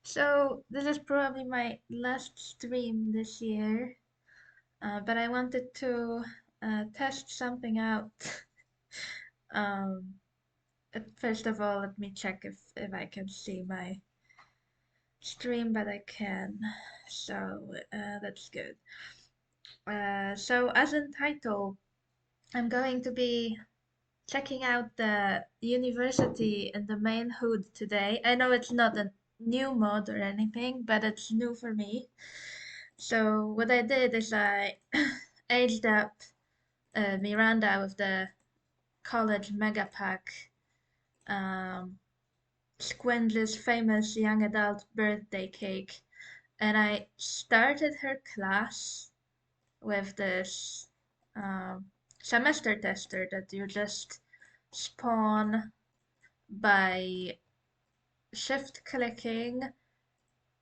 So this is probably my last stream this year, but I wanted to test something out. um, First of all, let me check if I can see my stream, but I can. So that's good. So as in title, I'm going to be checking out the university in the main hood today. I know it's not a new mod or anything, but it's new for me. So what I did is I aged up Miranda with the college mega pack, um, Squinge's famous young adult birthday cake, and I started her class with this semester tester that you just spawn by shift clicking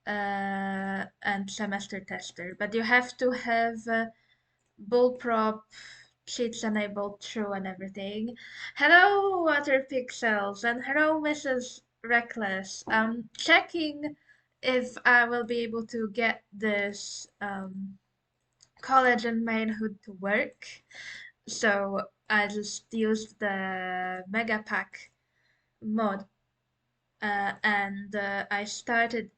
and semester tester, but you have to have bullprop sheets enabled true and everything. Hello, Water Pixels, and hello, Mrs. Reckless. Checking if I will be able to get this college and maidhood to work. So I just used the Mega Pack mod and I started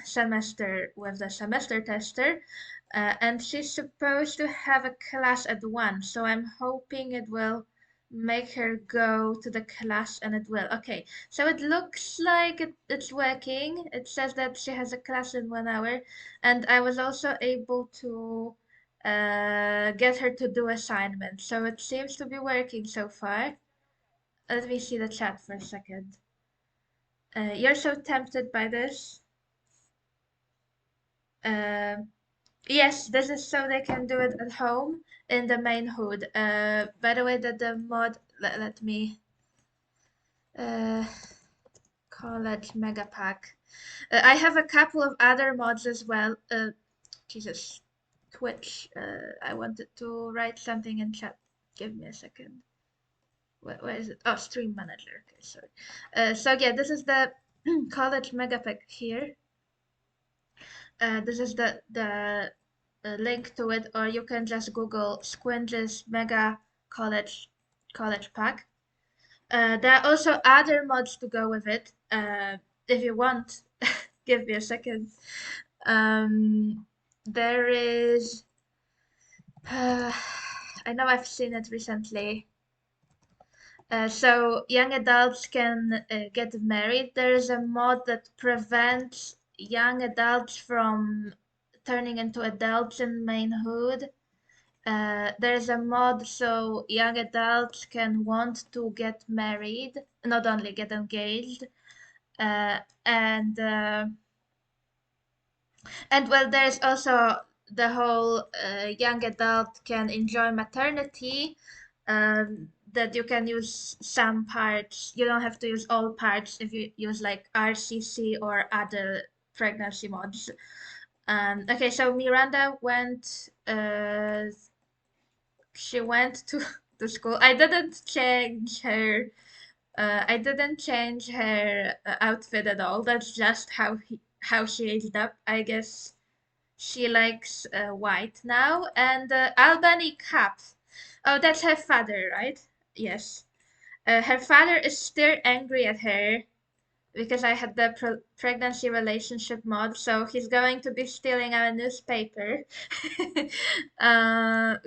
semester with the semester tester, and she's supposed to have a class at 1, so I'm hoping it will make her go to the class and it will. Okay, so it looks like it's working. It says that she has a class in 1 hour, and I was also able to get her to do assignments, so it seems to be working so far. Let me see the chat for a second. You're so tempted by this. Um, yes, this is so they can do it at home in the main hood. By the way, that the mod, let me uh, college mega pack. I have a couple of other mods as well. Jesus, Twitch. I wanted to write something in chat. Give me a second. Where is it? Oh, stream manager. Okay, sorry. So yeah, this is the college mega pack here. This is the link to it, or you can just Google Squinge's Mega College Pack. There are also other mods to go with it. If you want, give me a second. There is. Uh, I know I've seen it recently. So young adults can get married. There is a mod that prevents young adults from turning into adults in mainhood. There's a mod so young adults can want to get married, not only get engaged. Uh, and and well, there's also the whole young adult can enjoy maternity. That you can use some parts. You don't have to use all parts if you use like RCC or other pregnancy mods. Okay, so Miranda went. She went to to school. I didn't change her outfit at all. That's just how she aged up. I guess she likes white now and Albany cap. Oh, that's her father, right? Yes. Her father is still angry at her because I had the pregnancy relationship mod, so he's going to be stealing our newspaper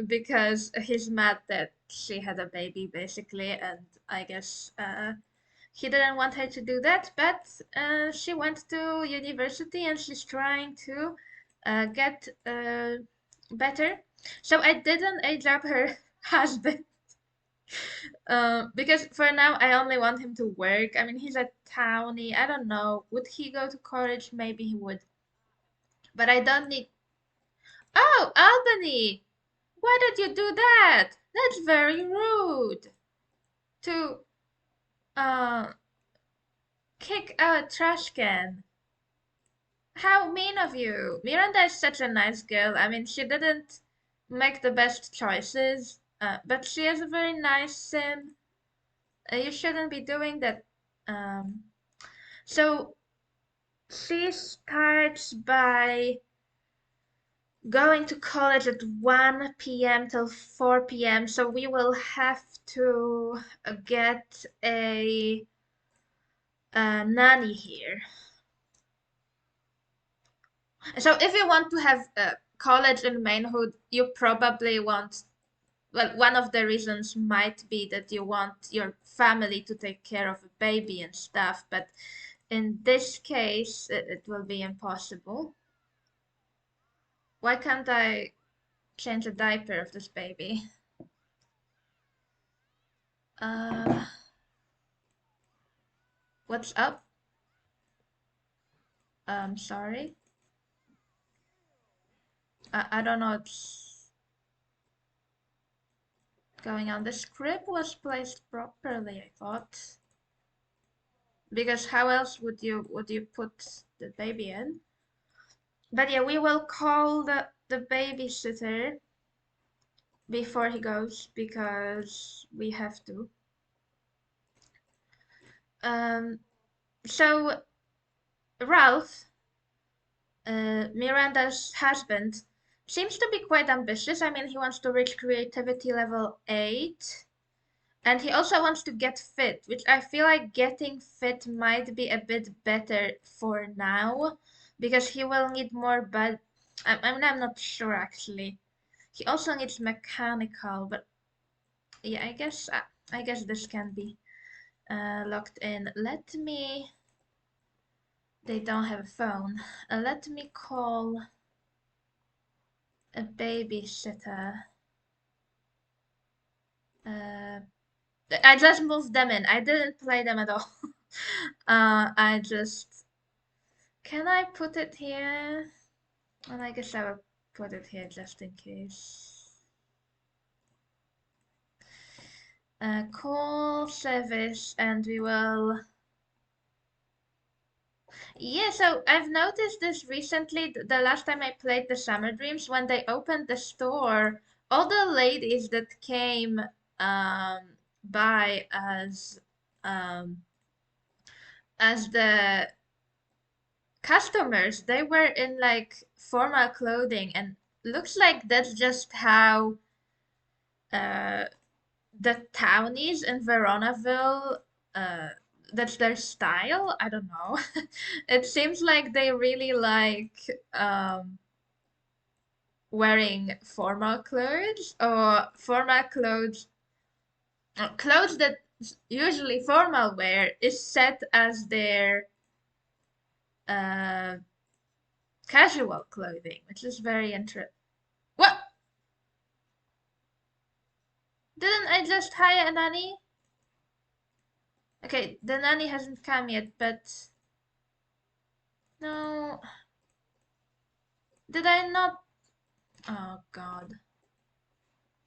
because he's mad that she had a baby, basically, and I guess he didn't want her to do that, but she went to university and she's trying to get better. So I didn't age up her husband because for now I only want him to work. I mean, he's a townie. I don't know. Would he go to college? Maybe he would. But I don't need. Oh, Albany! Why did you do that? That's very rude. To uh kick a trash can. How mean of you. Miranda is such a nice girl. I mean, she didn't make the best choices, but she is a very nice sim. You shouldn't be doing that. Um, so She starts by going to college at 1 p.m. till 4 p.m. So we will have to get a nanny here. So if you want to have college in manhood, you probably want, well, one of the reasons might be that you want your family to take care of a baby and stuff, but in this case, it will be impossible. Why can't I change the diaper of this baby? Uh, what's up? Sorry. I don't know what's going on. The script was placed properly, I thought. Because how else would you put the baby in? But yeah, we will call the babysitter before he goes because we have to. Um, so Ralph, Miranda's husband, seems to be quite ambitious. I mean, he wants to reach creativity level 8. And he also wants to get fit, which I feel like getting fit might be a bit better for now because he will need more, but I'm not sure actually. He also needs mechanical, but yeah, I guess this can be locked in. Let me. They don't have a phone. Let me call a babysitter. Uh, I just moved them in. I didn't play them at all. I just. Can I put it here? And I guess I will put it here just in case. Call service, and we will. Yeah, so I've noticed this recently. The last time I played the Summer Dreams, when they opened the store, all the ladies that came by um, as the customers, they were in like formal clothing, and looks like that's just how uh, the townies in Veronaville, uh, that's their style. I don't know. It seems like they really like um, wearing formal clothes or formal clothes, clothes that usually formal wear is set as their uh, casual clothing, which is very interesting. What? Didn't I just hire a nanny? Okay, the nanny hasn't come yet, but no. Did I not? Oh God.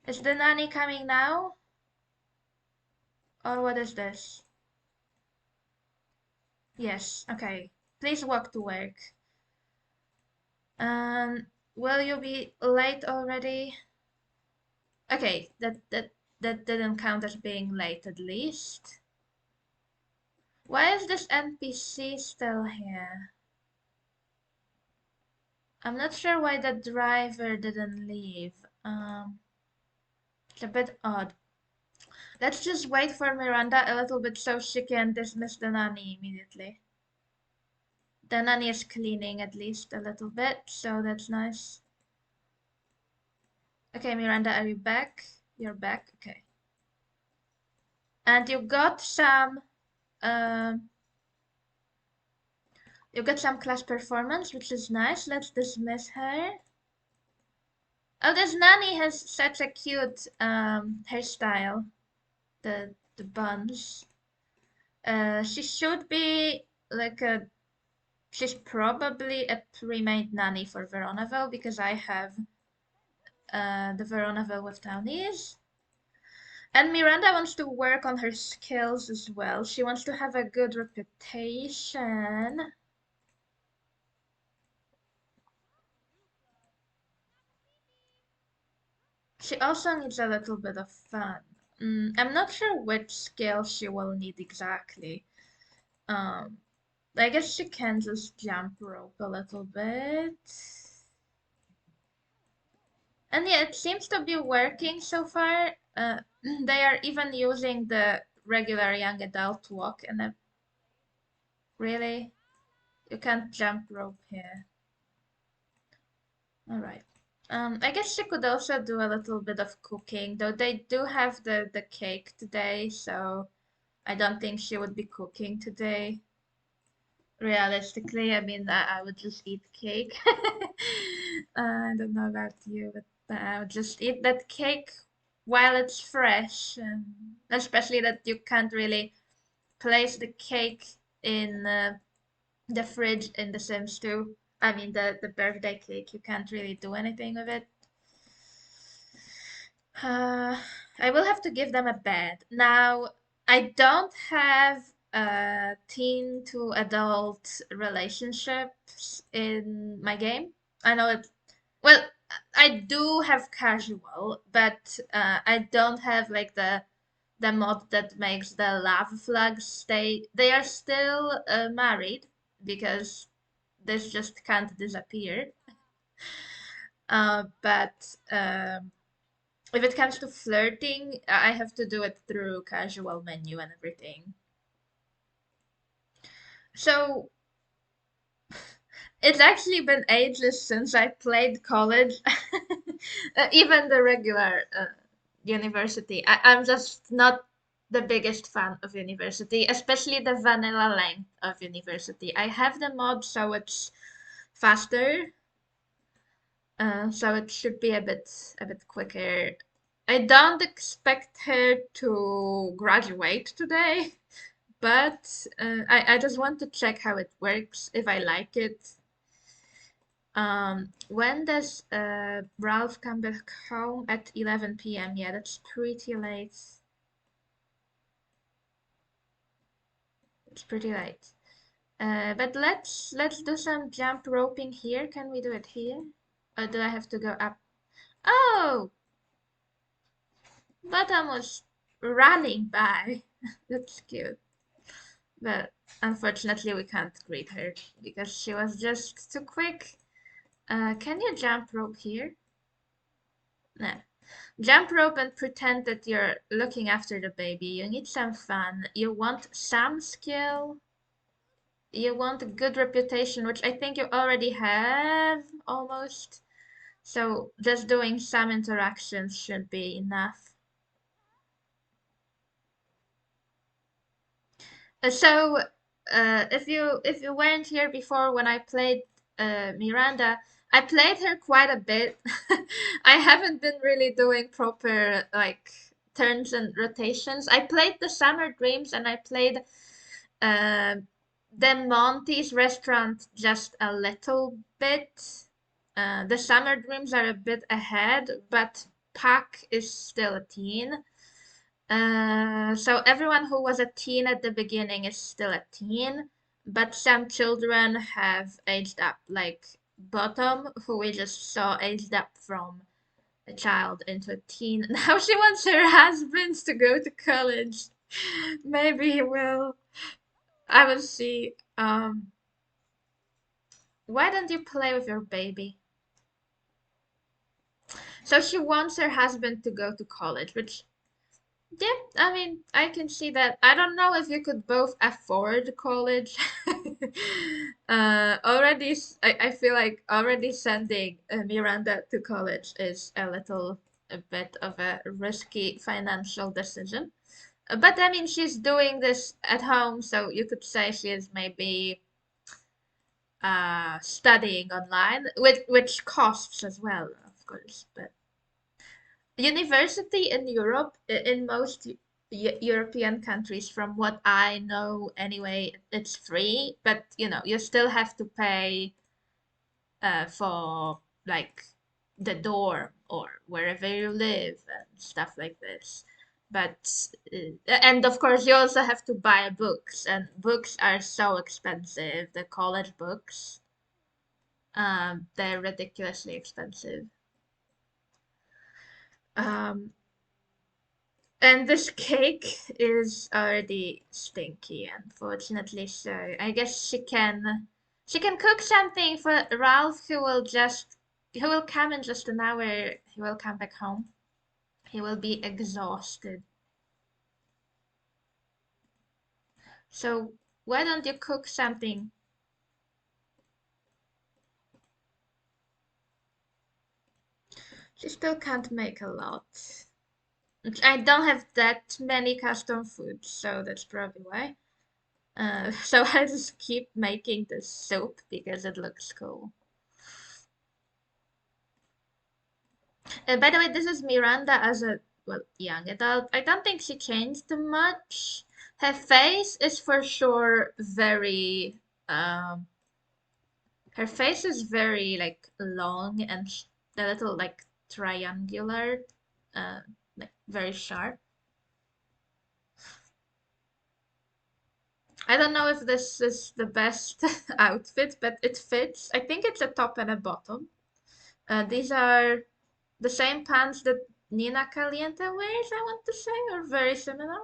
Is the nanny coming now? Or what is this? Yes, okay. Please walk to work. Um, will you be late already? Okay, that didn't count as being late at least. Why is this NPC still here? I'm not sure why the driver didn't leave. It's a bit odd. Let's just wait for Miranda a little bit so she can dismiss the nanny immediately. The nanny is cleaning at least a little bit, so that's nice. Okay, Miranda, are you back? You're back, okay. And um, you got some class performance, which is nice. Let's dismiss her. Oh, this nanny has such a cute hairstyle. The buns. She should be like a. She's probably a pre-made nanny for Veronaville because I have the Veronaville with townies. And Miranda wants to work on her skills as well. She wants to have a good reputation. She also needs a little bit of fun. I'm not sure which skill she will need exactly. Um, I guess she can just jump rope a little bit. And yeah, it seems to be working so far. They are even using the regular young adult walk, and really, you can't jump rope here. All right. I guess she could also do a little bit of cooking, though they do have the cake today, so I don't think she would be cooking today. Realistically, I mean, I would just eat cake. I don't know about you, but I would just eat that cake while it's fresh, and especially that you can't really place the cake in the fridge in The Sims 2. I mean, the birthday cake, you can't really do anything with it. Uh, I will have to give them a bed. Now, I don't have teen to adult relationships in my game. I know it, well, I do have casual, but I don't have like the mod that makes the love flags stay. They are still married because this just can't disappear. But if it comes to flirting, I have to do it through casual menu and everything. So it's actually been ages since I played college, even the regular university. I'm just not the biggest fan of university, especially the vanilla length of university. I have the mod, so it's faster, so it should be a bit quicker. I don't expect her to graduate today, but I just want to check how it works, if I like it. When does Ralph come back home? At 11 p.m.? Yeah, that's pretty late. It's pretty late. But let's do some jump roping here. Can we do it here? Or do I have to go up? Oh, Bottom was running by. That's cute. But unfortunately, we can't greet her because she was just too quick. Can you jump rope here? No. Jump rope and pretend that you're looking after the baby. You need some fun. You want some skill. You want a good reputation, which I think you already have almost. So just doing some interactions should be enough. So if you weren't here before when I played Miranda, I played her quite a bit. I haven't been really doing proper like turns and rotations. I played the Summer Dreams and I played uh, the Monty's restaurant just a little bit. The Summer Dreams are a bit ahead, but Pac is still a teen. So everyone who was a teen at the beginning is still a teen, but some children have aged up, like Bottom, who we just saw aged up from a child into a teen. Now she wants her husband to go to college. Maybe he will. I will see. Why don't you play with your baby? So she wants her husband to go to college, which yeah, I mean, I can see that. I don't know if you could both afford college. I feel like already sending Miranda to college is a bit of a risky financial decision. But I mean, she's doing this at home, so you could say she is maybe studying online, which costs as well, of course. But university in Europe, in most European countries, from what I know anyway, it's free, but you still have to pay for like the dorm or wherever you live and stuff like this. But and of course you also have to buy books, and books are so expensive. The college books, they're ridiculously expensive. Um, And this cake is already stinky, unfortunately, so I guess she can cook something for Ralph, who will come in just an hour. He will come back home. He will be exhausted. So why don't you cook something? She still can't make a lot. I don't have that many custom foods, so that's probably why. So I just keep making the soup because it looks cool. By the way, this is Miranda as a young adult. I don't think she changed much. Her face is for sure very um her face is very like long and a little like triangular, uh like very sharp. I don't know if this is the best outfit, but it fits. I think it's a top and a bottom. These are the same pants that Nina Caliente wears, I want to say, or very similar.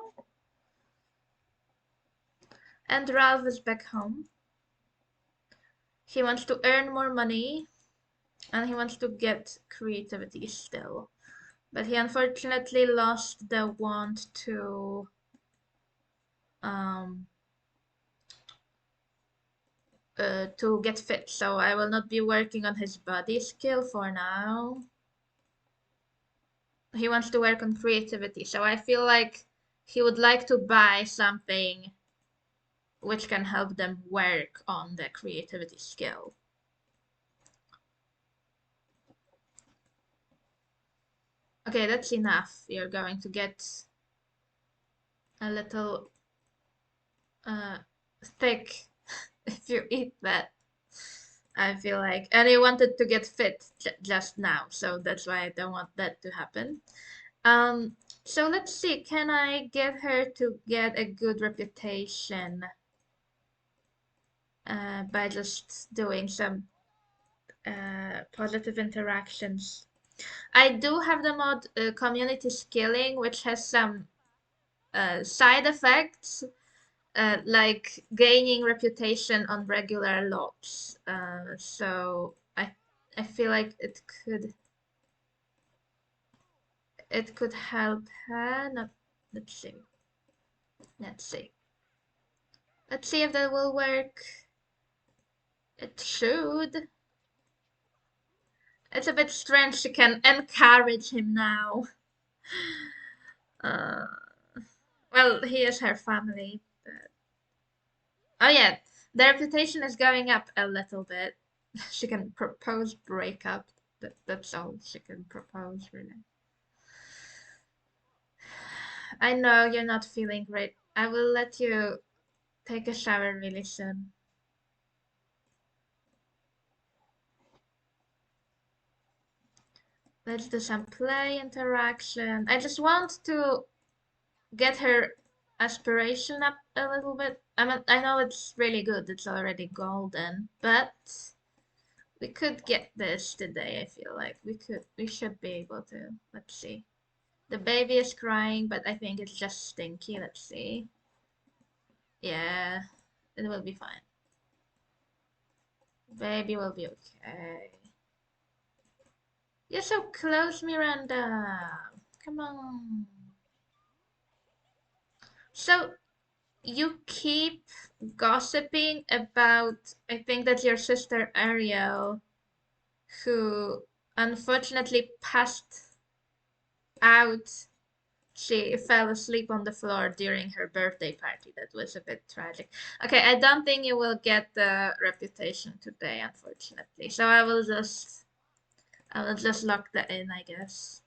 And Ralph is back home. He wants to earn more money and he wants to get creativity still. But he unfortunately lost the want um to get fit. So I will not be working on his body skill for now. He wants to work on creativity. So I feel like he would like to buy something which can help them work on the creativity skill. Okay, that's enough. You're going to get a little uh thick if you eat that. I feel like, and he wanted to get fit just now, so that's why I don't want that to happen. Um, so let's see, can I get her to get a good reputation by just doing some positive interactions? I do have the mod community skilling, which has some side effects, like gaining reputation on regular lots. So I feel like it could help her. Not, let's see. Let's see. Let's see if that will work. It should. It's a bit strange she can encourage him now. Uh, well, he is her family. But... Oh yeah, the reputation is going up a little bit. She can propose breakup. That's all she can propose, really. I know you're not feeling great. I will let you take a shower really soon. Let's do some play interaction. I just want to get her aspiration up a little bit. I know it's really good. It's already golden, but we could get this today. I feel like we should be able to. Let's see. The baby is crying, but I think it's just stinky. Let's see. Yeah, it will be fine. Baby will be okay. You're so close, Miranda. Come on. So you keep gossiping about, I think that's your sister Ariel, who unfortunately passed out. She fell asleep on the floor during her birthday party. That was a bit tragic. Okay, I don't think you will get the reputation today, unfortunately. So I will just lock that in, I guess.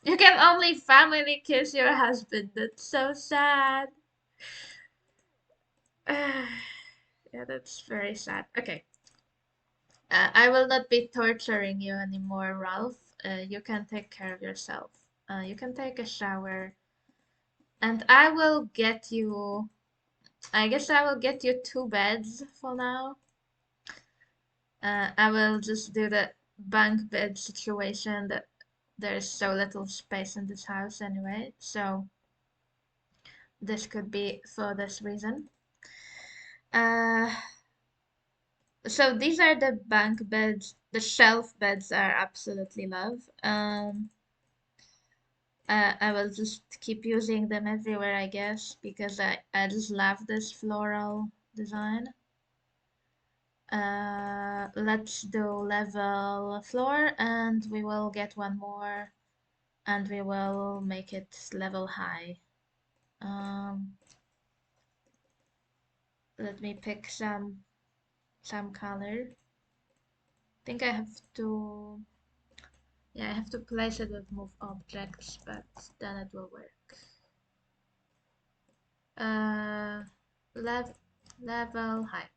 You can only family kiss your husband. That's so sad. Yeah, that's very sad. Okay. I will not be torturing you anymore, Ralph. You can take care of yourself. You can take a shower. And I will get you. I guess I will get you two beds for now. I will just do the bunk bed situation that there's so little space in this house anyway, so this could be for this reason. Uh, so these are the bunk beds. The shelf beds are absolutely love. I will just keep using them everywhere, I guess, because I just love this floral design. Let's do level floor, and we will get one more, and we will make it level high. Um, Let me pick some color. I think I have to, yeah, I have to place it with move objects, but then it will work. Uh, lev Level high.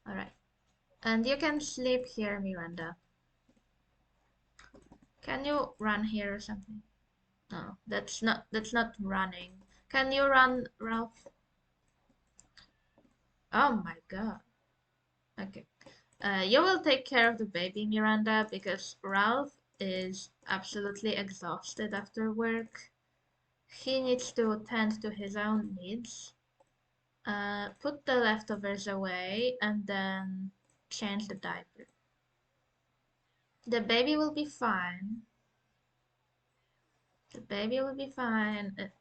All right, and you can sleep here, Miranda. Can you run here or something? No, that's not running. Can you run, Ralph? Oh my God. Okay. You will take care of the baby, Miranda, because Ralph is absolutely exhausted after work. He needs to tend to his own needs. Put the leftovers away and then change the diaper. The baby will be fine. The baby will be fine.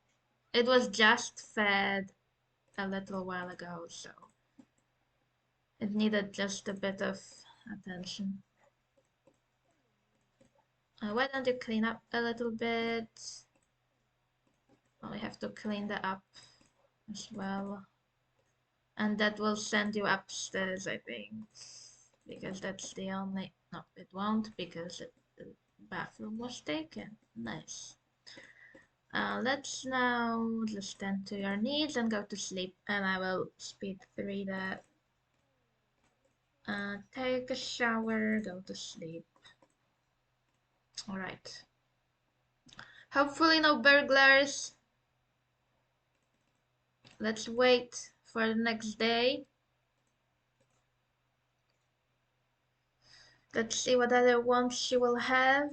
It was just fed a little while ago, so it needed just a bit of attention. Why don't you clean up a little bit? We have to clean that up as well. And that will send you upstairs, I think. Because that's the only... No, it won't because the bathroom was taken. Nice. Let's now just tend to your needs and go to sleep. And I will speed through that. Take a shower, go to sleep. Alright. Hopefully no burglars. Let's wait for the next day. Let's see what other wants she will have.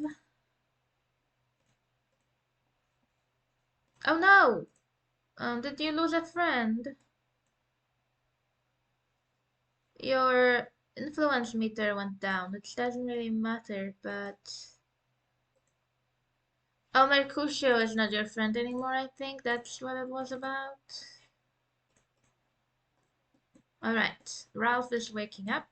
Oh no! Did you lose a friend? Your influence meter went down, which doesn't really matter, but... Oh, Mercutio is not your friend anymore, I think. That's what it was about. Alright, Ralph is waking up.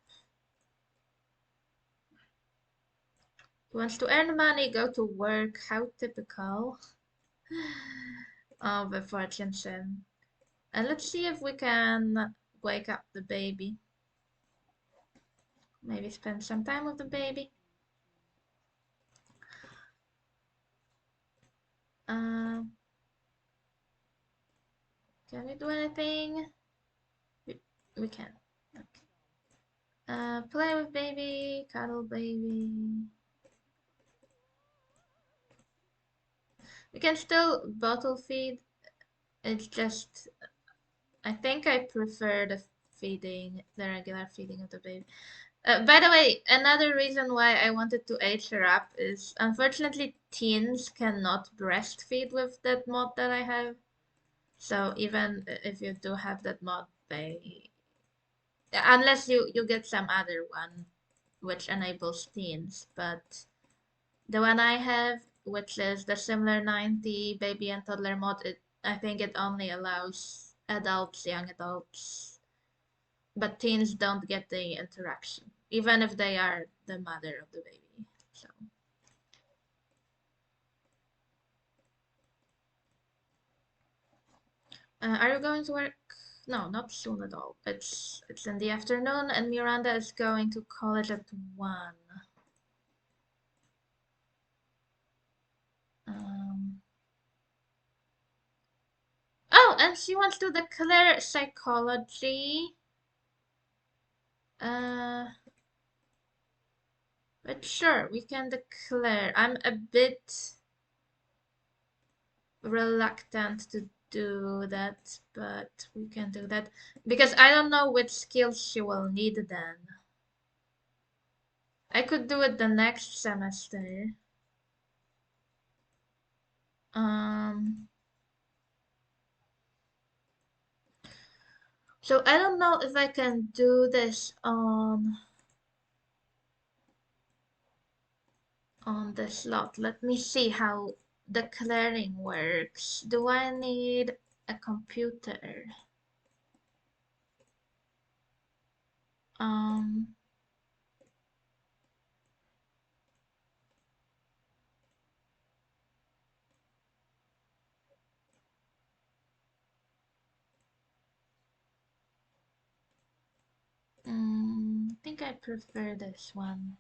He wants to earn money, go to work. How typical. Of a fortune sim. And let's see if we can wake up the baby. Maybe spend some time with the baby. Can we do anything? We can. Okay. Play with baby, cuddle baby. We can still bottle feed. It's just, I think I prefer the regular feeding of the baby. By the way, another reason why I wanted to age her up is unfortunately teens cannot breastfeed with that mod that I have. So even if you do have that mod, unless you get some other one which enables teens, but the one I have, which is the similar 90 baby and toddler mod, I think it only allows adults, young adults, but teens don't get the interaction, even if they are the mother of the baby. So, are you going to work? No, not soon at all. It's in the afternoon, and Miranda is going to college at 1. Um, oh, and she wants to declare psychology. Uh, but sure, we can declare. I'm a bit reluctant to do that, but we can do that because I don't know which skills she will need then. I could do it the next semester. Um, so I don't know if I can do this on the slot. Let me see how the clearing works. Do I need a computer? Um, I think I prefer this one.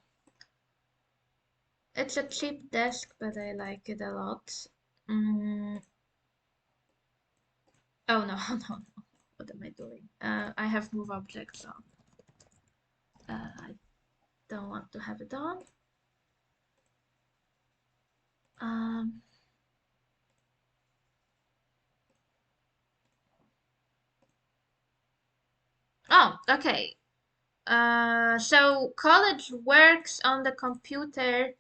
It's a cheap desk, but I like it a lot. Mm, oh no, no, no. What am I doing? I have move objects on. I don't want to have it on. Um, oh, okay. So college works on the computer,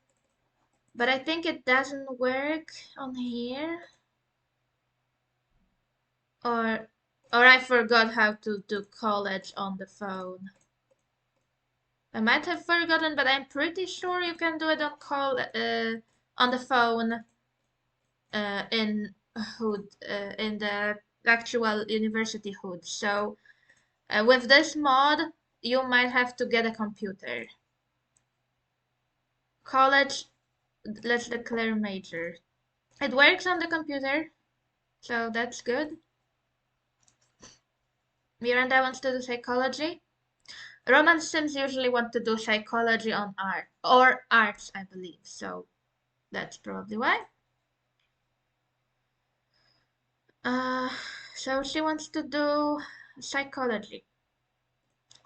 but I think it doesn't work on here. Or or I forgot how to do college on the phone. I might have forgotten, but I'm pretty sure you can do it on the phone in hood in the actual university hood. So with this mod, you might have to get a computer. College, let's declare major. It works on the computer, so that's good. Miranda wants to do psychology. Roman Sims usually want to do psychology on art or arts, I believe. So that's probably why. Uh, so she wants to do psychology.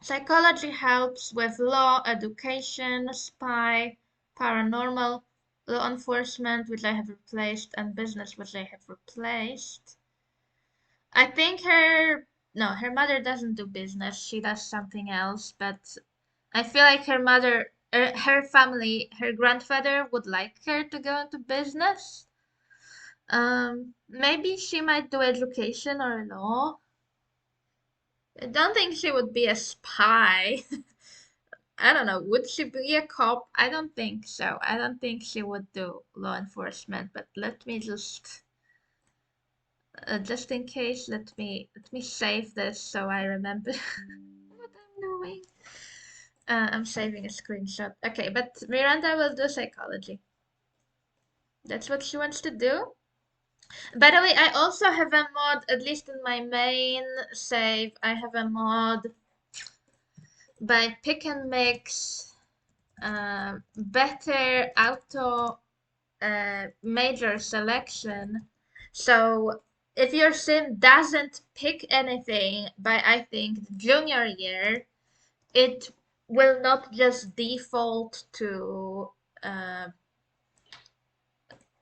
Psychology helps with law, education, spy, paranormal, law enforcement, which I have replaced, and business, which I have replaced. I think her mother doesn't do business. She does something else, but I feel like her family, her grandfather would like her to go into business. Maybe she might do education or law. I don't think she would be a spy. I don't know. Would she be a cop? I don't think so. I don't think she would do law enforcement. But let me just in case, let me save this so I remember what I'm doing. I'm saving a screenshot. Okay, but Miranda will do psychology. That's what she wants to do. By the way, I also have a mod, at least in my main save, I have a mod by Pick and Mix, better auto major selection. So if your sim doesn't pick anything by, I think, the junior year, it will not just default to uh,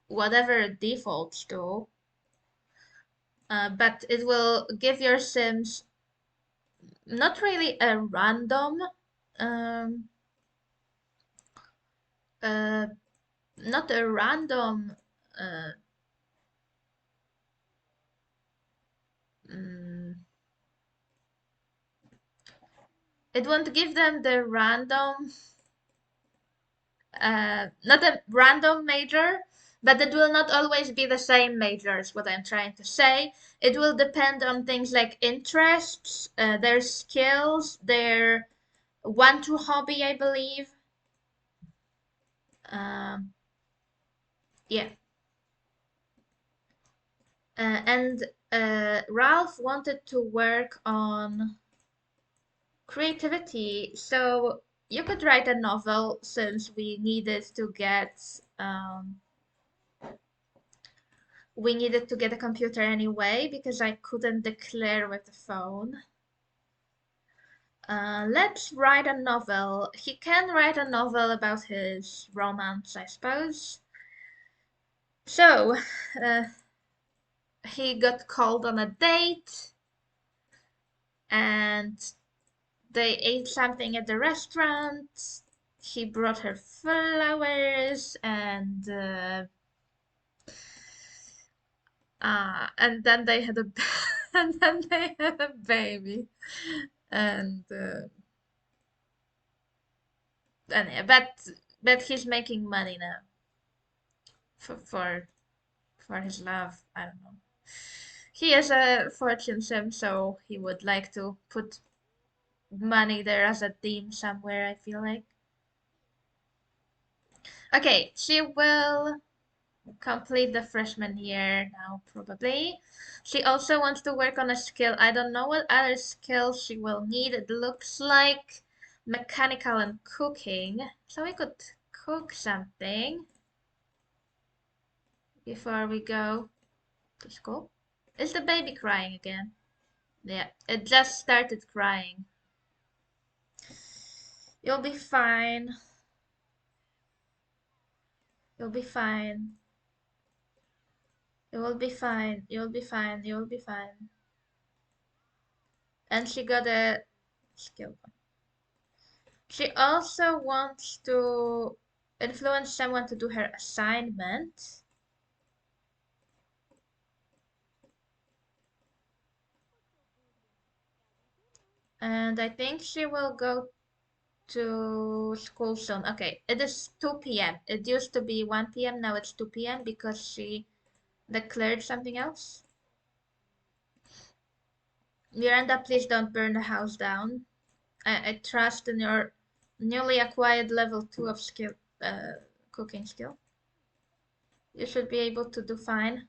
whatever it defaults to, but it will give your sims not really a random, um, uh, not a random, uh, mm, it won't give them the random, not a random major, but it will not always be the same majors, what I'm trying to say. It will depend on things like interests, their skills, their one to hobby, I believe. Um, yeah. And Ralph wanted to work on creativity, so you could write a novel since we needed to get a computer anyway because I couldn't declare with the phone. Let's write a novel. He can write a novel about his romance, I suppose. So, uh, he got called on a date and they ate something at the restaurant. He brought her flowers and And then they had a and then they had a baby, and yeah, but he's making money now for his love. I don't know. He is a fortune sim, so he would like to put money there as a theme somewhere, I feel like. Okay, she will complete the freshman year now, probably. She also wants to work on a skill. I don't know what other skill she will need. It looks like mechanical and cooking. So we could cook something before we go to school. Is the baby crying again? Yeah, it just started crying. You'll be fine. You'll be fine. You will be fine. You'll be fine. You'll be fine. And she got a skill point. She also wants to influence someone to do her assignment. And I think she will go to school soon. Okay, it is 2 p.m. It used to be 1 p.m. Now it's 2 p.m. because she declared something else. Miranda, please don't burn the house down. I trust in your newly acquired level 2 of skill, cooking skill. You should be able to do fine.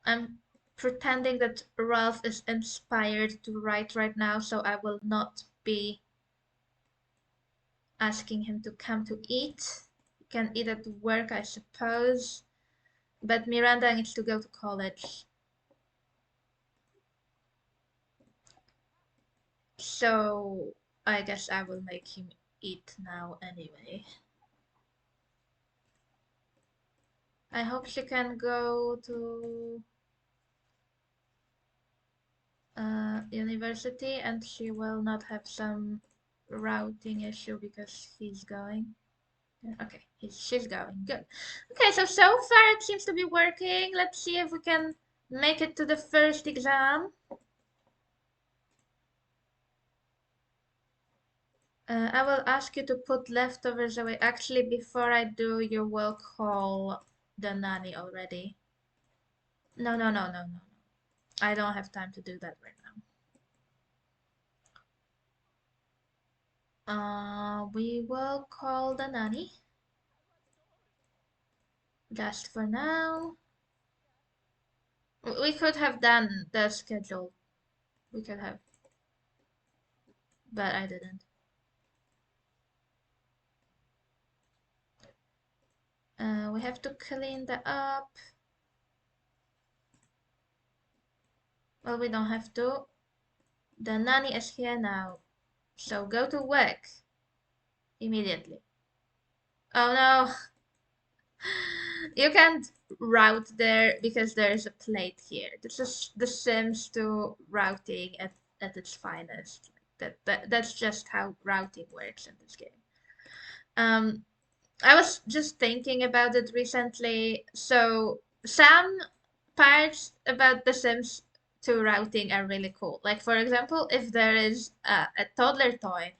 I'm pretending that Ralph is inspired to write right now, so I will not be asking him to come to eat. He can eat at work, I suppose. But Miranda needs to go to college. So I guess I will make him eat now anyway. I hope she can go to university and she will not have some routing issue because he's going. Okay, she's going. Good. Okay, so far it seems to be working. Let's see if we can make it to the first exam. I will ask you to put leftovers away. Actually, before I do, you will call the nanny already. No, no, no, no, no. I don't have time to do that right now. We will call the nanny. Just for now. We could have done the schedule. We could have, but I didn't. We have to clean that up. Well, we don't have to. The nanny is here now. So go to work immediately. Oh no. You can't route there because there is a plate here. This is The Sims 2 routing at its finest. That's just how routing works in this game. Um, I was just thinking about it recently. So some parts about The Sims 2 routing are really cool. Like for example, if there is a toddler toy,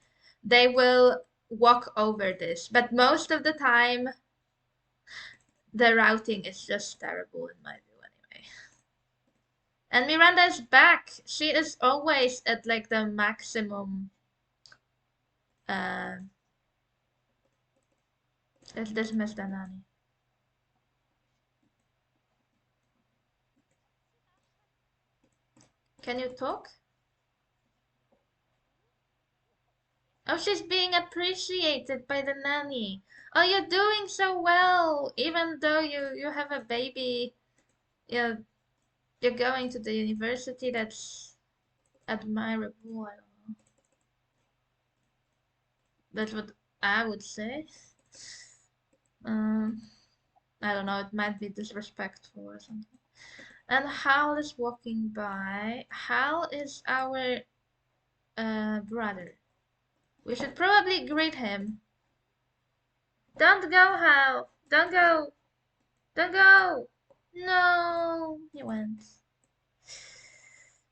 they will walk over this. But most of the time, the routing is just terrible in my view anyway. And Miranda is back. She is always at like the maximum. Uh, let's dismiss the nanny. Can you talk? Oh, she's being appreciated by the nanny. Oh, you're doing so well. Even though you have a baby, you're going to the university. That's admirable. I don't know. That's what I would say. Um, I don't know. It might be disrespectful or something. And Hal is walking by. Hal is our brother. We should probably greet him. Don't go, Hal. Don't go. Don't go. No, he went.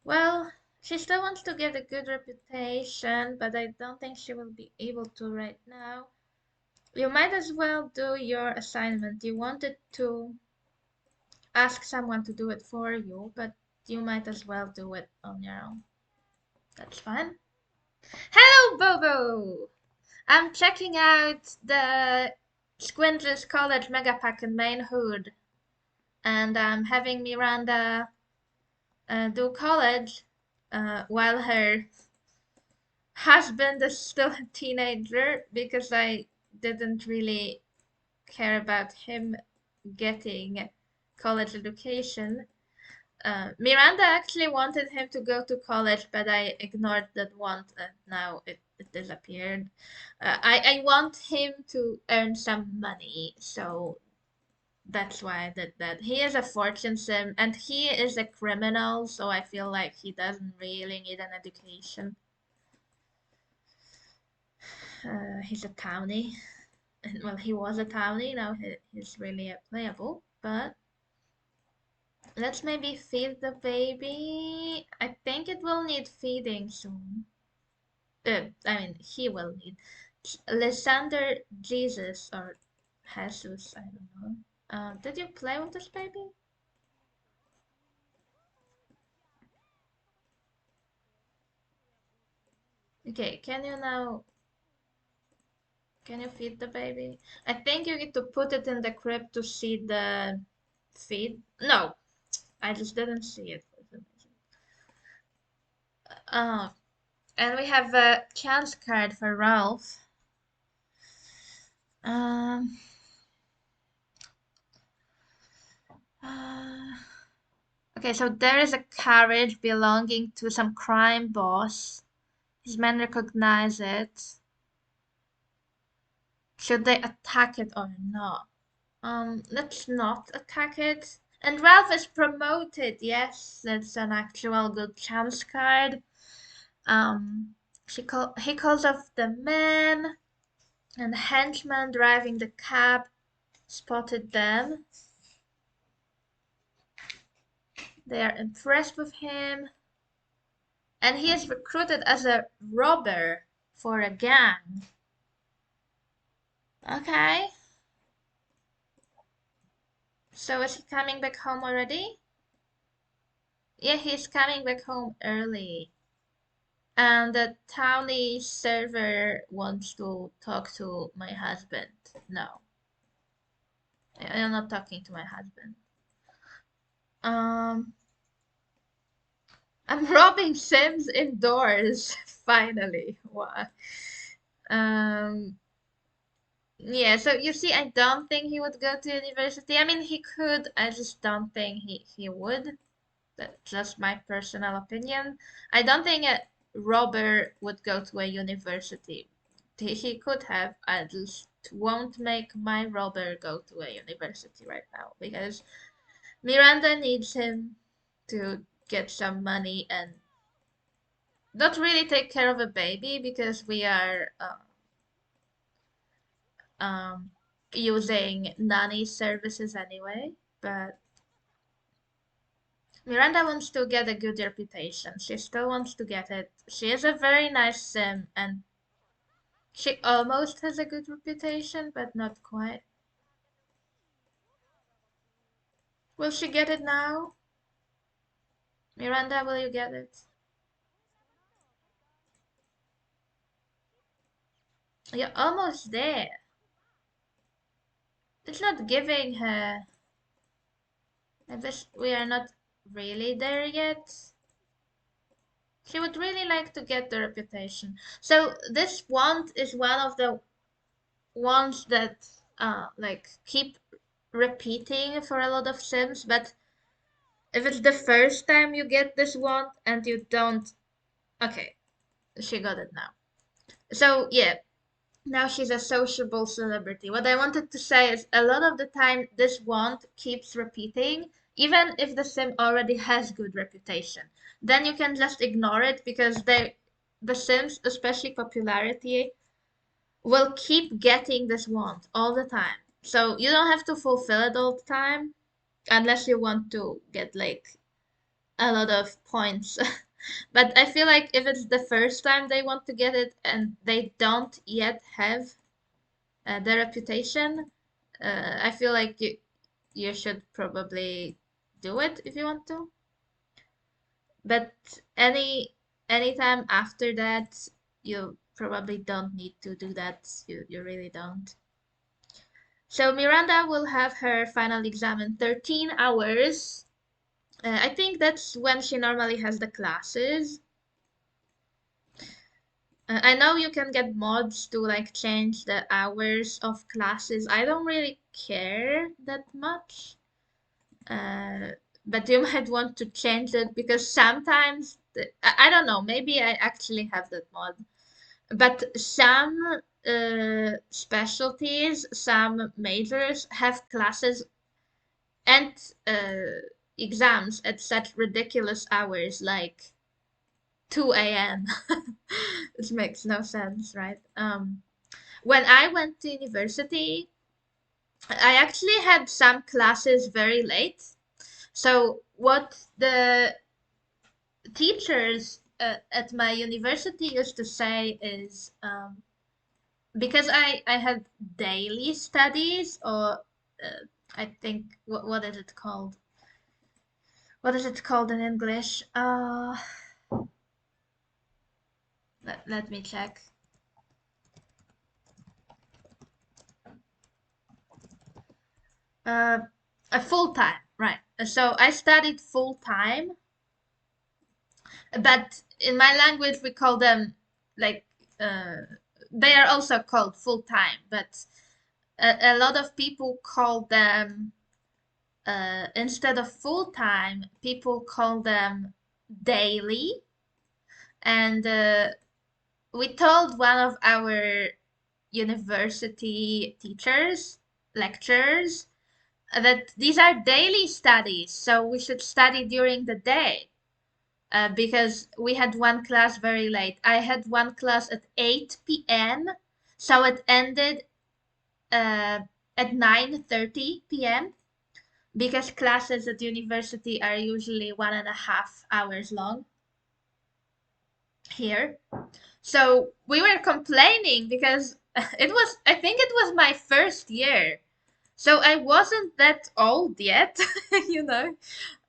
Well, she still wants to get a good reputation, but I don't think she will be able to right now. You might as well do your assignment. You wanted to ask someone to do it for you, but you might as well do it on your own. That's fine. Hello, Bobo! I'm checking out the Squintless College Megapack in Main Hood, and I'm having Miranda do college while her husband is still a teenager because I didn't really care about him getting college education. Miranda actually wanted him to go to college, but I ignored that want and now it disappeared. I want him to earn some money, so that's why I did that. He is a fortune sim and he is a criminal, so I feel like he doesn't really need an education. He's a townie. Well, he was a townie, now he's really a playable, but let's maybe feed the baby. I think it will need feeding soon. I mean, he will need. Lysander Jesus or Jesus, I don't know. Did you play with this baby? Okay, can you feed the baby? I think you need to put it in the crib to see the feed. No, I just didn't see it for some reason. Oh, and we have a chance card for Ralph. Um, uh, okay, so there is a carriage belonging to some crime boss. His men recognize it. Should they attack it or not? Let's not attack it. And Ralph is promoted. Yes, that's an actual good chance card. He calls off the men, and the henchman driving the cab spotted them. They are impressed with him, and he is recruited as a robber for a gang. Okay. So is he coming back home already? Yeah, he's coming back home early. And the townie server wants to talk to my husband. No, I'm not talking to my husband. Um, I'm robbing Sims indoors. Finally. What? Um, yeah, so you see, I don't think he would go to university. I mean, he could. I just don't think he would. That's just my personal opinion. I don't think a robber would go to a university. He could have. I just won't make my robber go to a university right now because Miranda needs him to get some money and not really take care of a baby because we are um, using nanny services anyway. But Miranda wants to get a good reputation. She still wants to get it. She is a very nice sim and she almost has a good reputation, but not quite. Will she get it now? Miranda, will you get it? You're almost there. It's not giving her. I guess we are not really there yet. She would really like to get the reputation. So this want is one of the ones that like keep repeating for a lot of sims, but if it's the first time you get this wand and you don't, okay, she got it now. So yeah, now she's a sociable celebrity. What I wanted to say is a lot of the time this wand keeps repeating, even if the sim already has good reputation. Then you can just ignore it because the sims, especially popularity, will keep getting this wand all the time. So you don't have to fulfill it all the time unless you want to get like a lot of points. But I feel like if it's the first time they want to get it and they don't yet have the reputation, I feel like you should probably do it if you want to. But anytime after that, you probably don't need to do that. You really don't. So Miranda will have her final exam in 13 hours. I think that's when she normally has the classes. I know you can get mods to like change the hours of classes. I don't really care that much. Uh, but you might want to change it because sometimes I don't know, maybe I actually have that mod. But some specialties, some majors have classes and exams at such ridiculous hours like 2 a.m. Which makes no sense, right? When I went to university, I actually had some classes very late. So what the teachers at my university used to say is because I had daily studies or I think what is it called? What is it called in English? Let me check. Uh, a full time, right? So I studied full time, but in my language we call them like uh, they are also called full time, but a lot of people call them instead of full time, people call them daily. And we told one of our university teachers, lecturers, that these are daily studies, so we should study during the day. Because we had one class very late. I had one class at 8 p.m., so it ended uh, at 9:30 p.m. because classes at university are usually 1.5 hours long here. So we were complaining because I think it was my first year. So I wasn't that old yet, you know.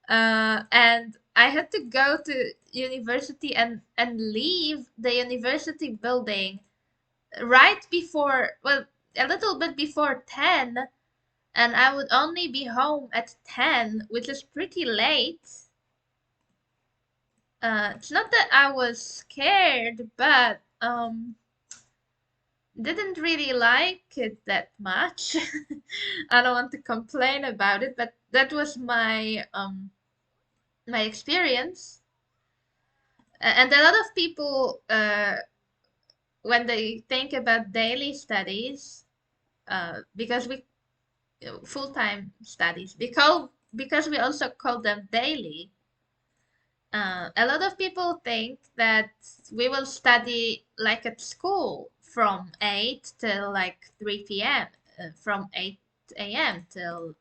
And I had to go to university and leave the university building right before, well, a little bit before 10, and I would only be home at 10, which is pretty late. It's not that I was scared, but didn't really like it that much. I don't want to complain about it, but that was my experience. And a lot of people, when they think about daily studies, because we full-time studies, because we also call them daily. A lot of people think that we will study like at school from 8 till like 3 p.m., from 8 a.m. till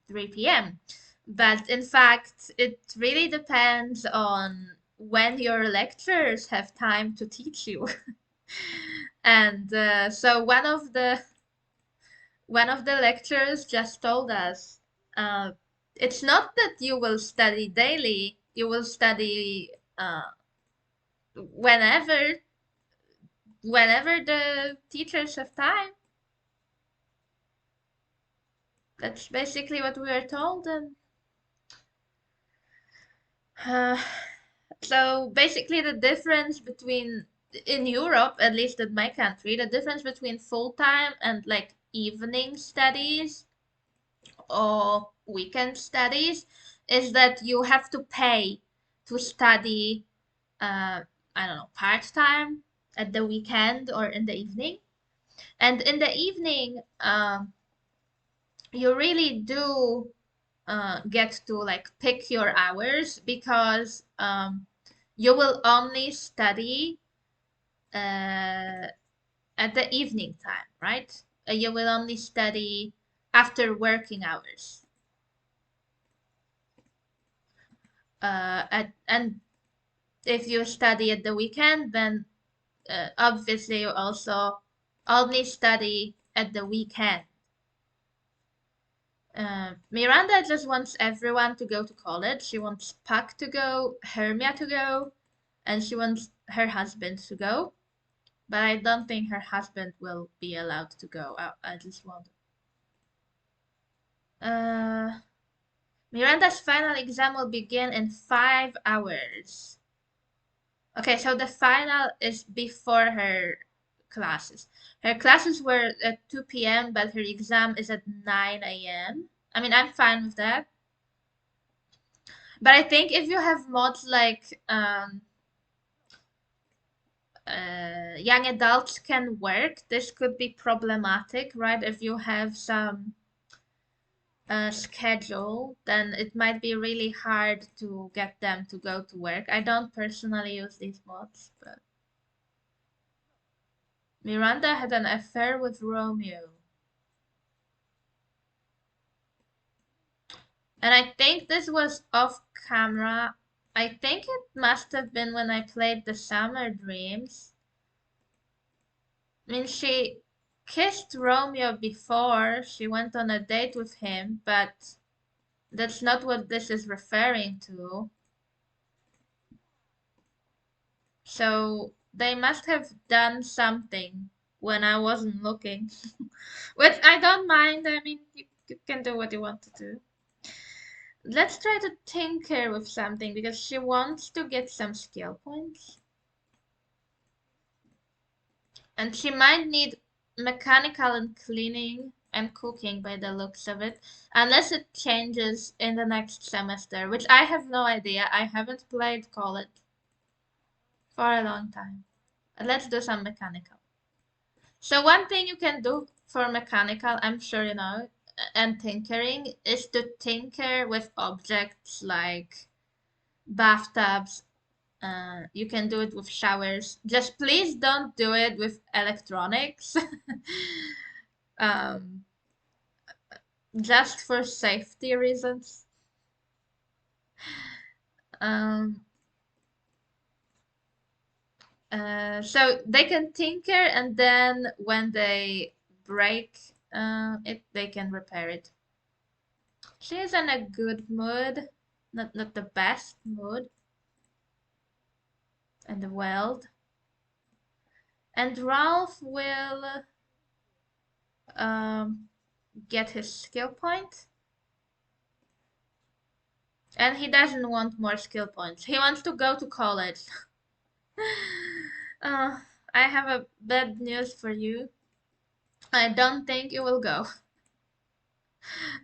3 p.m. But in fact, it really depends on when your lecturers have time to teach you. And so one of the lecturers just told us, uh, it's not that you will study daily, you will study whenever whenever the teachers have time. That's basically what we were told. And uh, so basically the difference between in Europe, at least in my country, the difference between full-time and like evening studies or weekend studies is that you have to pay to study, uh, I don't know, part-time at the weekend or in the evening. And in the evening, you really do get to like pick your hours because you will only study uh, at the evening time, right? You will only study after working hours. And if you study at the weekend, then obviously you also only study at the weekend. Miranda just wants everyone to go to college. She wants Puck to go, Hermia to go, and she wants her husband to go. But I don't think her husband will be allowed to go. I just want. Uh, Miranda's final exam will begin in 5 hours. Okay, so the final is before her classes. Her classes were at 2 p.m., but her exam is at 9 a.m. I mean, I'm fine with that. But I think if you have mods like young adults can work, this could be problematic, right? If you have some schedule, then it might be really hard to get them to go to work. I don't personally use these mods, but Miranda had an affair with Romeo. And I think this was off camera. I think it must have been when I played the Summer Dreams. I mean, she kissed Romeo before she went on a date with him, but that's not what this is referring to. So they must have done something when I wasn't looking, which I don't mind. I mean, you can do what you want to do. Let's try to tinker with something because she wants to get some skill points. And she might need mechanical and cleaning and cooking by the looks of it, unless it changes in the next semester, which I have no idea. I haven't played college for a long time. Let's do some mechanical. So one thing you can do for mechanical, I'm sure you know, and tinkering, is to tinker with objects like bathtubs. You can do it with showers. Just please don't do it with electronics. um, just for safety reasons. Um, so they can tinker, and then when they break it, they can repair it. She's in a good mood, not the best mood in the world. And Ralph will um, get his skill point. And he doesn't want more skill points. He wants to go to college. uh, I have a bad news for you. I don't think you will go.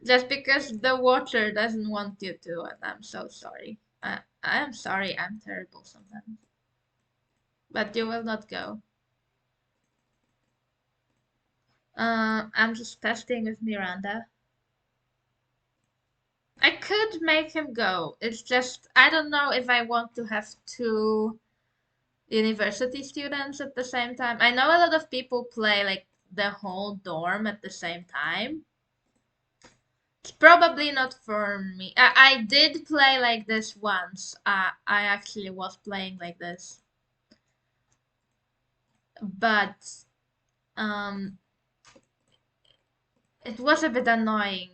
Just because the water doesn't want you to, and I'm so sorry. I'm sorry, I'm terrible sometimes. But you will not go. I'm just testing with Miranda. I could make him go. It's just, I don't know if I want to have two university students at the same time. I know a lot of people play like the whole dorm at the same time. It's probably not for me. I did play like this once. I actually was playing like this. But um, it was a bit annoying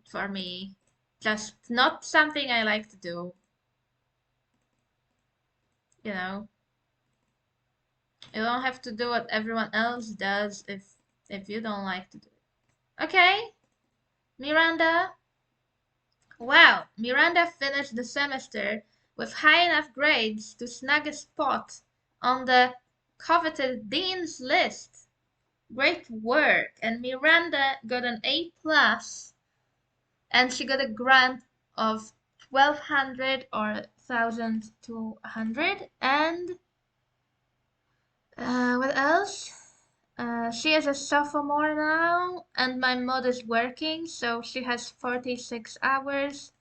for me. Just not something I like to do, you know. You don't have to do what everyone else does if you don't like to do it. Okay, Miranda. Wow, Miranda finished the semester with high enough grades to snag a spot on the coveted dean's list. Great work. And Miranda got an A plus, and she got a grant of 1200 or 1200. And what else? She is a sophomore now, and my mod is working, so she has 46 hours.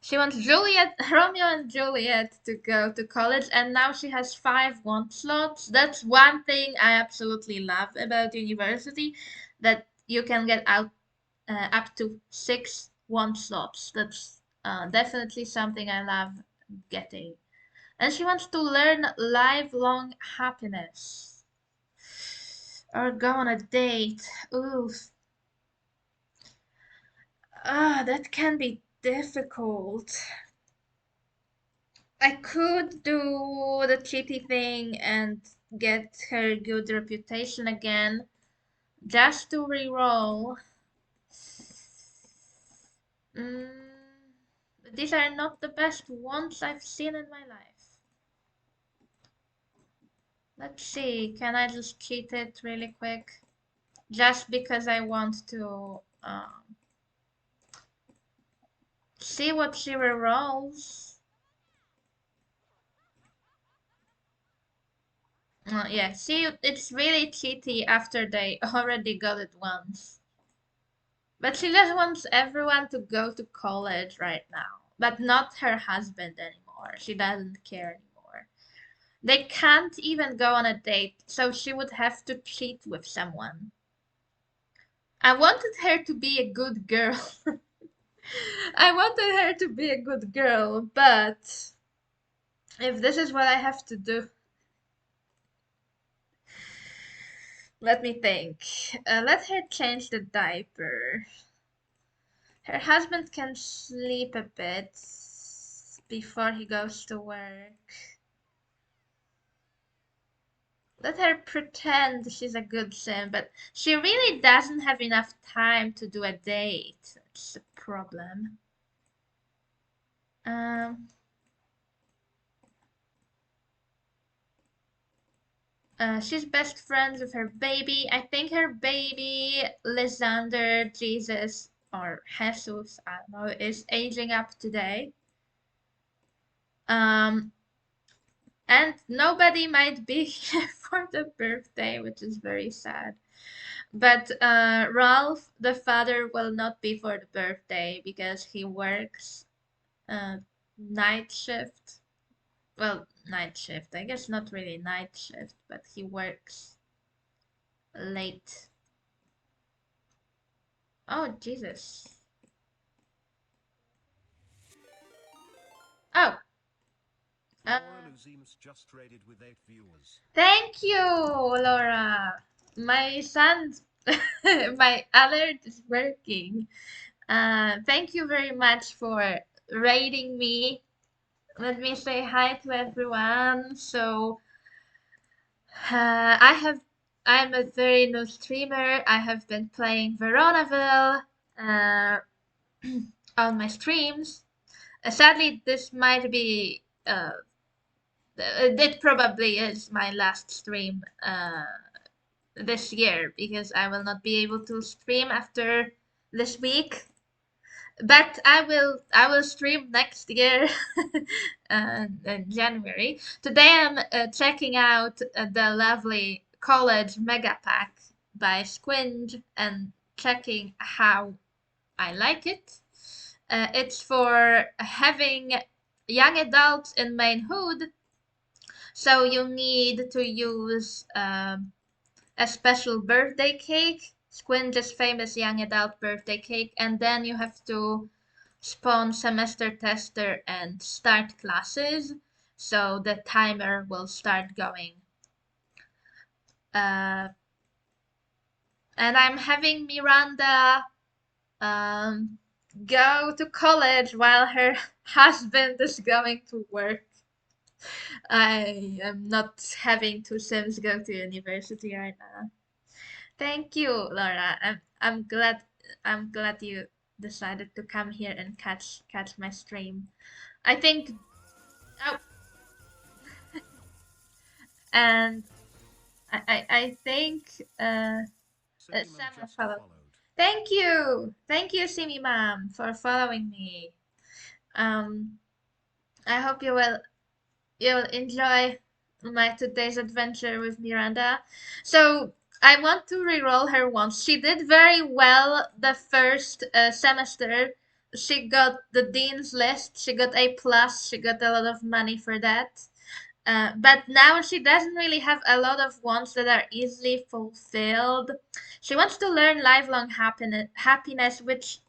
She wants Juliet, Romeo and Juliet to go to college, and now she has 5 want slots. That's one thing I absolutely love about university, that you can get out up to 6 want slots. That's definitely something I love getting. And she wants to learn lifelong happiness or go on a date. Ooh, that can be difficult. I could do the cheaty thing and get her good reputation again, just to reroll. Mm, these are not the best ones I've seen in my life. Let's see, can I just cheat it really quick? Just because I want to see what she rerolls. Yeah, see, it's really cheaty after they already got it once. But she just wants everyone to go to college right now, but not her husband anymore. She doesn't care anymore. They can't even go on a date, so she would have to cheat with someone. I wanted her to be a good girl. I wanted her to be a good girl, but if this is what I have to do, let me think. Let her change the diaper. Her husband can sleep a bit before he goes to work. Let her pretend she's a good sim, but she really doesn't have enough time to do a date. That's the problem. Um, she's best friends with her baby. I think her baby, Lysander, Jesus, or Jesus, I don't know, is aging up today. Um, and nobody might be here for the birthday, which is very sad. But Ralph, the father, will not be for the birthday because he works uh, night shift. Well, night shift. I guess not really night shift, but he works late. Oh, Jesus. Oh, uh, thank you, Laura. My son's, my alert is working. Thank you very much for rating me. Let me say hi to everyone. So, I have, I'm a very new streamer. I have been playing Veronaville uh, on my streams. Sadly, this might be, it probably is my last stream this year because I will not be able to stream after this week. But I will stream next year in January. Today I'm checking out the lovely college mega pack by Squinge and checking how I like it. It's for having young adults in main hood, so you need to use a special birthday cake, Squinge's famous young adult birthday cake, and then you have to spawn semester tester and start classes, so the timer will start going. Uh, and I'm having Miranda um, go to college while her husband is going to work. I am not having two Sims go to university right now. Thank you, Laura. I'm glad you decided to come here and catch my stream. I think oh, and I think Sam followed. Thank you, Simi Mom, for following me. Um, I hope you will enjoy my today's adventure with Miranda. So I want to reroll her once. She did very well the first semester, she got the dean's list. She got A plus. She got a lot of money for that. But now she doesn't really have a lot of wants that are easily fulfilled. She wants to learn lifelong happiness, which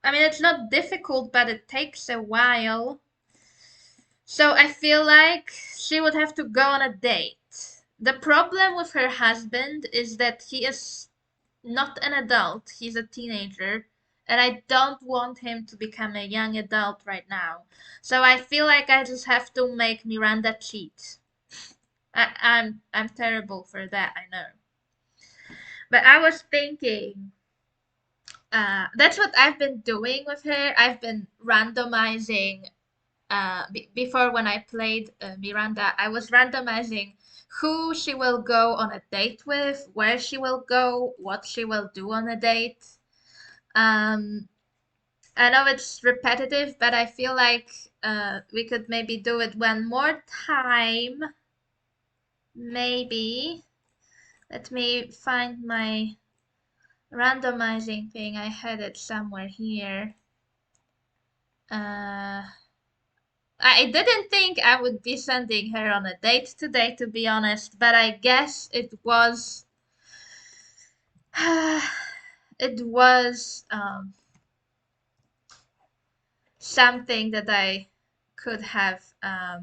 I mean, it's not difficult, but it takes a while. So I feel like she would have to go on a date. The problem with her husband is that he is not an adult, he's a teenager, and I don't want him to become a young adult right now. So I feel like I just have to make Miranda cheat. I'm terrible for that, I know. But I was thinking, that's what I've been doing with her. I've been randomizing. Before when I played Miranda, I was randomizing who she will go on a date with, where she will go, what she will do on a date. Um, I know it's repetitive, but I feel like we could maybe do it one more time. Maybe. Let me find my randomizing thing. I had it somewhere here. I didn't think I would be sending her on a date today, to be honest, but I guess it was. It was something that I could have uh,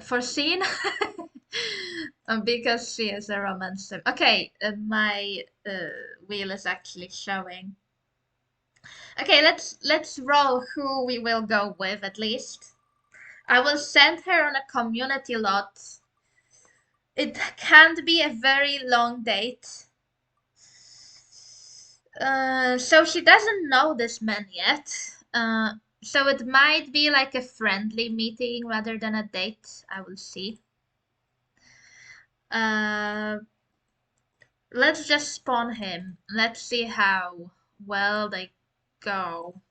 foreseen. Because she is a romancer. Okay, my wheel is actually showing. Okay, let's roll who we will go with at least. I will send her on a community lot. It can't be a very long date. So she doesn't know this man yet. So it might be like a friendly meeting rather than a date. I will see. Uh, let's just spawn him. Let's see how well they go.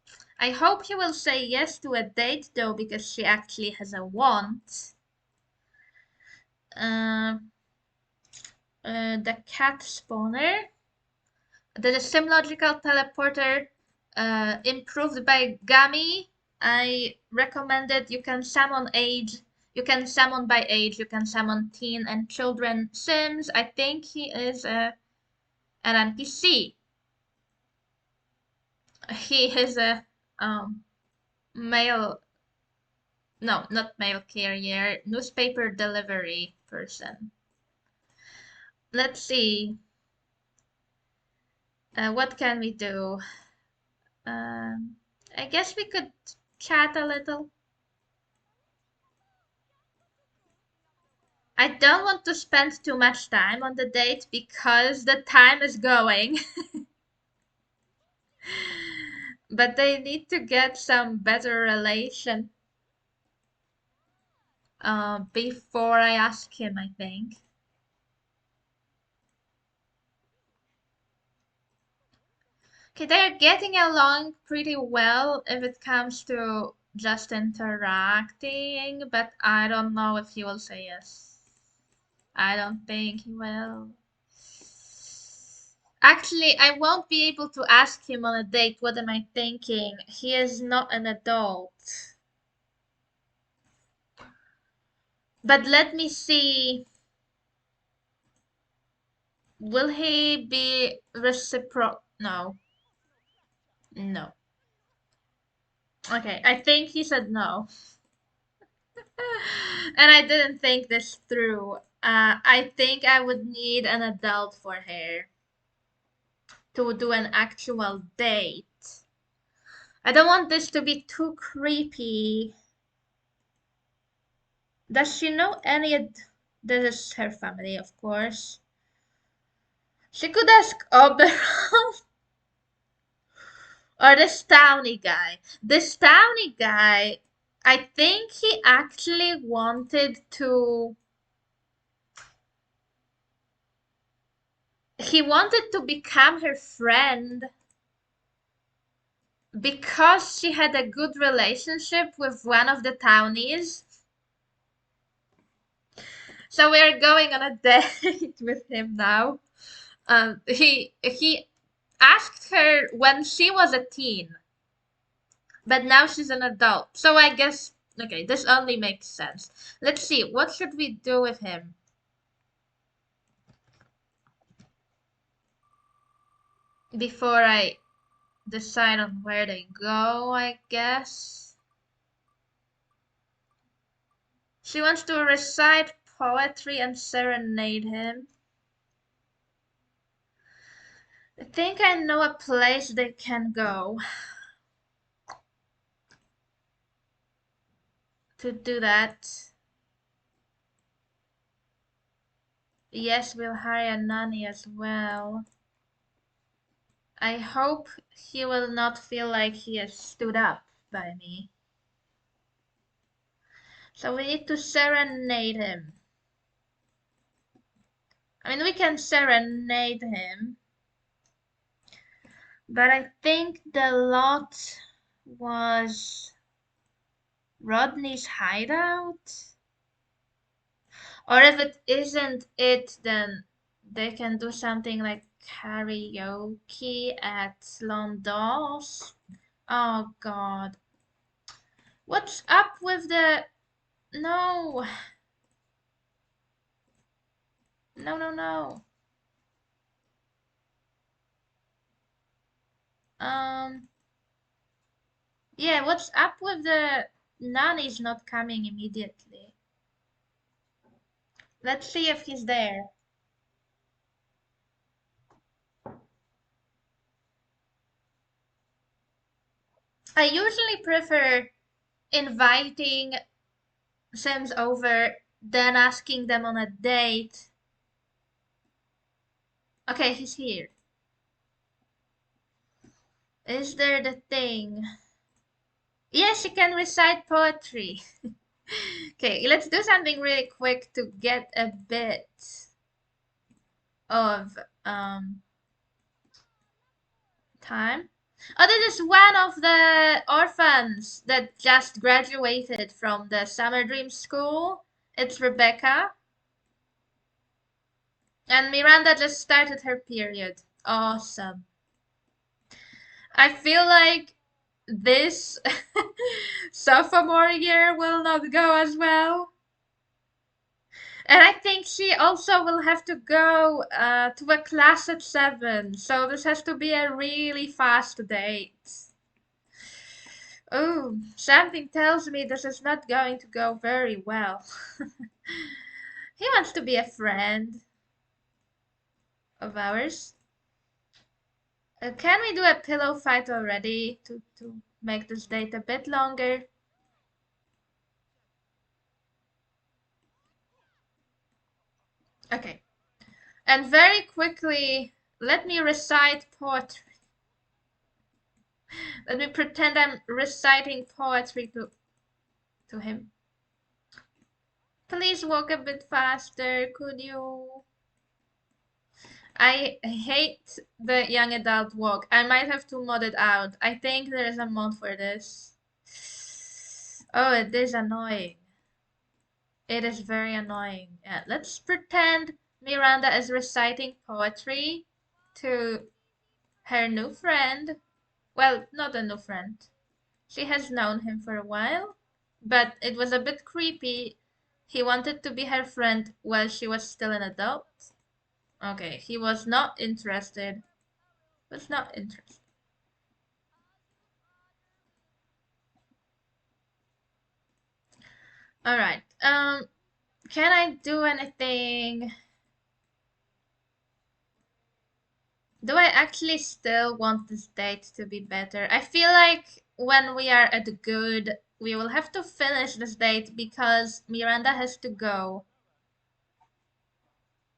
I hope he will say yes to a date though, because she actually has a want. Uh, the cat spawner. The SimLogical teleporter improved by Gami. I recommend it. You can summon age. You can summon by age. You can summon teen and children Sims. I think he is an NPC. He is a mail. No, not mail carrier. Newspaper delivery person. Let's see. What can we do? Um, I guess we could chat a little. I don't want to spend too much time on the date because the time is going. But they need to get some better relation before I ask him, I think. Okay, they're getting along pretty well if it comes to just interacting, but I don't know if he will say yes. I don't think he will. Actually, I won't be able to ask him on a date. What am I thinking? He is not an adult. But let me see. Will he be reciprocal? No. No. Okay, I think he said no. And I didn't think this through. I think I would need an adult for her to do an actual date. I don't want this to be too creepy. Does she know any? This is her family, of course. She could ask Oberon or this Towny guy. This Towny guy, I think he actually wanted to. He wanted to become her friend because she had a good relationship with one of the townies. So we're going on a date with him now. He asked her when she was a teen, but now she's an adult. So I guess okay, this only makes sense. Let's see, what should we do with him before I decide on where they go, I guess. She wants to recite poetry and serenade him. I think I know a place they can go to do that. Yes, we'll hire a nanny as well. I hope he will not feel like he has stood up by me. So we need to serenade him. I mean, we can serenade him, but I think the lot was Rodney's hideout. Or if it isn't it, then they can do something like karaoke at Londos. Oh God. What's up with the... No. No, no, no. Um, yeah, what's up with the nanny's not coming immediately? Let's see if he's there. I usually prefer inviting Sims over than asking them on a date. Okay, he's here. Is there the thing? Yes, she can recite poetry. Okay, let's do something really quick to get a bit of time. Oh, this is one of the orphans that just graduated from the Summer Dream School. It's Rebecca. And Miranda just started her period. Awesome. I feel like this sophomore year will not go as well. And I think she also will have to go to a class at 7. So this has to be a really fast date. Oh, something tells me this is not going to go very well. He wants to be a friend of ours. Can we do a pillow fight already to make this date a bit longer? Okay. And very quickly, let me recite poetry. Let me pretend I'm reciting poetry to him. Please walk a bit faster, could you? I hate the young adult walk. I might have to mod it out. I think there is a mod for this. Oh, it is annoying. It is very annoying. Yeah, let's pretend Miranda is reciting poetry to her new friend. Well, not a new friend. She has known him for a while, but it was a bit creepy. He wanted to be her friend while she was still an adult. Okay, he was not interested. Was not interested. All right. Can I do anything? Do I actually still want this date to be better? I feel like when we are at good, we will have to finish this date because Miranda has to go.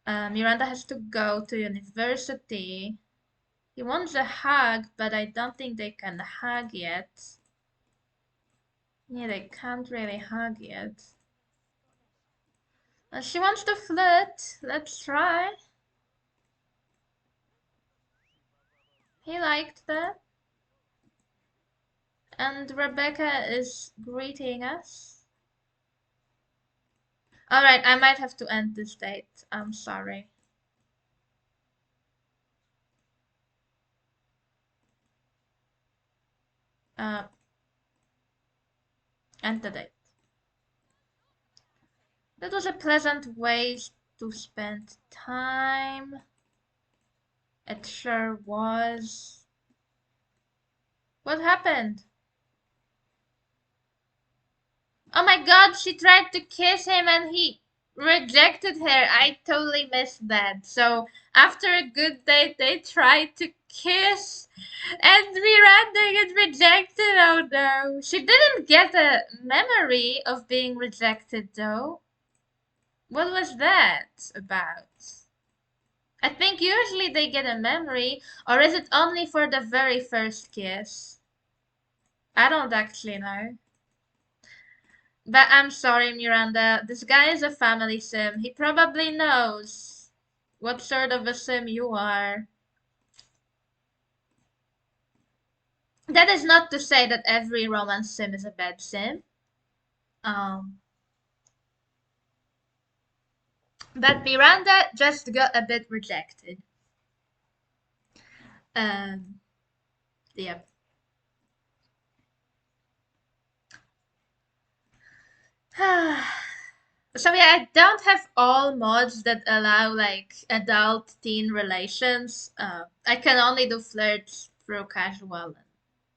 Miranda has to go to university. He wants a hug, but I don't think they can hug yet. Yeah, they can't really hug yet. She wants to flirt. Let's try. He liked that. And Rebecca is greeting us. Alright, I might have to end this date. I'm sorry. Uh, and the date. That was a pleasant way to spend time. It sure was. What happened? Oh my god, she tried to kiss him and he rejected her. I totally missed that. So after a good date, they tried to kiss and Miranda get rejected. Oh no. She didn't get a memory of being rejected though. What was that about? I think usually they get a memory, or is it only for the very first kiss? I don't actually know. But I'm sorry, Miranda. This guy is a family sim. He probably knows what sort of a sim you are. That is not to say that every romance sim is a bad sim. Um, but Miranda just got a bit rejected. Um, yep. So yeah, I don't have all mods that allow like adult teen relations. I can only do flirts through casual and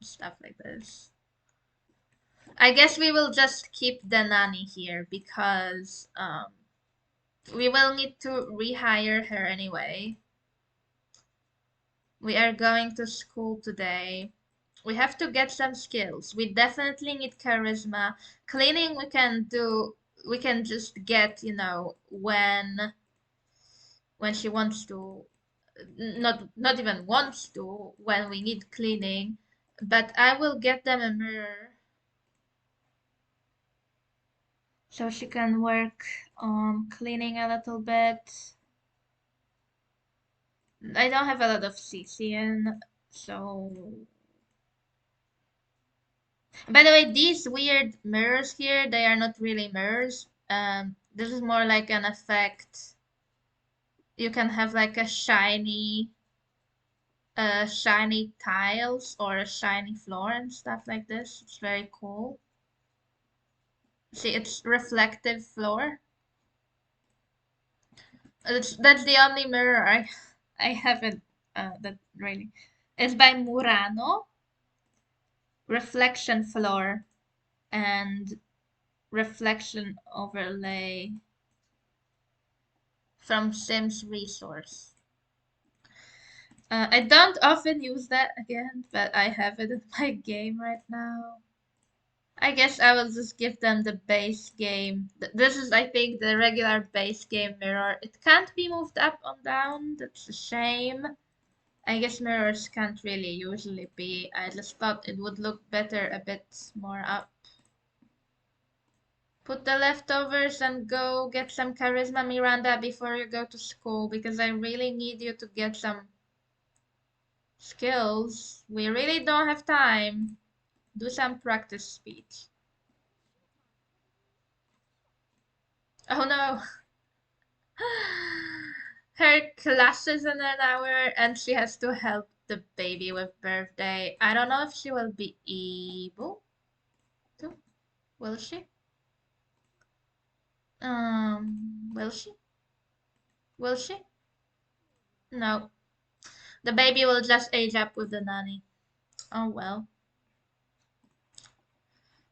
stuff like this. I guess we will just keep the nanny here because we will need to rehire her anyway. We are going to school today. We have to get some skills. We definitely need charisma. Cleaning we can do. We can just get, when she wants to, not even wants to, when we need cleaning. But I will get them a mirror so she can work on cleaning a little bit. I don't have a lot of CCN, so. By the way, these weird mirrors here, they are not really mirrors. This is more like an effect. You can have like shiny tiles or a shiny floor and stuff like this. It's very cool. See, it's reflective floor. That's the only mirror I haven't that really. It's by Murano. Reflection floor and reflection overlay from Sims resource. I don't often use that again, but I have it in my game right now. I guess I will just give them the base game. This is, I think, the regular base game mirror. It can't be moved up or down. That's a shame. I guess mirrors can't really usually be. I just thought it would look better a bit more up. Put the leftovers and go get some charisma, Miranda, before you go to school because I really need you to get some skills. We really don't have time. Do some practice speech. Oh no. Her class is in an hour and she has to help the baby with birthday. I don't know if she will be able to. Will she? Will she? Will she? No. The baby will just age up with the nanny. Oh well.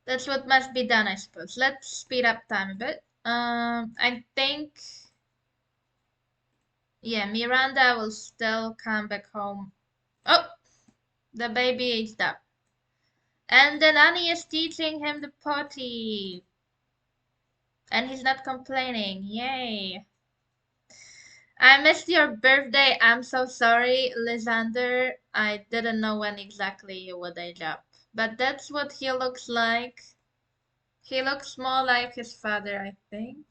That's what must be done, I suppose. Let's speed up time a bit. I think, yeah, Miranda will still come back home. Oh, the baby aged up. And the nanny is teaching him the potty. And he's not complaining. Yay. I missed your birthday. I'm so sorry, Lysander. I didn't know when exactly you would age up. But that's what he looks like. He looks more like his father, I think.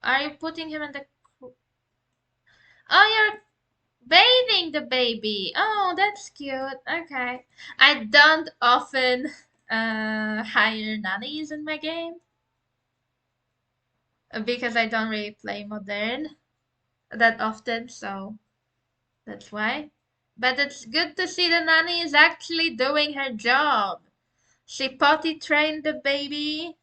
Are you putting him in the... Oh, you're bathing the baby. Oh, that's cute. Okay. I don't often hire nannies in my game because I don't really play modern that often, so that's why. But it's good to see the nanny is actually doing her job. She potty trained the baby.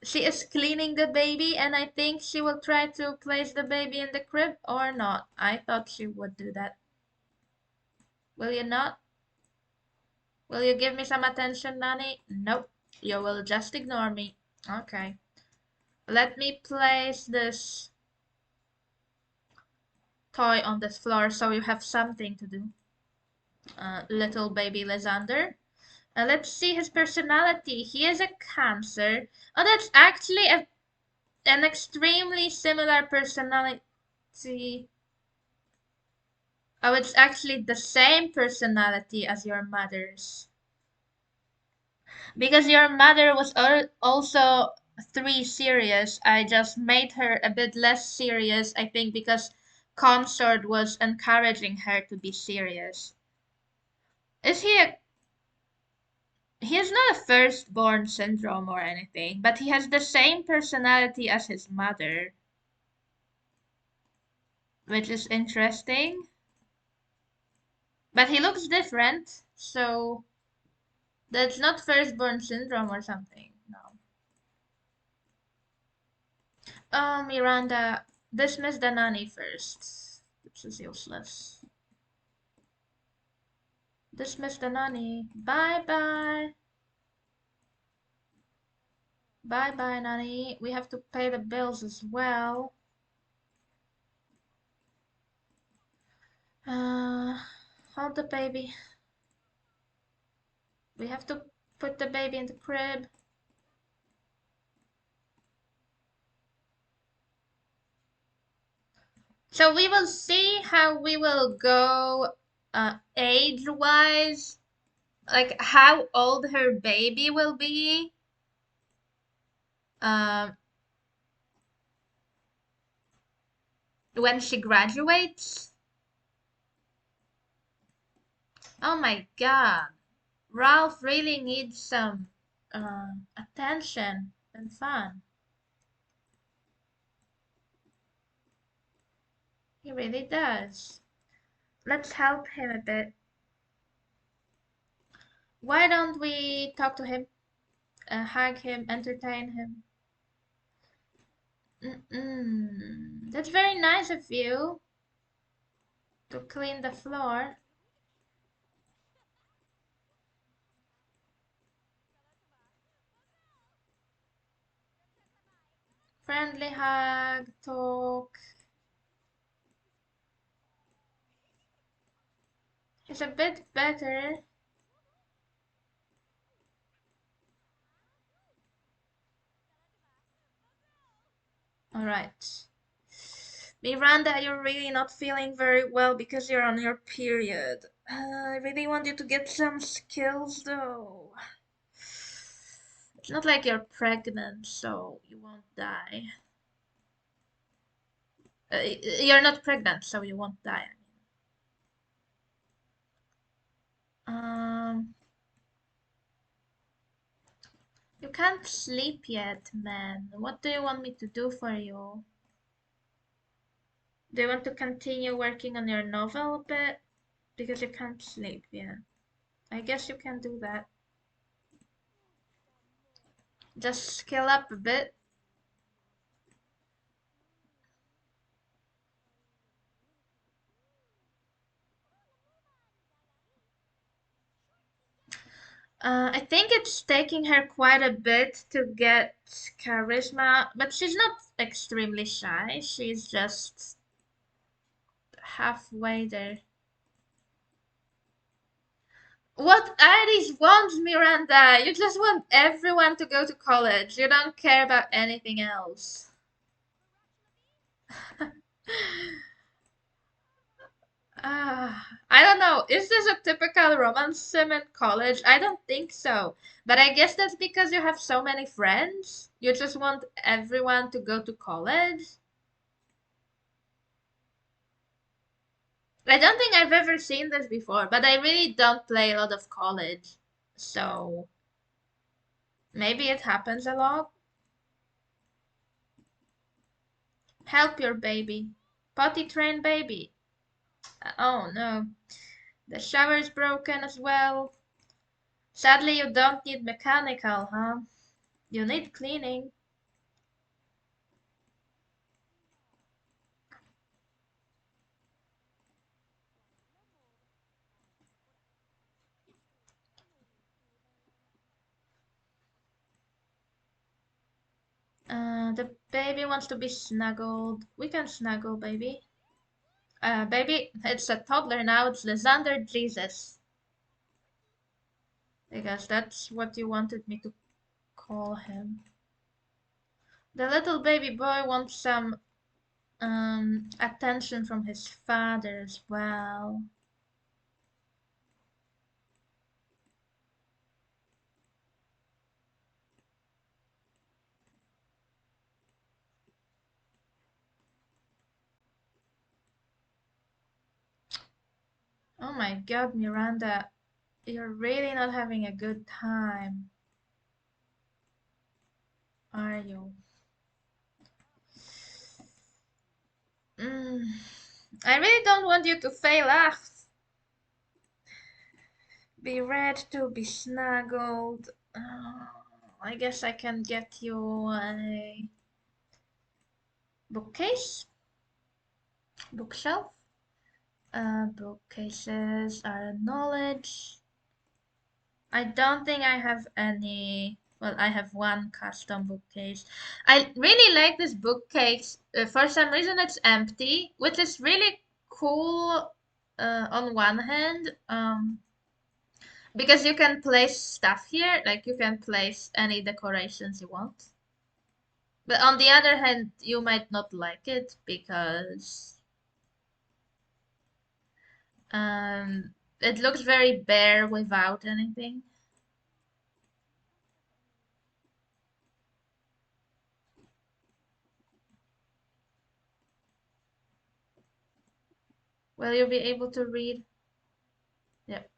She is cleaning the baby, and I think she will try to place the baby in the crib or not. I thought she would do that. Will you not? Will you give me some attention, nanny? Nope. You will just ignore me. Okay. Let me place this toy on this floor so you have something to do. Little baby Lysander. Let's see his personality. He is a Cancer. Oh, that's actually an extremely similar personality. Oh, it's actually the same personality as your mother's. Because your mother was also 3 serious. I just made her a bit less serious, I think, because Consort was encouraging her to be serious. Is he is not a firstborn syndrome or anything, but he has the same personality as his mother, which is interesting. But he looks different, so that's not firstborn syndrome or something. No. Oh, Miranda, dismiss the nanny first, which is useless. Dismiss the nanny. Bye bye. Bye bye, nanny. We have to pay the bills as well. Uh, hold the baby. We have to put the baby in the crib. So we will see how we will go age-wise, like how old her baby will be. Um, when she graduates. Oh my God, Ralph really needs some attention and fun. He really does. Let's help him a bit. Why don't we talk to him, hug him, entertain him? That's very nice of you to clean the floor. Friendly hug, talk. He's a bit better. All right. Miranda, you're really not feeling very well because you're on your period. I really want you to get some skills though. It's not like you're pregnant, so you won't die. You're not pregnant, so you won't die. Um, you can't sleep yet, man. What do you want me to do for you? Do you want to continue working on your novel a bit? Because you can't sleep, yeah. I guess you can do that. Just skill up a bit. I think it's taking her quite a bit to get charisma, but she's not extremely shy. She's just halfway there. What are these wants, Miranda? You just want everyone to go to college. You don't care about anything else. I don't know. Is this a typical romance sim in college? I don't think so. But I guess that's because you have so many friends. You just want everyone to go to college. I don't think I've ever seen this before, but I really don't play a lot of college. So maybe it happens a lot. Help your baby. Potty train baby. Oh no. The shower's broken as well. Sadly, you don't need mechanical, huh? You need cleaning. The baby wants to be snuggled. We can snuggle, baby. Baby, it's a toddler now. It's Lysander Jesus. Because that's what you wanted me to call him. The little baby boy wants some attention from his father as well. Oh my God, Miranda, you're really not having a good time, are you? Mm, I really don't want you to fail us. Be ready to be snuggled. I guess I can get you a bookcase, bookshelf. Bookcases are knowledge. I don't think I have any. Well, I have one custom bookcase. I really like this bookcase. For some reason, it's empty, which is really cool on one hand. Because you can place stuff here, like you can place any decorations you want. But on the other hand, you might not like it because it looks very bare without anything. Will you be able to read? Yep.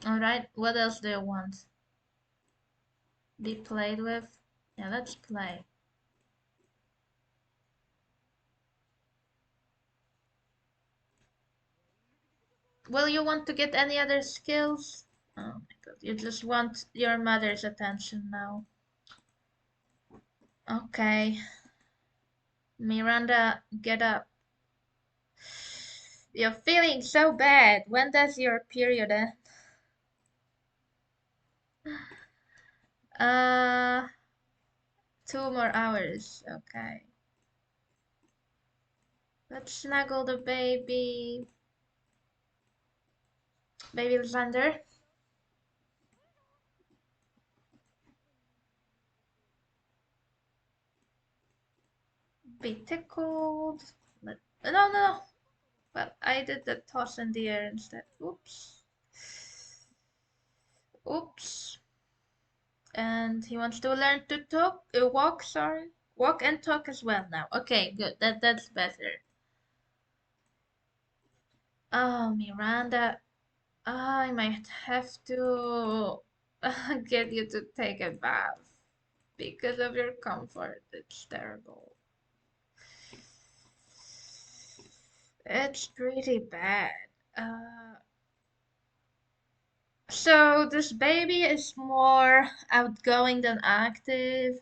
All right. What else do you want? Be played with? Yeah, let's play. Will you want to get any other skills? Oh my God. You just want your mother's attention now. Okay. Miranda, get up. You're feeling so bad. When does your period end? Uh, 2 more hours. Okay. Let's snuggle the baby. Baby Lysander. Be tickled. No, no, no. But I did the toss in the air instead. Oops. Oops. And he wants to learn to talk, walk, sorry. Walk and talk as well now. Okay, good. That's better. Oh, Miranda, I might have to get you to take a bath because of your comfort. It's terrible. It's pretty bad. Uh, so this baby is more outgoing than active.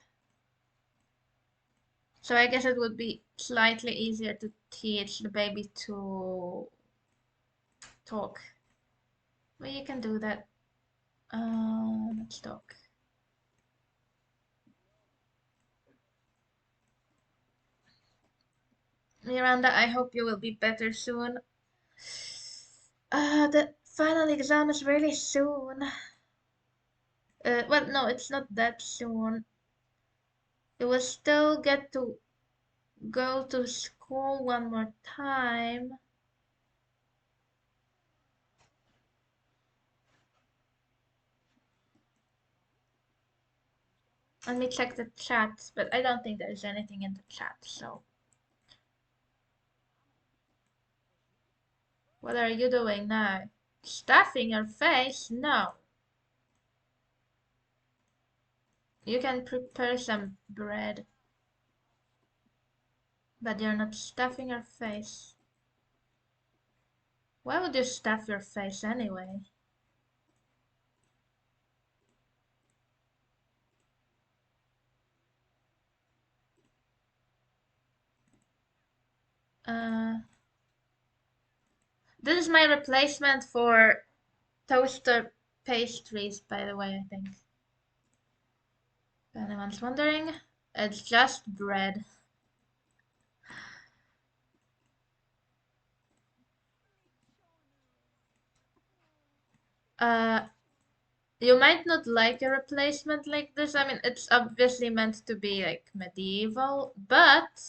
So I guess it would be slightly easier to teach the baby to talk. Well, you can do that. Let's talk. Miranda, I hope you will be better soon. The final exam is really soon. Well, no, it's not that soon. You will still get to go to school one more time. Let me check the chat, but I don't think there's anything in the chat, so. What are you doing now? Stuffing your face? No. You can prepare some bread, but you're not stuffing your face. Why would you stuff your face anyway? Uh, this is my replacement for toaster pastries, by the way, I think. If anyone's wondering, it's just bread. Uh, you might not like a replacement like this. I mean, it's obviously meant to be like medieval, but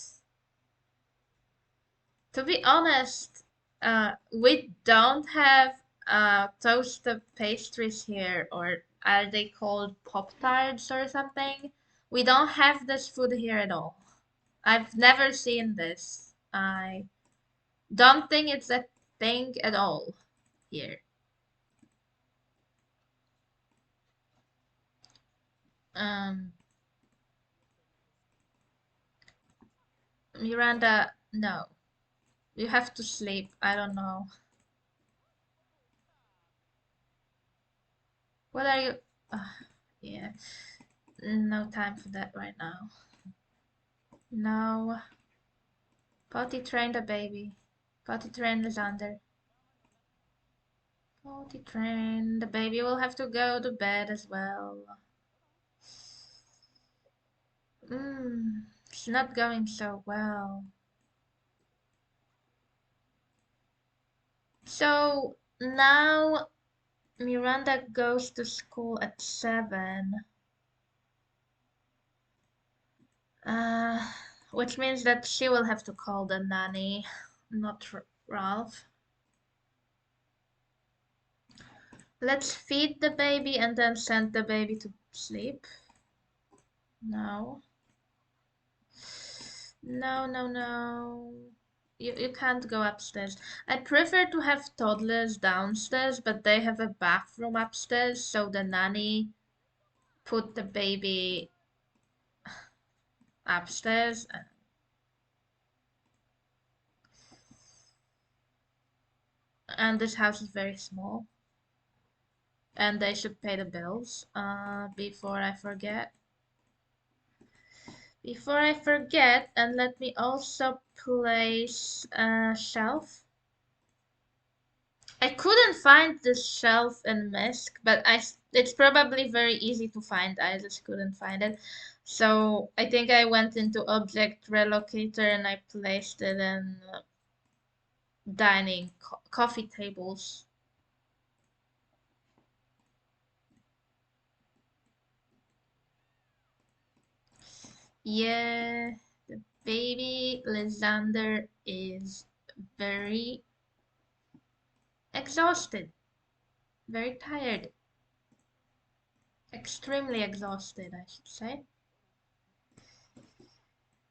to be honest, we don't have toasted pastries here, or are they called Pop-Tarts or something? We don't have this food here at all. I've never seen this. I don't think it's a thing at all here. Um, Miranda, no. You have to sleep. I don't know. What are you? Yeah, no time for that right now. No. Potty train the baby. Potty train Lysander. Potty train. The baby will have to go to bed as well. It's not going so well. So now Miranda goes to school at 7. Uh, which means that she will have to call the nanny, not Ralph. Let's feed the baby and then send the baby to sleep. No. No, no, no. You can't go upstairs. I prefer to have toddlers downstairs, but they have a bathroom upstairs, so the nanny put the baby upstairs. And this house is very small, and they should pay the bills. Before I forget. Before I forget, and let me also place a shelf. I couldn't find this shelf in Misk, but it's probably very easy to find. I just couldn't find it. So I think I went into Object Relocator and I placed it in dining coffee tables. Yeah, the baby Lysander is very exhausted, very tired, extremely exhausted, I should say.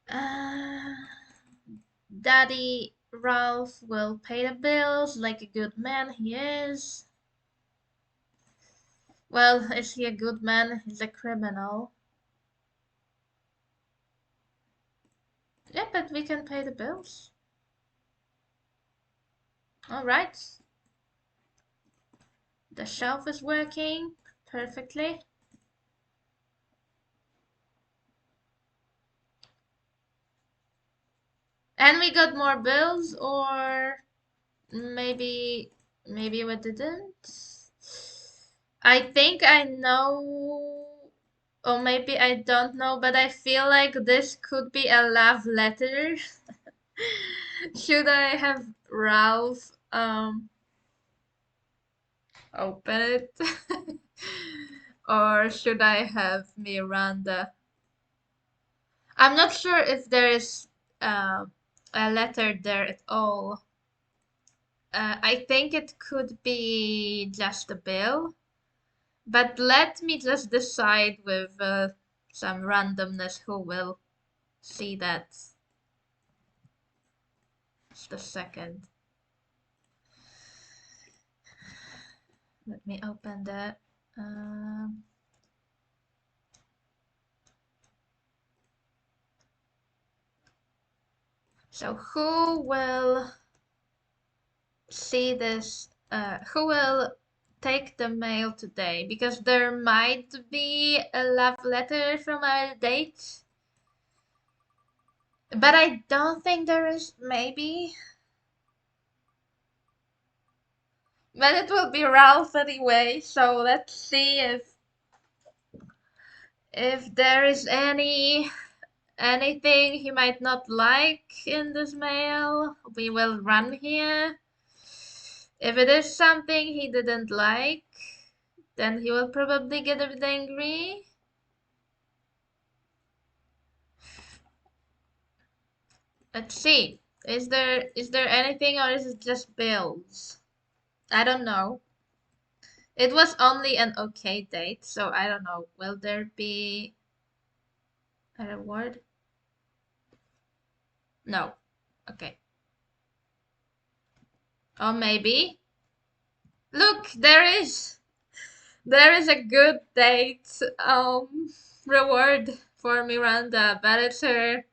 Uh, Daddy Ralph will pay the bills like a good man he is. Well, is he a good man? He's a criminal. Yeah, but we can pay the bills. All right. The shelf is working perfectly. And we got more bills, or maybe we didn't. I think I know, or maybe I don't know, but I feel like this could be a love letter. Should I have Ralph open it? Or should I have Miranda? I'm not sure if there is uh, a letter there at all. I think it could be just a bill, but let me just decide with some randomness who will see that. Just a second. Let me open that. Um, so who will see this. Who will take the mail today? Because there might be a love letter from our date. But I don't think there is, maybe. But it will be Ralph anyway, so let's see if there is anything he might not like in this mail. We will run here. If it is something he didn't like, then he will probably get a bit angry. Let's see. Is there anything, or is it just bills? I don't know. It was only an okay date, so I don't know. Will there be a reward? No. Okay. Or maybe. Look, there is a good date reward for Miranda, but it's her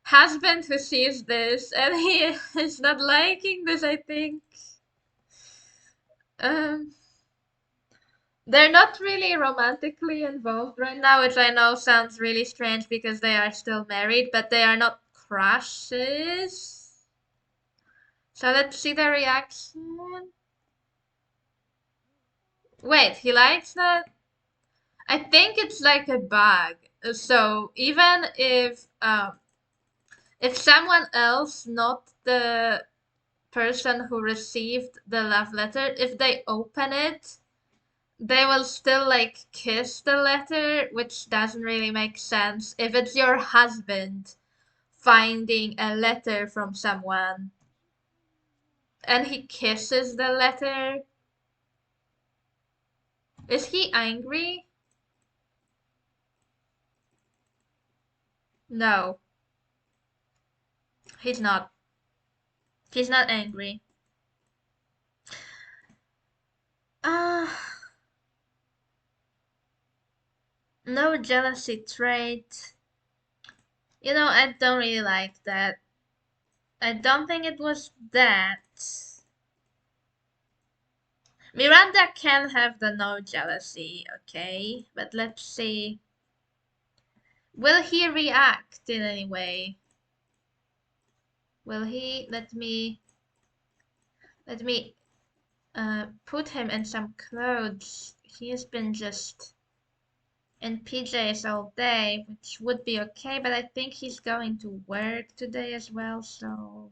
husband who sees this, and he is not liking this, I think. Um, they're not really romantically involved right now, which I know sounds really strange because they are still married, but they are not crushes. So let's see the reaction. Wait, he likes that? I think it's like a bug. So even if someone else, not the person who received the love letter, if they open it, they will still like kiss the letter, which doesn't really make sense. If it's your husband finding a letter from someone and he kisses the letter, is he angry? No, he's not. He's not angry. Uh, no jealousy trait. I don't really like that. I don't think it was that. Miranda can have the no jealousy, okay? But let's see. Will he react in any way? Will he let me put him in some clothes. He has been just in PJs all day, which would be okay, but I think he's going to work today as well, so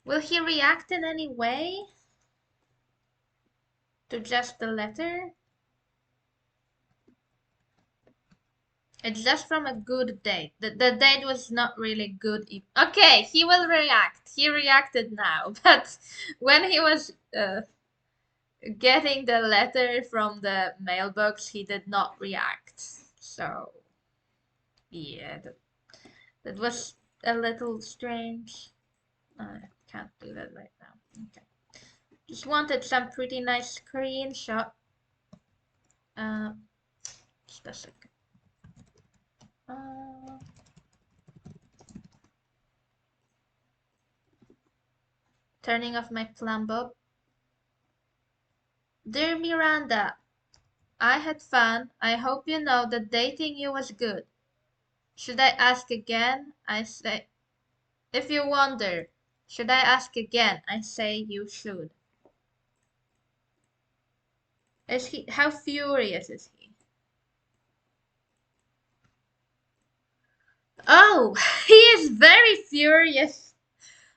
will he react in any way to just the letter? It's just from a good date. The date was not really good. Okay, he will react. He reacted now, but when he was getting the letter from the mailbox, he did not react. So, yeah, that was a little strange. I can't do that right now. Okay. Just wanted some pretty nice screenshot. Uh, just a second. Uh, Turning off my Plumbo. Dear Miranda, I had fun. I hope you know that dating you was good. Should I ask again? I say, if you wonder, should I ask again? I say you should. How furious is he? Oh, he is very furious.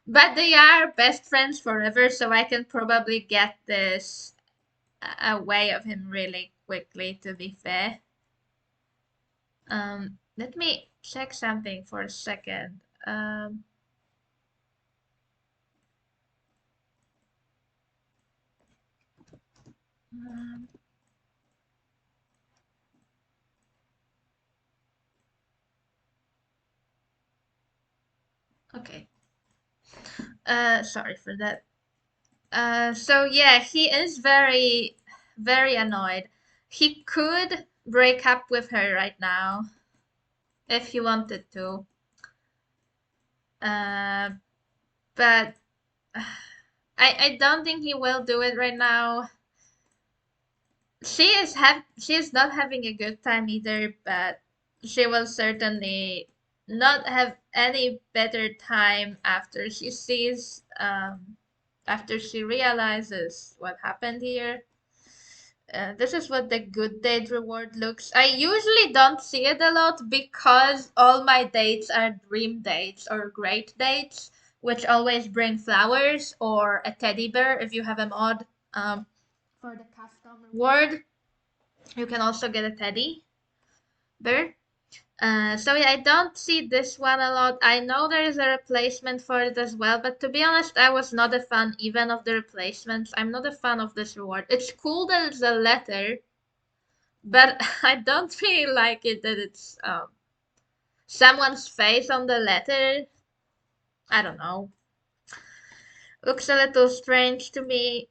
But they are best friends forever, so I can probably get this away of him really quickly, to be fair. Let me check something for a second. Um, okay. Sorry for that. So yeah, he is very, very annoyed. He could break up with her right now if he wanted to. Uh, But I don't think he will do it right now. She is not having a good time either, but she will certainly not have any better time after she sees after she realizes what happened here. This is what the good date reward looks. I usually don't see it a lot because all my dates are dream dates or great dates, which always bring flowers or a teddy bear if you have a mod. For the custom reward, you can also get a teddy bear. So yeah, I don't see this one a lot. I know there is a replacement for it as well, but to be honest, I was not a fan even of the replacements. I'm not a fan of this reward. It's cool that it's a letter, but I don't really like it that it's someone's face on the letter. I don't know. Looks a little strange to me,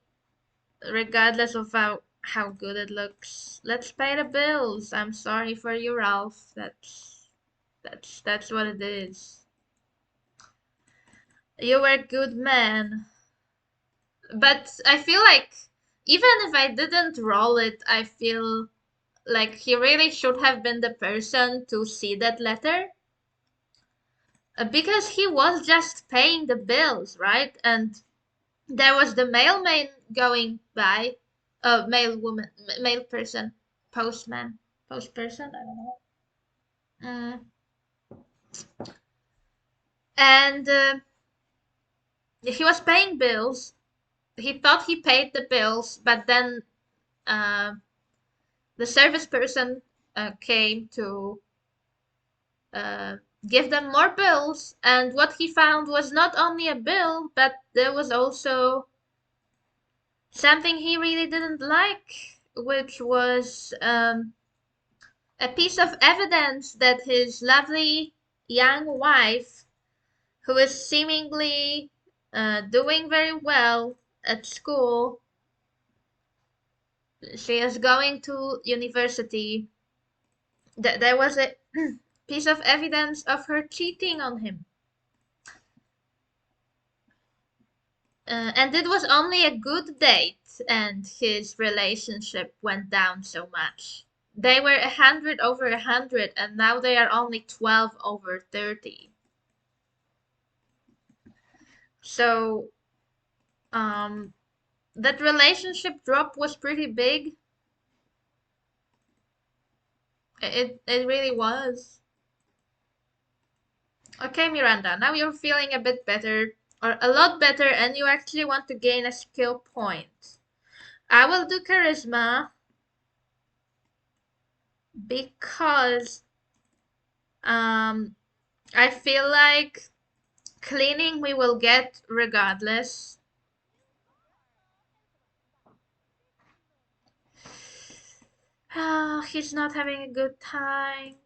regardless of how good it looks. Let's pay the bills. I'm sorry for you, Ralph. That's what it is. You were a good man. But I feel like even if I didn't roll it, I feel like he really should have been the person to see that letter. Because he was just paying the bills, right? And there was the mailman going by, mail woman, mail person, postman, post person, I don't know. And he was paying bills. He thought he paid the bills, but then uh, the service person came to uh, give them more bills. And what he found was not only a bill, but there was also something he really didn't like, which was a piece of evidence that his lovely young wife, who is seemingly doing very well at school, she is going to university, that there was a piece of evidence of her cheating on him. And it was only a good date, and his relationship went down so much. They were 100 over 100, and now they are only 12 over 30. So, um, that relationship drop was pretty big. It really was. Okay, Miranda, now you're feeling a bit better, or a lot better, and you actually want to gain a skill point. I will do charisma because I feel like cleaning we will get regardless. He's not having a good time.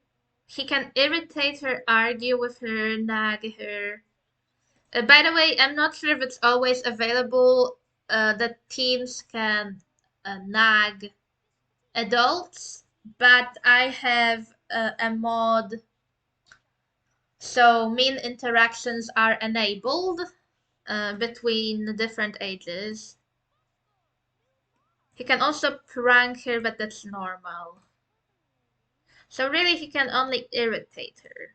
He can irritate her, argue with her, nag her. By the way, I'm not sure if it's always available that teens can nag adults, but I have a mod so mean interactions are enabled between the different ages. He can also prank her, but that's normal. So really, he can only irritate her.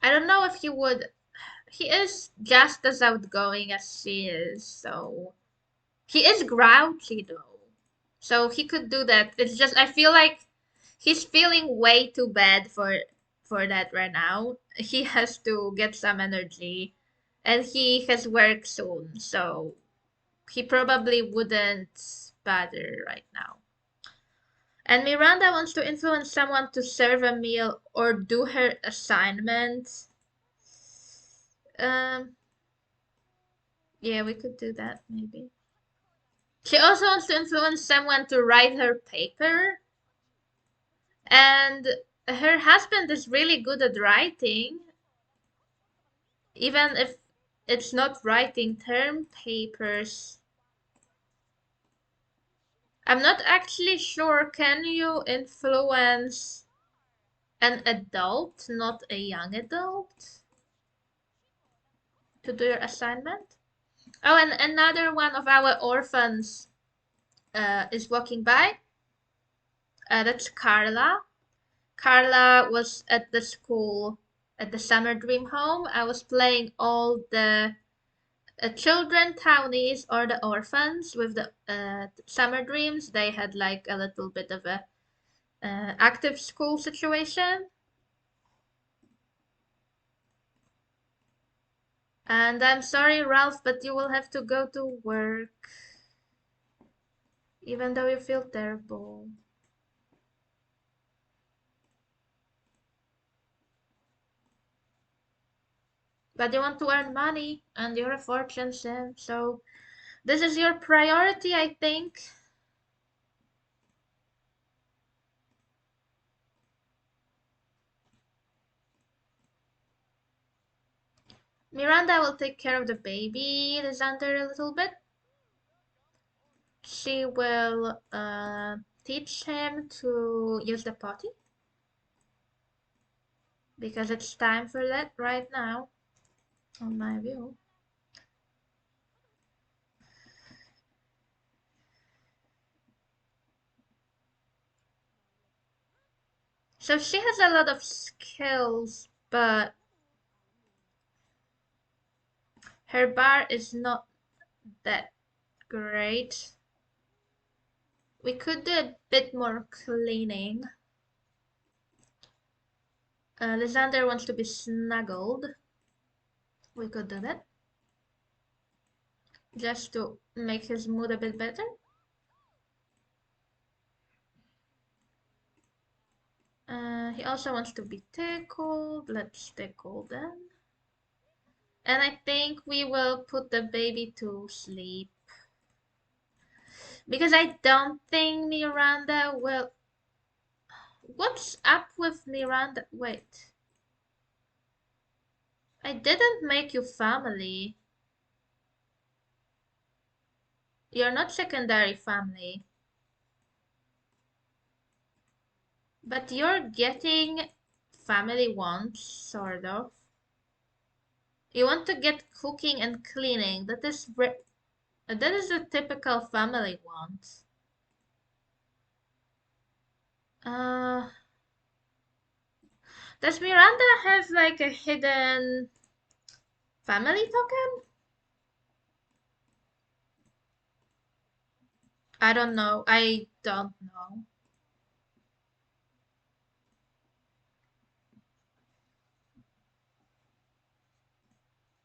I don't know if he would. He is just as outgoing as she is, so he is grouchy though. So he could do that. It's just I feel like he's feeling way too bad for that right now. He has to get some energy, and he has work soon, so he probably wouldn't bother right now. And Miranda wants to influence someone to serve a meal or do her assignment. Um, yeah, we could do that maybe. She also wants to influence someone to write her paper. And her husband is really good at writing, even if it's not writing term papers. I'm not actually sure. Can you influence an adult, not a young adult, to do your assignment? Oh, and another one of our orphans is walking by. That's Carla. Carla was at the school, at the Summer Dream Home. I was playing all the children, townies, or the orphans with the Summer Dreams. They had like a little bit of a active school situation. And I'm sorry, Ralph, but you will have to go to work, even though you feel terrible. But you want to earn money, and you're a fortune sim, so this is your priority, I think. Miranda will take care of the baby, Lysander, a little bit. She will teach him to use the potty because it's time for that right now, on my view. So she has a lot of skills, but her bar is not that great. We could do a bit more cleaning. Lysander wants to be snuggled. We could do that. Just to make his mood a bit better. He also wants to be tickled. Let's tickle them. And I think we will put the baby to sleep. Because I don't think Miranda will... What's up with Miranda? Wait. I didn't make you family. You're not secondary family. But you're getting family wants, sort of. You want to get cooking and cleaning. That is a typical family want. Uh, does Miranda have like a hidden family token? I don't know. I don't know.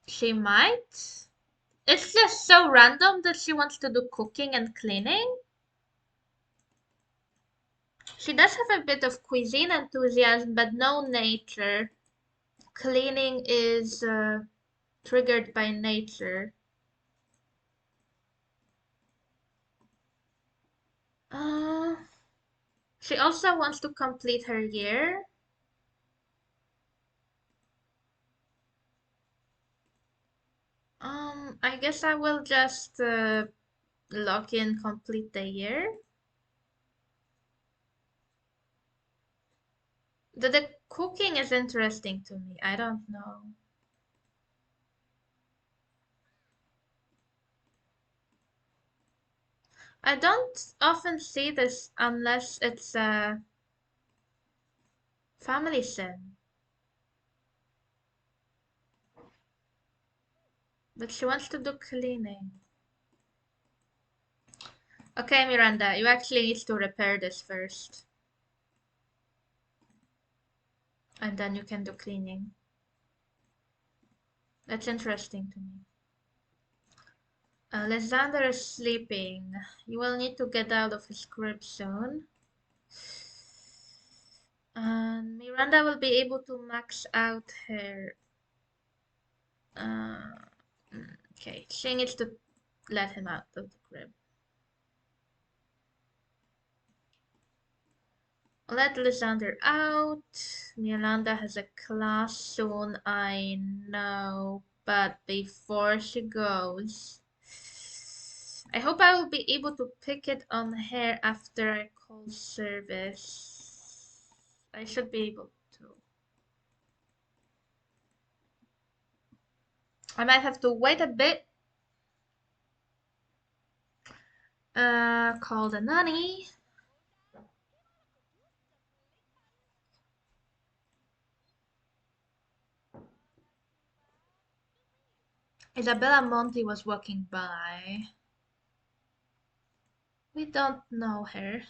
She might. It's just so random that she wants to do cooking and cleaning. She does have a bit of cuisine enthusiasm, but no nature. Cleaning is triggered by nature. Uh, she also wants to complete her year. I guess I will just lock in complete the year. The cooking is interesting to me. I don't know. I don't often see this unless it's a family sim. But she wants to do cleaning. Okay, Miranda, you actually need to repair this first. And then you can do cleaning. That's interesting to me. Alexander is sleeping. You will need to get out of his crib soon. And Miranda will be able to max out her... Uh, okay, she needs to let him out of the crib. Let Lysander out. Miranda has a class soon, I know. But before she goes, I hope I will be able to pick it on here after I call service. I should be able to. I might have to wait a bit. Call the nanny. Isabella Monti was walking by. We don't know her.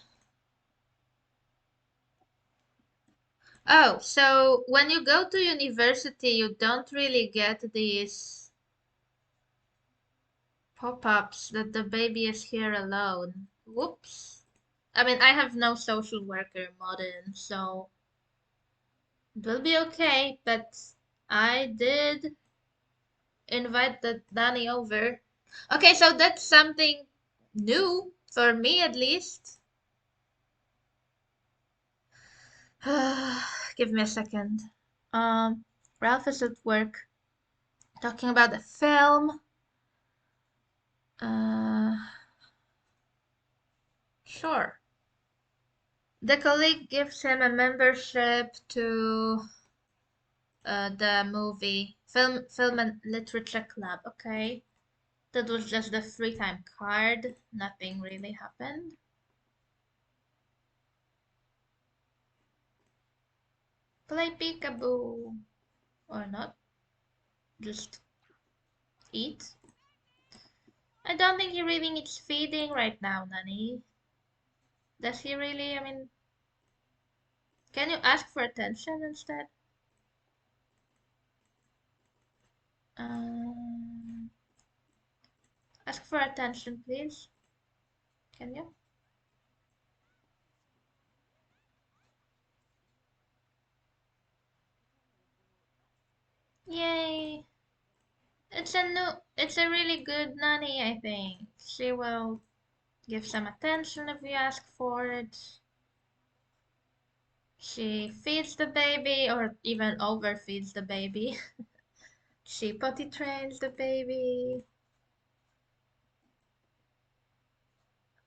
Oh, so when you go to university, you don't really get these pop-ups that the baby is here alone. Whoops. I mean, I have no social worker modern, so it will be okay, but I did invite the Danny over. Okay, so that's something new for me at least. Give me a second. Um, Ralph is at work talking about the film. Uh, sure. The colleague gives him a membership to the movie film and literature club. Okay, that was just the free time card. Nothing really happened. Play peekaboo or not? Just eat. I don't think he really needs feeding right now, Nani. Does he really? I mean, can you ask for attention instead? Um, Ask for attention, please. Can you? Yay! It's a really good nanny, I think. She will give some attention if you ask for it. She feeds the baby or even overfeeds the baby. She potty trains the baby.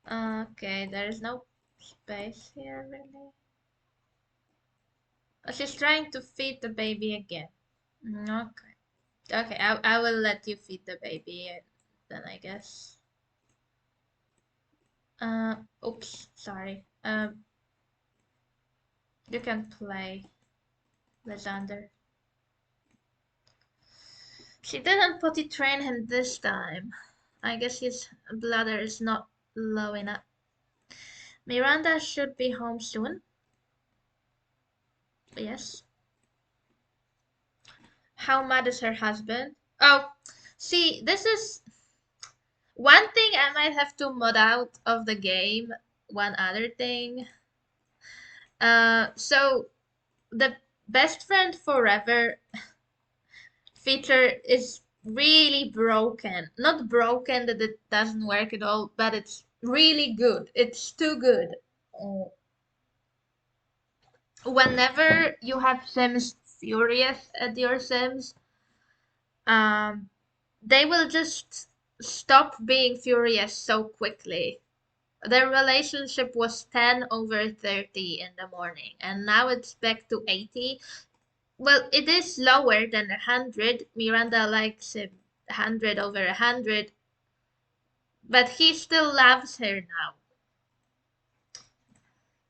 Okay, there's no space here really. Oh, she's trying to feed the baby again. Okay. Okay, I will let you feed the baby then I guess. Oops, sorry. You can play, Lysander. She didn't potty train him this time. I guess his bladder is not low enough. Miranda should be home soon. Yes. How mad is her husband? Oh, see, this is one thing I might have to mod out of the game. One other thing. So the best friend forever feature is really broken. Not broken that it doesn't work at all, but it's really good. It's too good. Uh, Whenever you have Sims furious at your Sims, um, they will just stop being furious so quickly. Their relationship was 10 over 30 in the morning, and now it's back to 80. Well, it is lower than 100. Miranda likes him 100 over 100, but he still loves her now.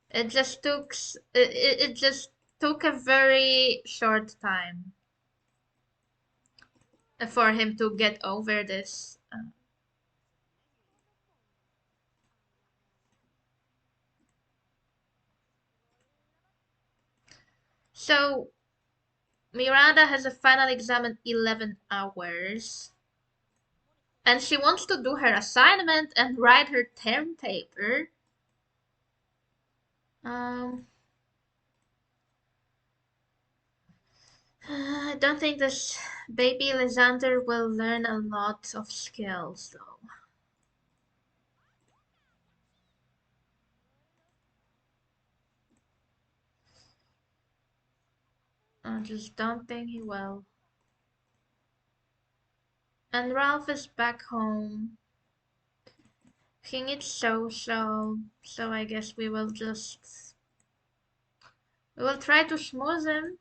It just took a very short time for him to get over this. So Miranda has a final exam in 11 hours, and she wants to do her assignment and write her term paper. Um, I don't think this baby Lysander will learn a lot of skills, though. I just don't think he will. And Ralph is back home. King is social, so I guess we will try to smooth him.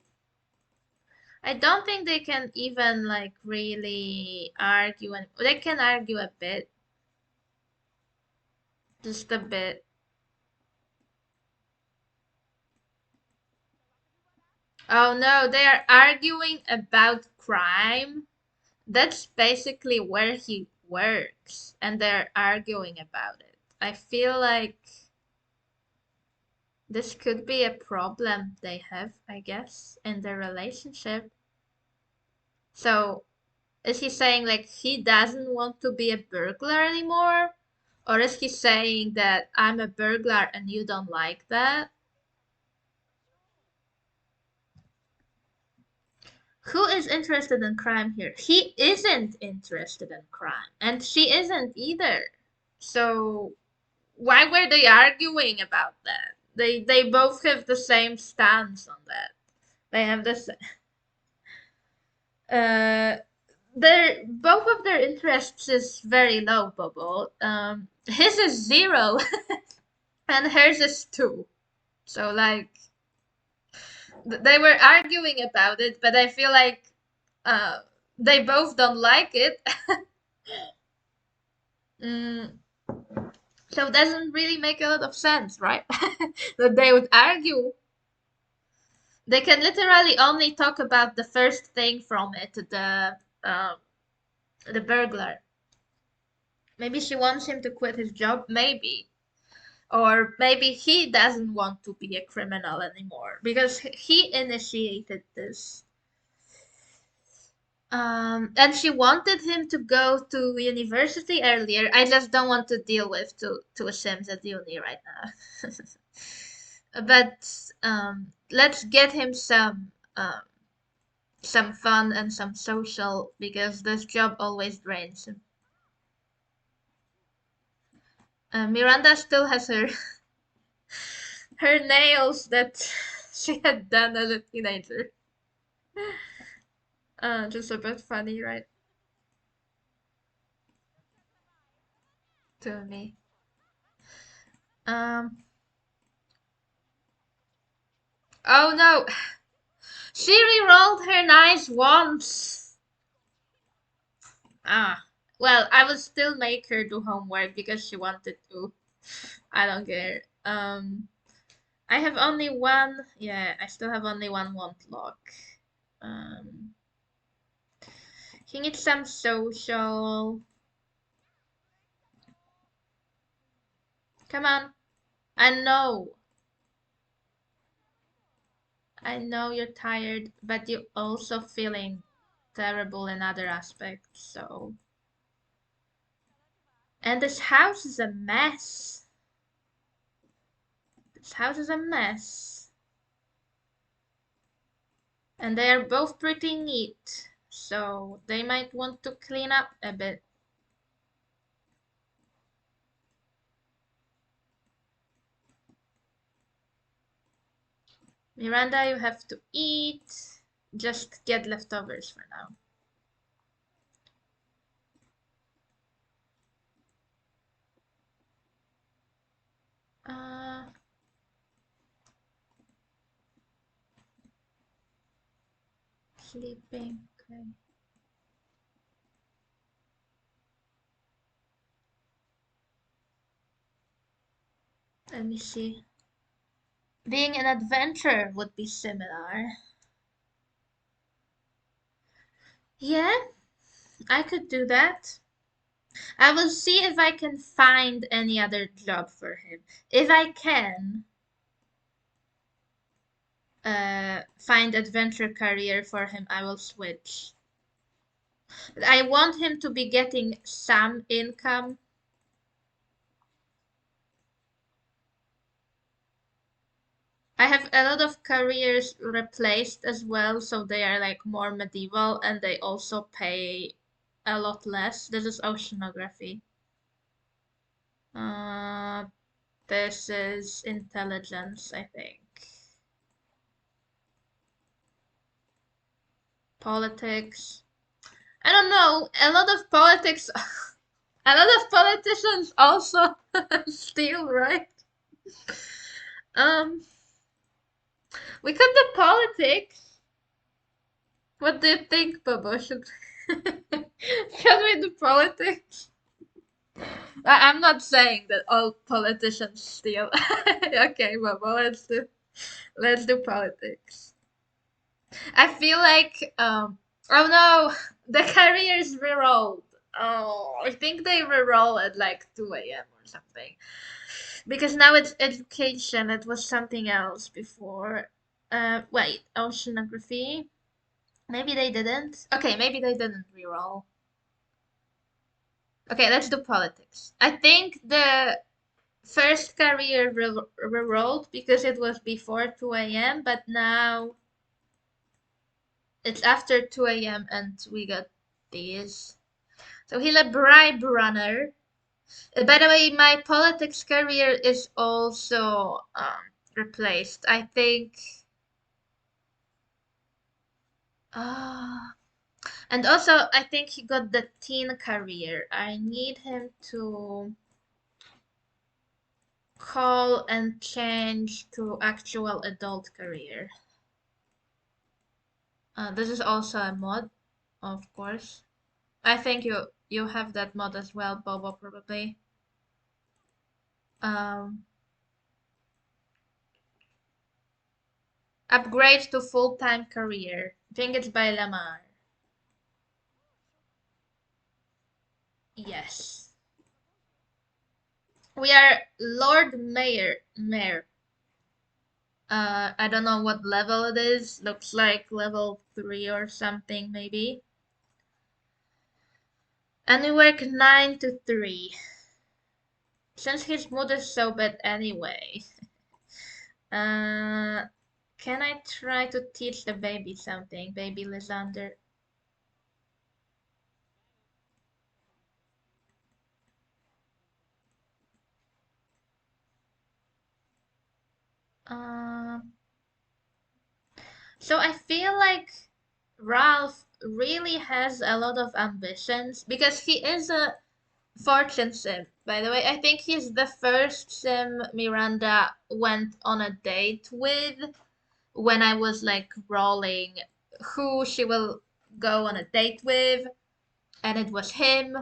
I don't think they can even like really argue, and they can argue a bit, just a bit. Oh no, they are arguing about crime. That's basically where he works, and they're arguing about it. I feel like this could be a problem they have, I guess, in their relationship. So, is he saying like he doesn't want to be a burglar anymore? Or is he saying that I'm a burglar and you don't like that? Who is interested in crime here? He isn't interested in crime, and she isn't either. So why were they arguing about that? They both have the same stance on that. They have this uh their both of their interests is very low, Bubble. His is zero and hers is two. So like they were arguing about it, but I feel like uh they both don't like it. mm, so it doesn't really make a lot of sense, right? That they would argue. They can literally only talk about the first thing from it, uh, the burglar. Maybe she wants him to quit his job, maybe. Or maybe he doesn't want to be a criminal anymore because he initiated this. And she wanted him to go to university earlier. I just don't want to deal with two Sims at uni right now. But let's get him some fun and some social because this job always drains him. Miranda still has her nails that she had done as a teenager. Just a bit funny, right? To me. Um. Oh no, she re-rolled her dice once. Ah. Well, I will still make her do homework because she wanted to. I don't care. I have only one. Yeah, I still have only one want lock. Um, he needs some social. Come on. I know. I know you're tired, but you're also feeling terrible in other aspects, so. And this house is a mess. This house is a mess. And they are both pretty neat, so they might want to clean up a bit. Miranda, you have to eat. Just get leftovers for now. Uh, sleeping. Okay. Let me see. Being an adventurer would be similar. Yeah, I could do that. I will see if I can find any other job for him. If I can find adventure career for him, I will switch. But I want him to be getting some income. I have a lot of careers replaced as well, so they are like more medieval and they also pay a lot less. This is oceanography. Uh, this is intelligence, I think. Politics. I don't know. A lot of politics A lot of politicians also steal, right? Um, we could do politics. What do you think, Bobo? Should we do politics? I'm not saying that all politicians steal. Okay, Bobo, let's do politics. I feel like oh no, the careers rerolled. Oh, I think they reroll at like 2 a.m. or something. Because now it's education. It was something else before. Wait, oceanography. Maybe they didn't. Okay, maybe they didn't reroll. Okay, let's do politics. I think the first career rerolled because it was before 2 a.m., but now it's after 2 a.m. and we got these. So he's a bribe runner. By the way, my politics career is also replaced. I think. Uh, and also, I think he got the teen career. I need him to call and change to actual adult career. This is also a mod, of course. I think you have that mod as well, Bobo, probably. Um, Upgrade to full-time career. I think it's by Lamar. Yes. We are Lord Mayor. I don't know what level it is. Looks like level 3 or something, maybe. And we work 9 to 3. Since his mood is so bad anyway. Uh, can I try to teach the baby something, baby Lysander? Uh, so I feel like Ralph really has a lot of ambitions because he is a fortune sim. By the way, I think he's the first sim Miranda went on a date with when I was like rolling who she will go on a date with, and it was him.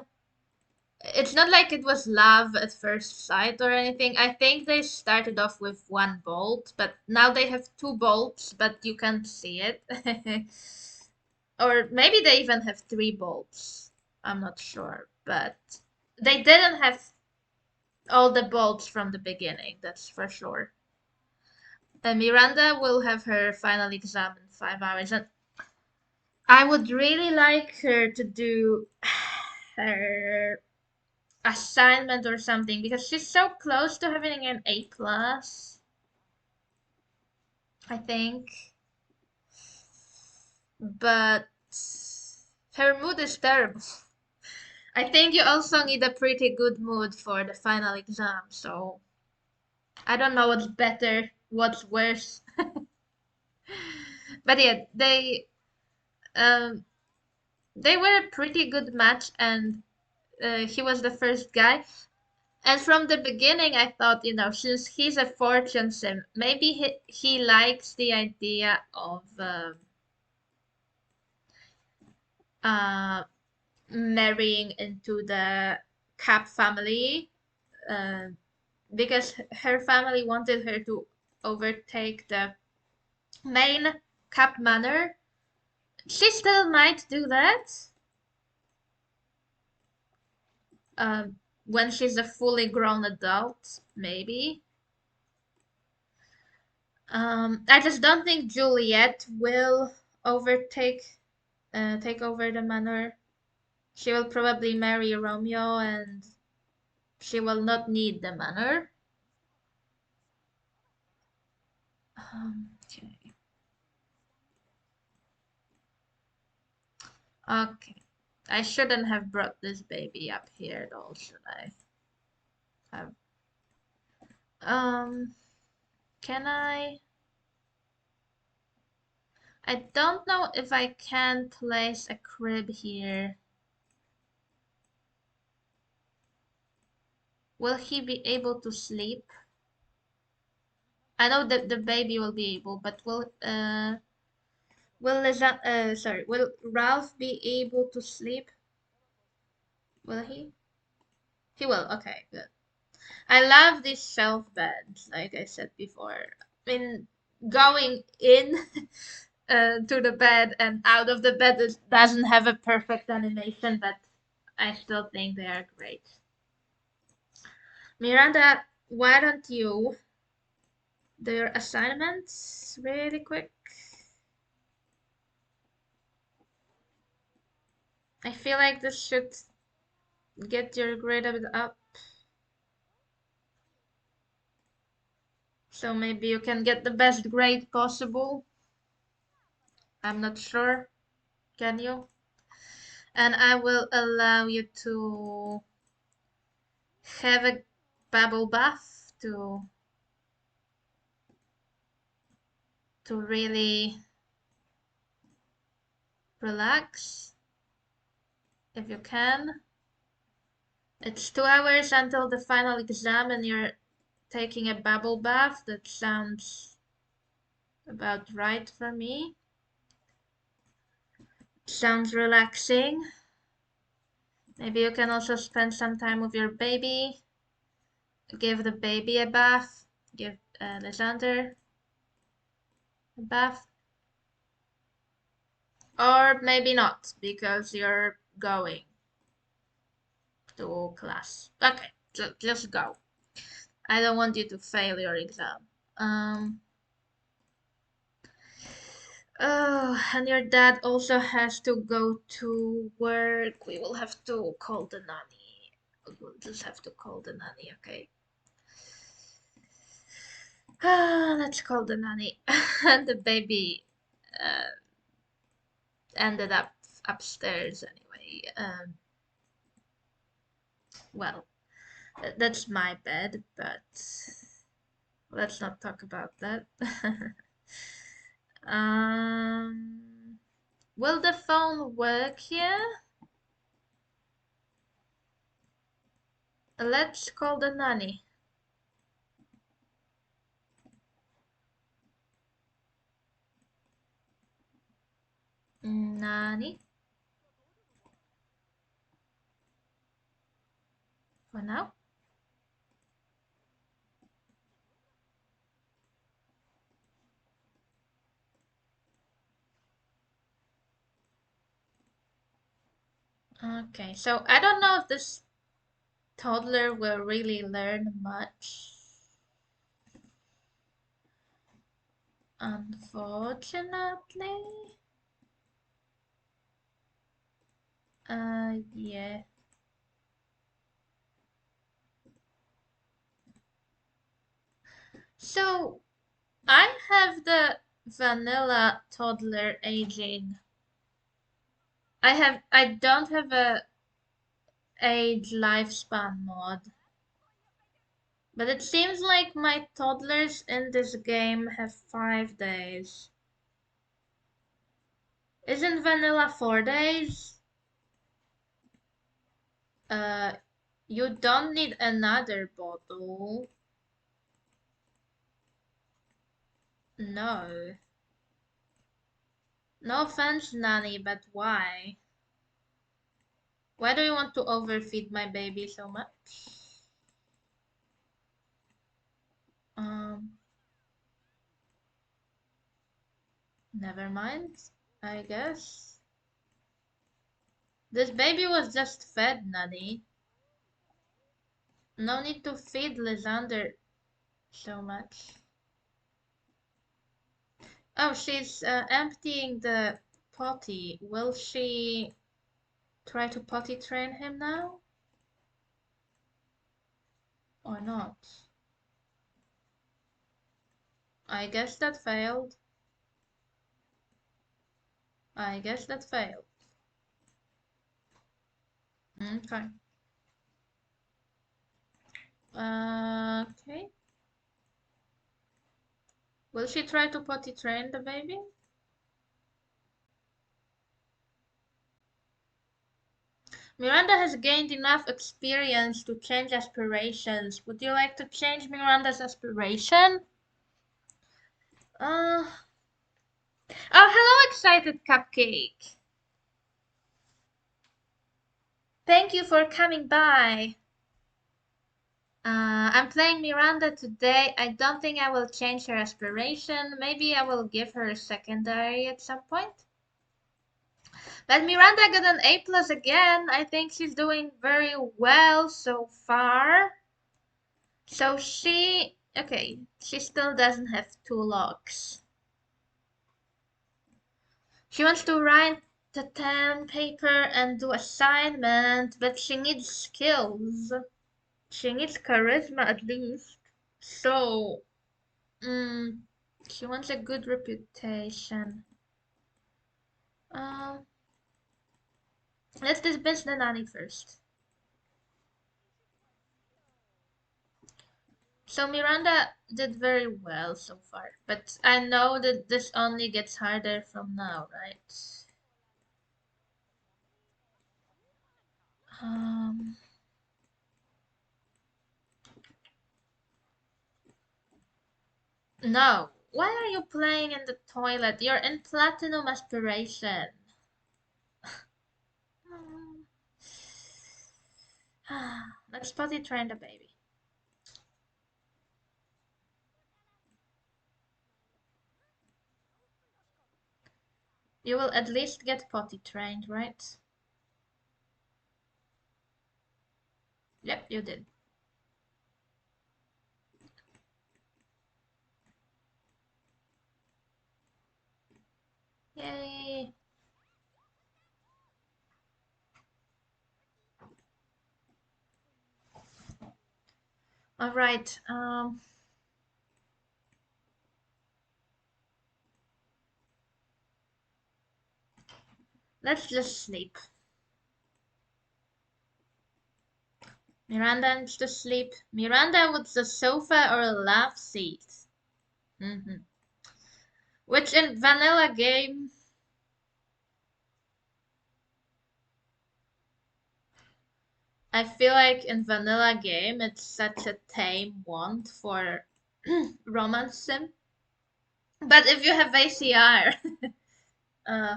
It's not like it was love at first sight or anything. I think they started off with one bolt, but now they have two bolts, but you can't see it. Or maybe they even have three bolts. I'm not sure, but they didn't have all the bolts from the beginning, that's for sure. Miranda will have her final exam in 5 hours, and I would really like her to do her assignment or something because she's so close to having an A plus, I think. But her mood is terrible. I think you also need a pretty good mood for the final exam, so I don't know what's better, what's worse. But yeah, um they were a pretty good match, and he was the first guy. And from the beginning, I thought, since he's a fortune sim, maybe he likes the idea of uh, marrying into the Cap family, uh, because her family wanted her to overtake the main Cap manor. She still might do that when she's a fully grown adult, maybe. I just don't think Juliet will overtake take over the manor. She will probably marry Romeo and she will not need the manor. Okay. Okay. I shouldn't have brought this baby up here though, should I? Have um can I don't know if I can place a crib here. Will he be able to sleep? I know that the baby will be able, but will Ralph be able to sleep? Will he? He will. Okay, good. I love these shelf beds, like I said before. I mean, going in to the bed and out of the bed doesn't have a perfect animation, but I still think they are great. Miranda, why don't you do your assignments really quick? I feel like this should get your grade a bit up. So maybe you can get the best grade possible. I'm not sure. Can you? And I will allow you to have a bubble bath to really relax if you can. It's 2 hours until the final exam and you're taking a bubble bath. That sounds about right for me. Sounds relaxing. Maybe you can also spend some time with your baby. Give the baby a bath. Give Lysander a bath. Or maybe not, because you're going to class. Okay, just go. I don't want you to fail your exam. Oh, and your dad also has to go to work. We will have to call the nanny. We'll just have to call the nanny, okay? Let's call the nanny. And the baby uh, ended up upstairs anyway. Well, that's my bed, but let's not talk about that. um, will the phone work here? Let's call the nanny. Nanny, for now. Okay, so I don't know if this toddler will really learn much. Unfortunately. Yeah. So I have the vanilla toddler aging. I don't have a age lifespan mod. But it seems like my toddlers in this game have 5 days. Isn't vanilla 4 days? Uh, you don't need another bottle. No. No offense, Nanny, but why? Why do you want to overfeed my baby so much? Um, Never mind, I guess. This baby was just fed, Nanny. No need to feed Lysander so much. Oh, she's emptying the potty. Will she try to potty train him now? Or not? I guess that failed. I guess that failed. Okay. Okay. Will she try to potty train the baby? Miranda has gained enough experience to change aspirations. Would you like to change Miranda's aspiration? Uh, oh, hello, excited cupcake. Thank you for coming by. I'm playing Miranda today. I don't think I will change her aspiration. Maybe I will give her a secondary at some point. But Miranda got an A plus again. I think she's doing very well so far. So okay, she still doesn't have two locks. She wants to write the 10 paper and do assignment, but she needs skills. She needs charisma at least. So, mm, she wants a good reputation. Um, let's dismiss the nanny first. So Miranda did very well so far, but I know that this only gets harder from now, right? Um, no. Why are you playing in the toilet? You're in platinum aspiration. Let's potty train the baby. You will at least get potty trained, right? Yep, you did. Yay. All right. Let's just sleep. Miranda needs to sleep. Miranda wants a sofa or a love seat. Hmm. Which in vanilla game, I feel like in vanilla game it's such a tame want for romance sim. But if you have ACR, uh,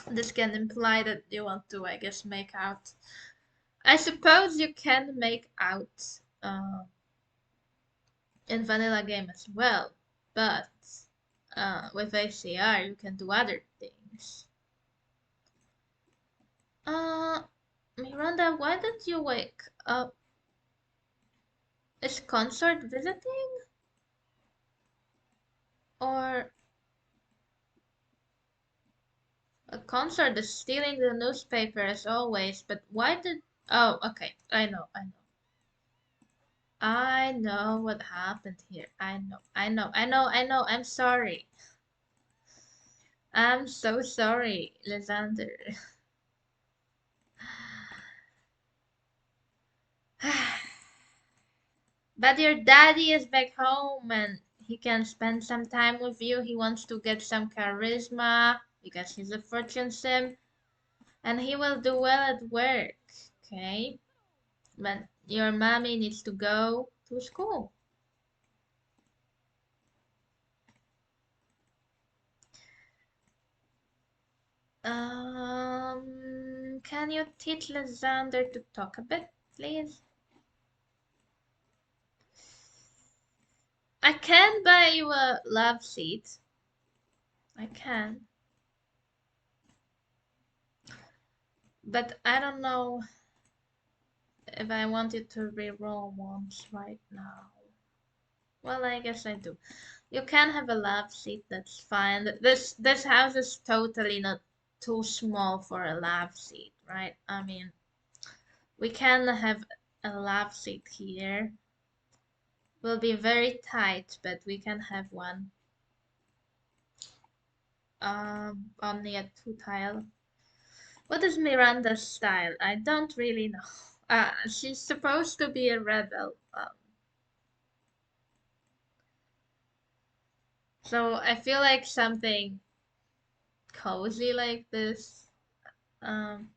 this can imply that you want to, I guess, make out. I suppose you can make out in vanilla game as well, but with ACR you can do other things. Uh, Miranda, why did you wake up? Is consort visiting? Or a consort is stealing the newspaper as always, but why did... Oh, okay, I know what happened here. I'm sorry. I'm so sorry, Lysander. But your daddy is back home and he can spend some time with you. He wants to get some charisma because he's a fortune sim and he will do well at work. Okay? But your mommy needs to go to school. Can you teach Lysander to talk a bit, please? I can buy you a love seat. I can. But I don't know if I want you to reroll once right now. Well, I guess I do. You can have a love seat, that's fine. This house is totally not too small for a love seat, right? I mean, we can have a love seat here. Will be very tight, but we can have one. Only a two tile. What is Miranda's style? I don't really know. She's supposed to be a rebel. So I feel like something cozy like this. Um,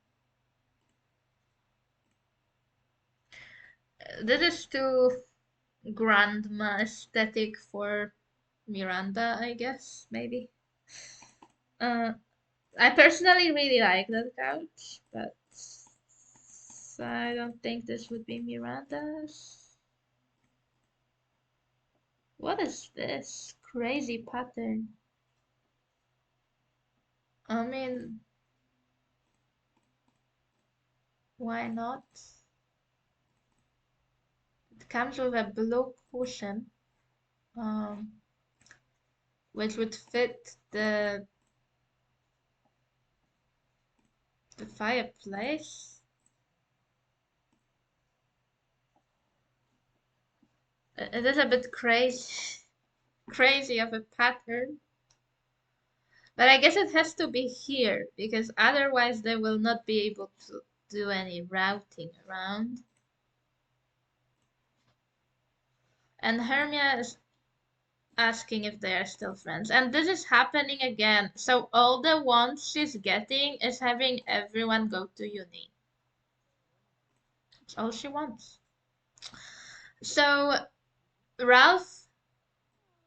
this is too grandma aesthetic for Miranda, I guess, maybe. Uh, I personally really like that couch, but I don't think this would be Miranda's. What is this crazy pattern? I mean, why not? It comes with a blue cushion, um, which would fit the fireplace. It is a bit crazy of a pattern. But I guess it has to be here because otherwise they will not be able to do any routing around. And Hermia is asking if they are still friends. And this is happening again. So all the wants she's getting is having everyone go to uni. That's all she wants. So Ralph,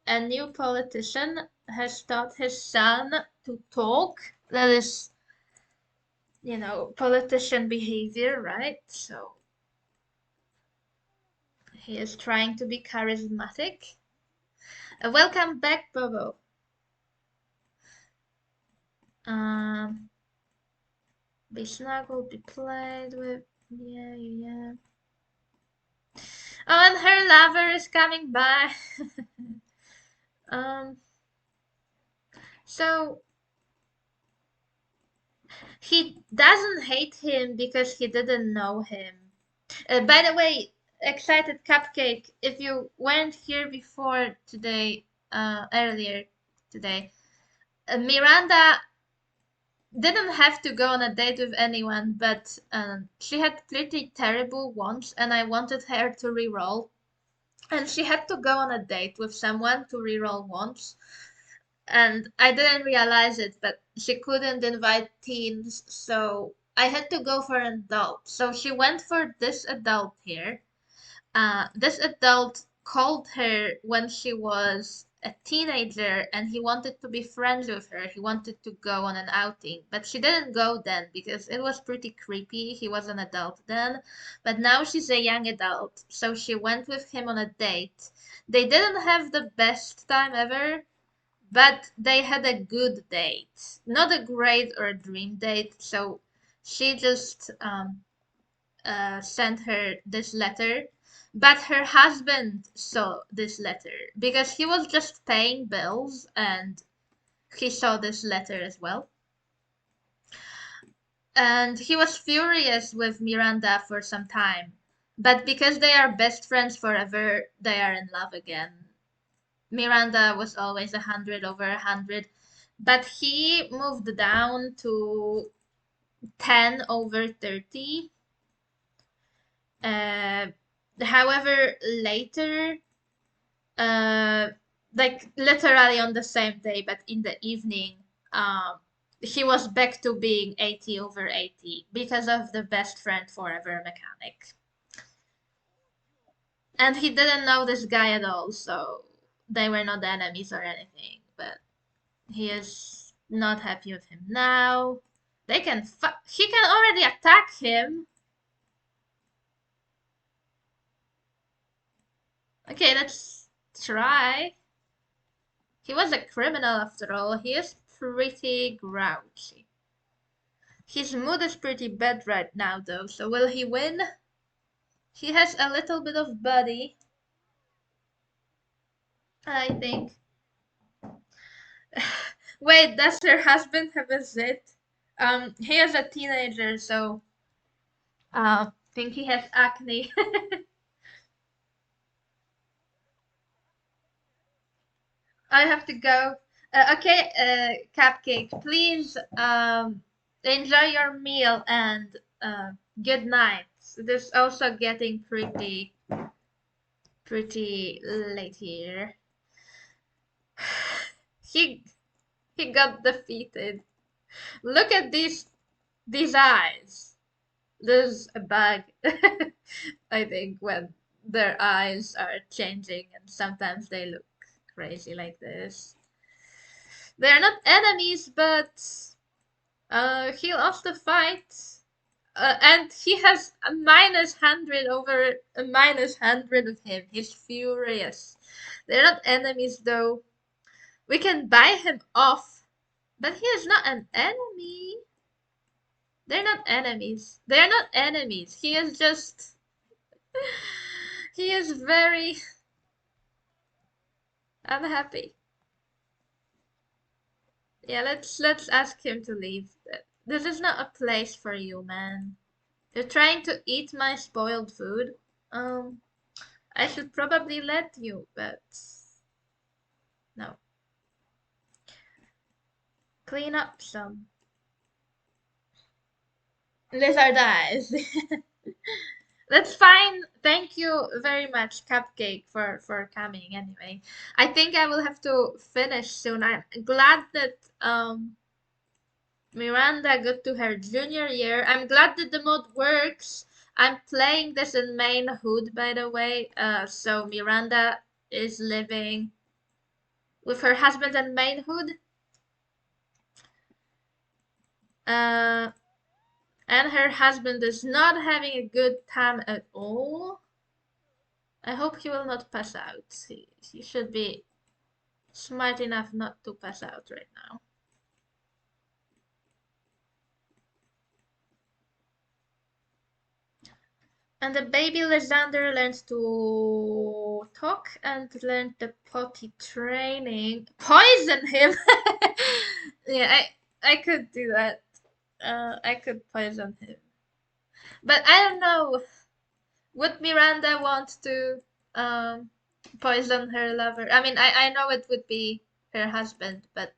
a new politician, has taught his son to talk. That is, politician behavior, right? So he is trying to be charismatic. Welcome back, Bobo. Um, be snuggled, be played with. Yeah, yeah. Oh, and her lover is coming by. um, so he doesn't hate him because he didn't know him. By the way, excited cupcake, if you weren't here before today, earlier today, Miranda didn't have to go on a date with anyone, but she had pretty terrible ones, and I wanted her to reroll. And she had to go on a date with someone to reroll once, and I didn't realize it, but she couldn't invite teens, so I had to go for an adult. So she went for this adult here. This adult called her when she was a teenager and he wanted to be friends with her. He wanted to go on an outing, but she didn't go then because it was pretty creepy. He was an adult then, but now she's a young adult, so she went with him on a date. They didn't have the best time ever, but they had a good date. Not a great or a dream date, so she just sent her this letter, but her husband saw this letter because he was just paying bills and he saw this letter as well. And he was furious with Miranda for some time. But because they are best friends forever, they are in love again. Miranda was always 100/100, but he moved down to 10/30. Uh, However, later, uh, like literally on the same day, but in the evening, um, he was back to being 80/80 because of the best friend forever mechanic. And he didn't know this guy at all, so they were not enemies or anything, but he is not happy with him now. He can already attack him. Okay, let's try. He was a criminal after all. He is pretty grouchy. His mood is pretty bad right now, though, so will he win? He has a little bit of body, I think. Wait, does her husband have a zit? He is a teenager, so think he has acne. I have to go. Okay, Cupcake, please enjoy your meal and good night. It is also getting pretty late here. He he got defeated. Look at these These eyes. There's a bug. I think when their eyes are changing and sometimes they look crazy like this. They're not enemies, but he lost the fight. And he has a -100 over a -100 of him. He's furious. They're not enemies though. We can buy him off, but he is not an enemy. They're not enemies. They're not enemies. He is just he is very unhappy. Yeah, let's ask him to leave. This is not a place for you, man. You're trying to eat my spoiled food. Um, I should probably let you, but no. Clean up some. Lizard eyes. That's fine. Thank you very much, Cupcake, for coming anyway. I think I will have to finish soon. I'm glad that Miranda got to her junior year. I'm glad that the mode works. I'm playing this in main hood, by the way. So Miranda is living with her husband and main hood. Uh, and her husband is not having a good time at all. I hope he will not pass out. He should be smart enough not to pass out right now. And the baby Lysander learns to talk and learned the potty training. Poison him! Yeah, I could do that. I could poison him. But I don't know. Would Miranda want to um poison her lover? I mean, I know it would be her husband, but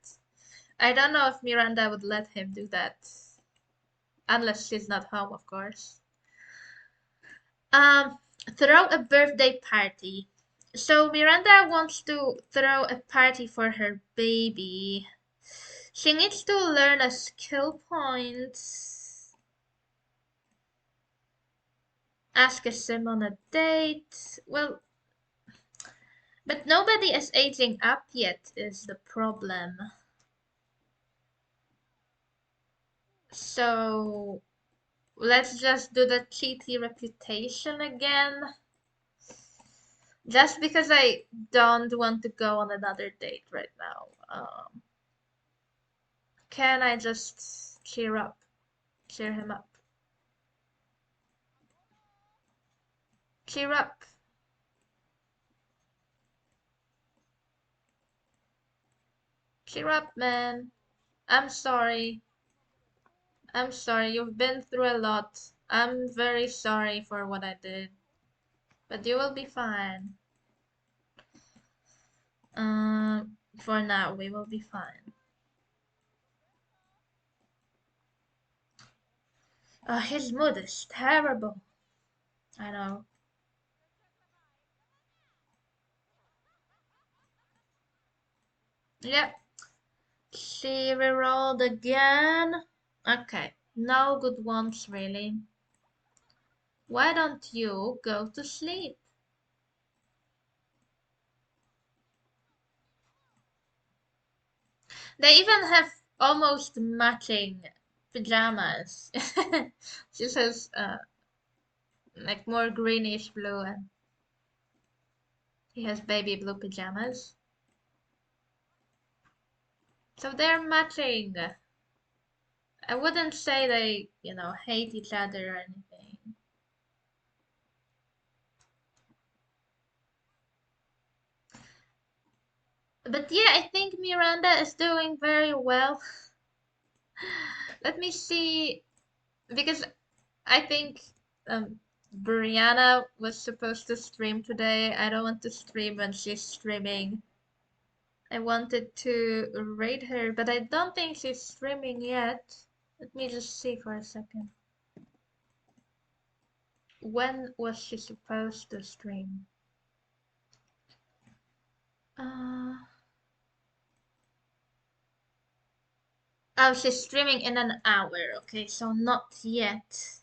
I don't know if Miranda would let him do that. Unless she's not home, of course. Um, throw a birthday party. So Miranda wants to throw a party for her baby. She needs to learn a skill point. Ask a sim on a date. Well, but nobody is aging up yet is the problem. So let's just do the cheaty reputation again. Just because I don't want to go on another date right now. Can I just cheer up? Cheer him up. Cheer up. Cheer up, man. I'm sorry. I'm sorry. You've been through a lot. I'm very sorry for what I did. But you will be fine. For now, we will be fine. His mood is terrible. I know. Yep. She rerolled again. Okay. No good ones, really. Why don't you go to sleep? They even have almost matching pajamas. She says, like more greenish blue, and he has baby blue pajamas. So they're matching. I wouldn't say they, hate each other or anything. But yeah, I think Miranda is doing very well. Let me see, because I think Brianna was supposed to stream today. I don't want to stream when she's streaming. I wanted to rate her, but I don't think she's streaming yet. Let me just see for a second. When was she supposed to stream? Uh, Oh, she's streaming in an hour. Okay, so not yet.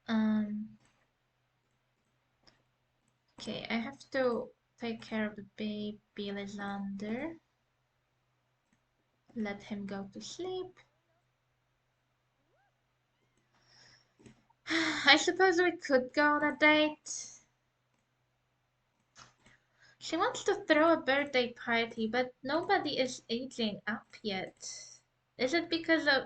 Um, okay, I have to take care of the baby Lysander. Let him go to sleep. I suppose we could go on a date. She wants to throw a birthday party, but nobody is aging up yet. Is it because I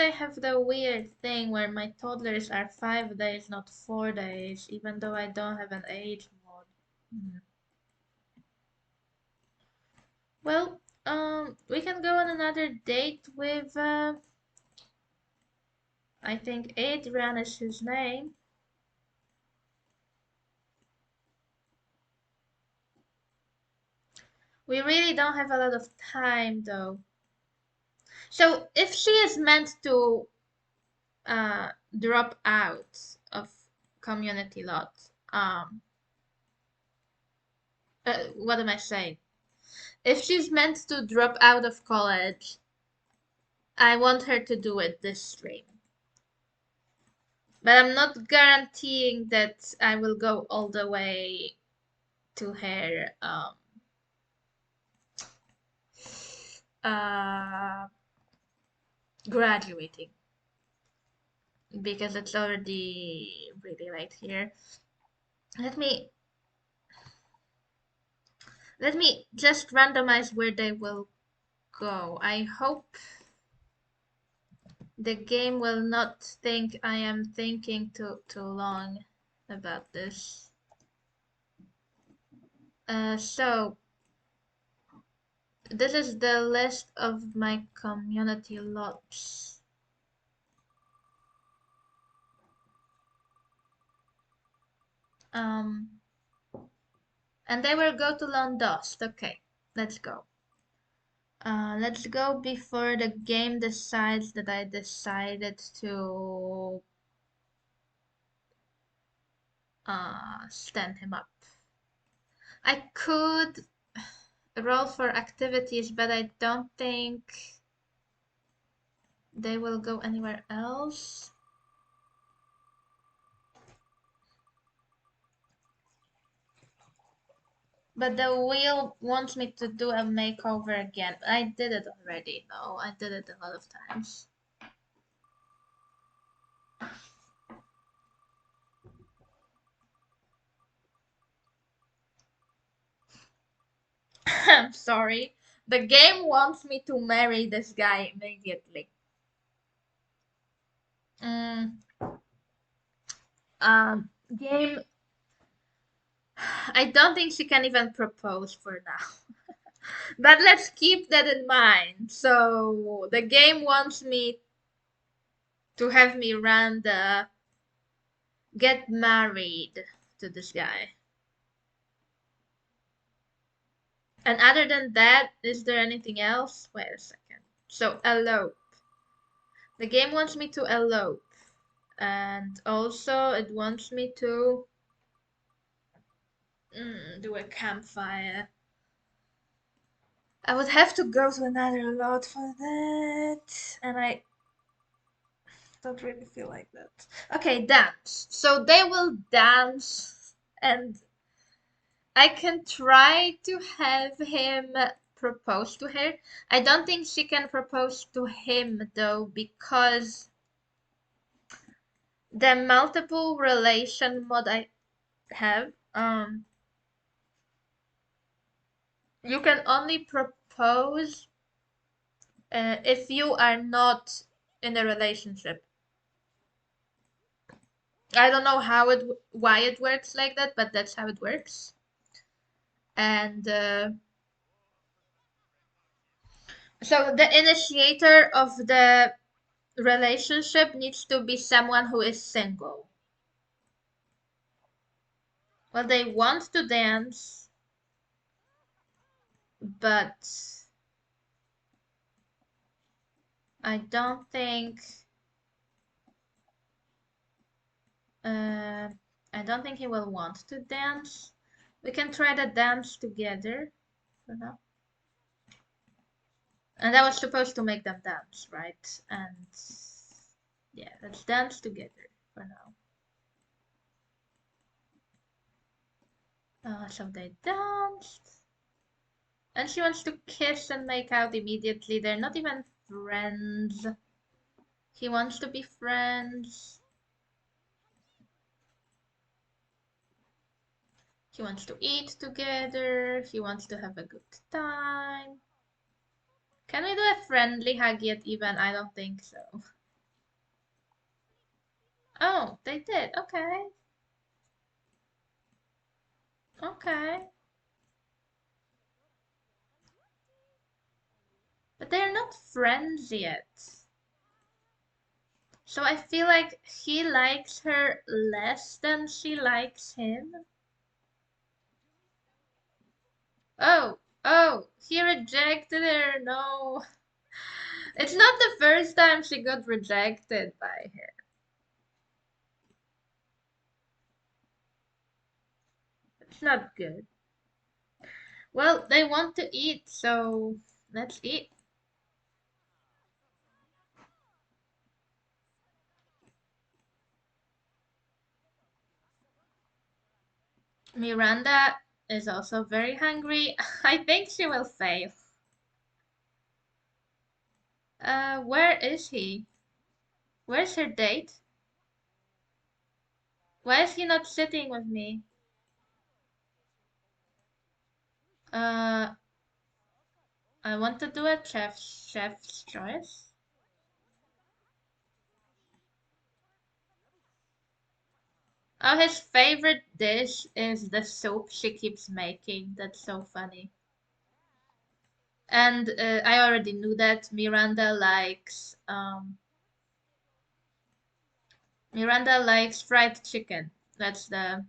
have the weird thing where my toddlers are 5 days, not 4 days, even though I don't have an age mode. Hmm. Well, we can go on another date with, I think Adrian is his name. We really don't have a lot of time though. So if she is meant to drop out of community lot, what am I saying? If she's meant to drop out of college, I want her to do it this stream. But I'm not guaranteeing that I will go all the way to her uh, graduating because it's already really late here. Let me let me just randomize where they will go. I hope the game will not think I am thinking too long about this. So this is the list of my community lots. Um, and they will go to Londost. Okay, let's go. Let's go before the game decides that I decided to stand him up. I could roll for activities, but I don't think they will go anywhere else. But the wheel wants me to do a makeover again. I did it already, though. I did it a lot of times. I'm sorry. The game wants me to marry this guy immediately. Mm, game. I don't think she can even propose for now. But let's keep that in mind. So the game wants me to have Miranda get married to this guy. And other than that, is there anything else? Wait a second. So elope. The game wants me to elope. And also it wants me to do a campfire. I would have to go to another lot for that. And I don't really feel like that. Okay, dance. So they will dance and I can try to have him propose to her. I don't think she can propose to him though because the multiple relation mod I have, you can only propose if you are not in a relationship. I don't know why it works like that, but that's how it works. And so the initiator of the relationship needs to be someone who is single. Well, they want to dance, but I don't think Uh, I don't think he will want to dance. We can try the dance together for now. And I was supposed to make them dance, right? And yeah, let's dance together for now. So they danced. And she wants to kiss and make out immediately. They're not even friends. He wants to be friends. He wants to eat together. He wants to have a good time. Can we do a friendly hug yet even? I don't think so. Oh, they did. Okay. Okay. But they're not friends yet. So I feel like he likes her less than she likes him. Oh, oh, he rejected her. No. It's not the first time she got rejected by him. It's not good. Well, they want to eat, so let's eat. Miranda is also very hungry. I think she will fail. Where is he? Where's her date? Why is he not sitting with me? Uh, I want to do a chef's choice. Oh, his favorite dish is the soup she keeps making. That's so funny. And I already knew that Miranda likes fried chicken. That's the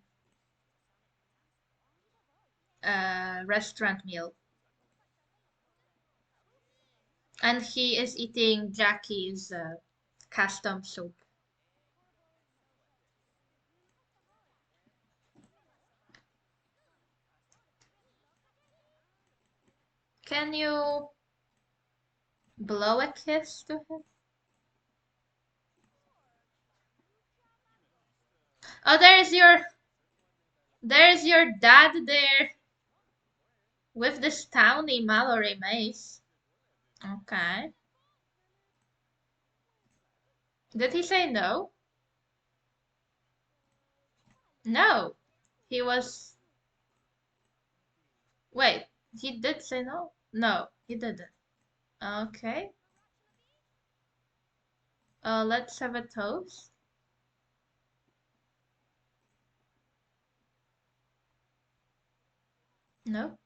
restaurant meal. And he is eating Jackie's custom soup. Can you blow a kiss to him? Oh, there's your dad there with this towny Mallory mace. Okay. Did he say no? No. He was. Wait, he did say no? No, he didn't. Okay. Let's have a toast. No.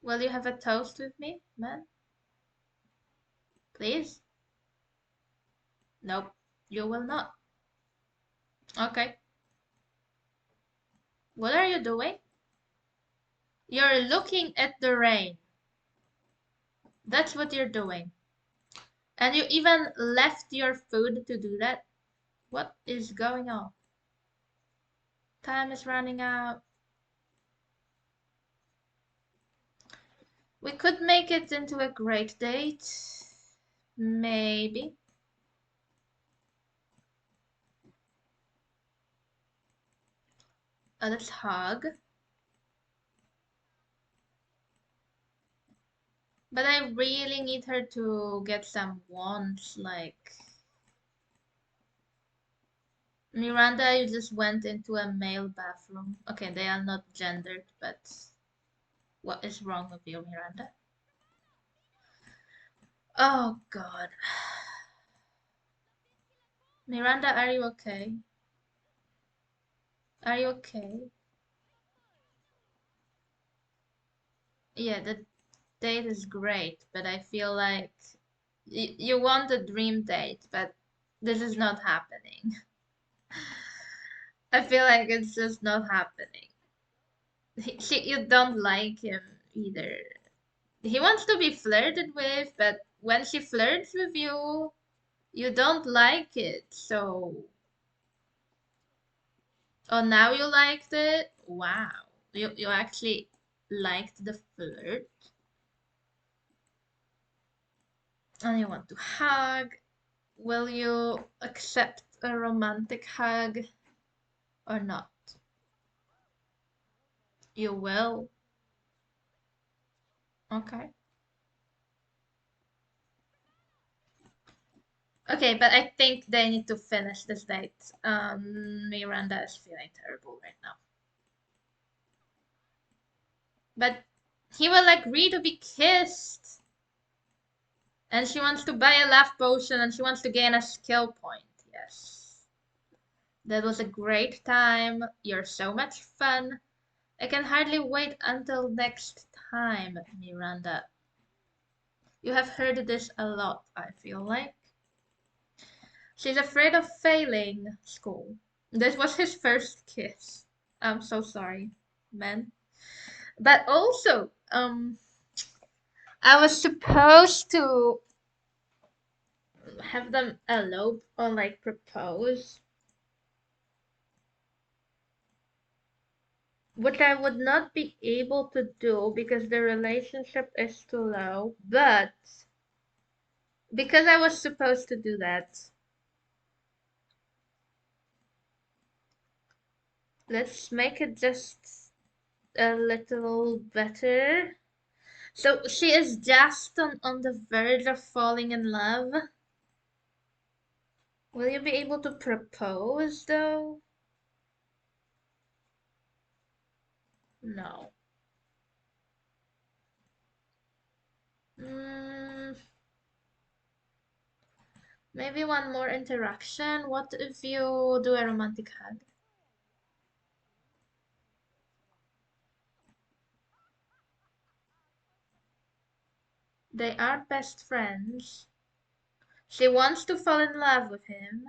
Will you have a toast with me, man? Please? Nope. You will not. Okay. What are you doing? You're looking at the rain. That's what you're doing. And you even left your food to do that? What is going on? Time is running out. We could make it into a great date. Maybe. Let's hug. But I really need her to get some wants, like... Miranda, you just went into a male bathroom. Okay, they are not gendered, but what is wrong with you, Miranda? Oh, God. Miranda, are you okay? Are you okay? Yeah, the date is great, but I feel like you want a dream date, but this is not happening. I feel like it's just not happening. You don't like him either. He wants to be flirted with, but when she flirts with you, you don't like it. So Oh, now you liked it? Wow. You actually liked the flirt and you want to hug. Will you accept a romantic hug or not? You will. Okay. Okay, but I think they need to finish this date. Miranda is feeling terrible right now. But he will agree to be kissed. And she wants to buy a laugh potion and she wants to gain a skill point. Yes. That was a great time. You're so much fun. I can hardly wait until next time, Miranda. You have heard this a lot, I feel like. She's afraid of failing school. This was his first kiss. I'm so sorry, man. But also, I was supposed to have them elope or like propose, which I would not be able to do because the relationship is too low. But because I was supposed to do that, let's make it just a little better. So she is just on the verge of falling in love. Will you be able to propose though? No. Mm, maybe one more interaction. What if you do a romantic hug? They are best friends. She wants to fall in love with him.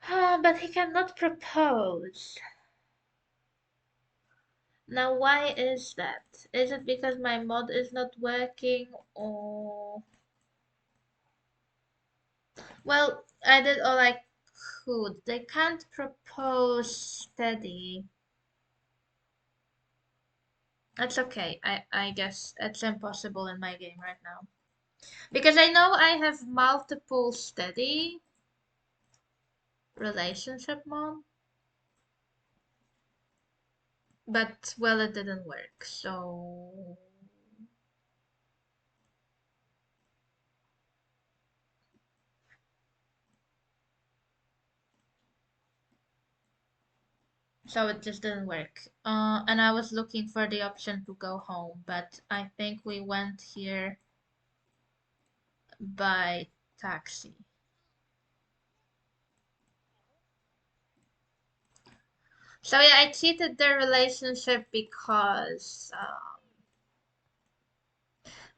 But he cannot propose. Now, why is that? Is it because my mod is not working or... Well, I did all I could. They can't propose steady. That's okay. I guess it's impossible in my game right now. Because I know I have multiple steady relationship mod, but well, it didn't work. So it just didn't work. And I was looking for the option to go home, but I think we went here by taxi. So yeah, I cheated their relationship because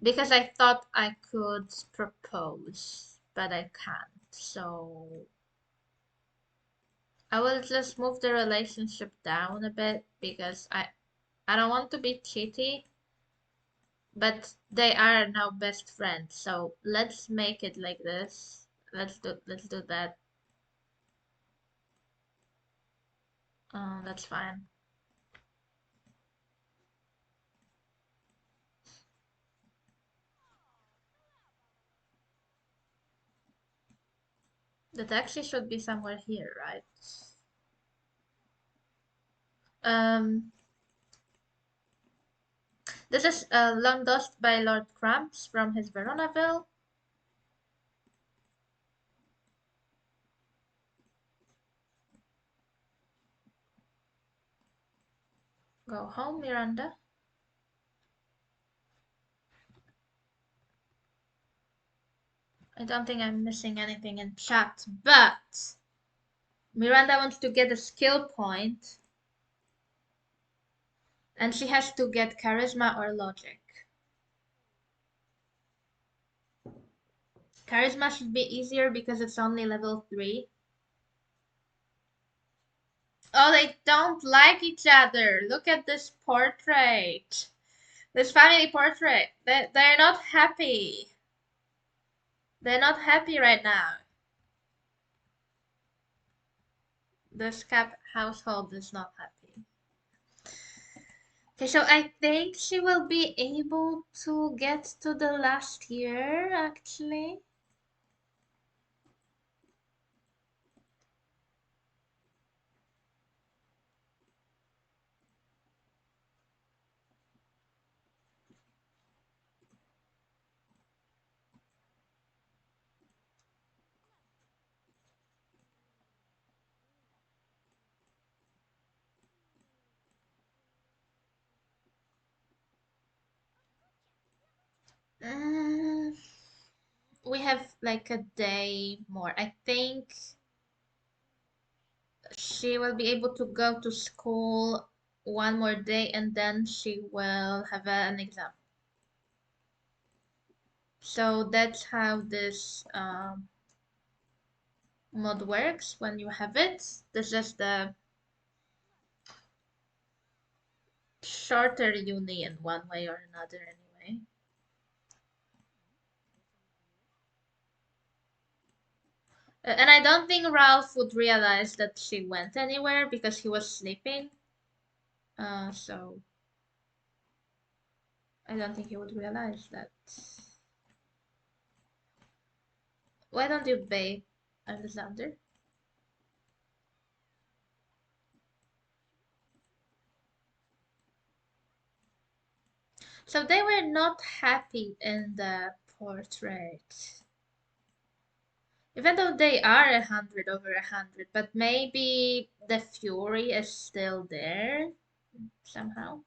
I thought I could propose, but I can't. So I will just move the relationship down a bit because I don't want to be cheaty, but they are now best friends. So let's make it like this. Let's do that. That's fine. The taxi should be somewhere here, right? Um, this is Long Dust by Lord Cramps from his Veronaville. Go home, Miranda. I don't think I'm missing anything in chat, but Miranda wants to get a skill point, and she has to get charisma or logic. Charisma should be easier because it's only level 3. Oh, they don't like each other. Look at this portrait. This family portrait. They're not happy. They're not happy right now. The Scap household is not happy. Okay, so I think she will be able to get to the last year, actually. Mm, we have like a day more. I think she will be able to go to school one more day and then she will have an exam. So that's how this mod works when you have it. This is the shorter uni in one way or another, anyway. And I don't think Ralph would realize that she went anywhere because he was sleeping. So I don't think he would realize that. Why don't you bathe, Alexander? So they were not happy in the portrait. Even though they are 100/100, but maybe the fury is still there somehow.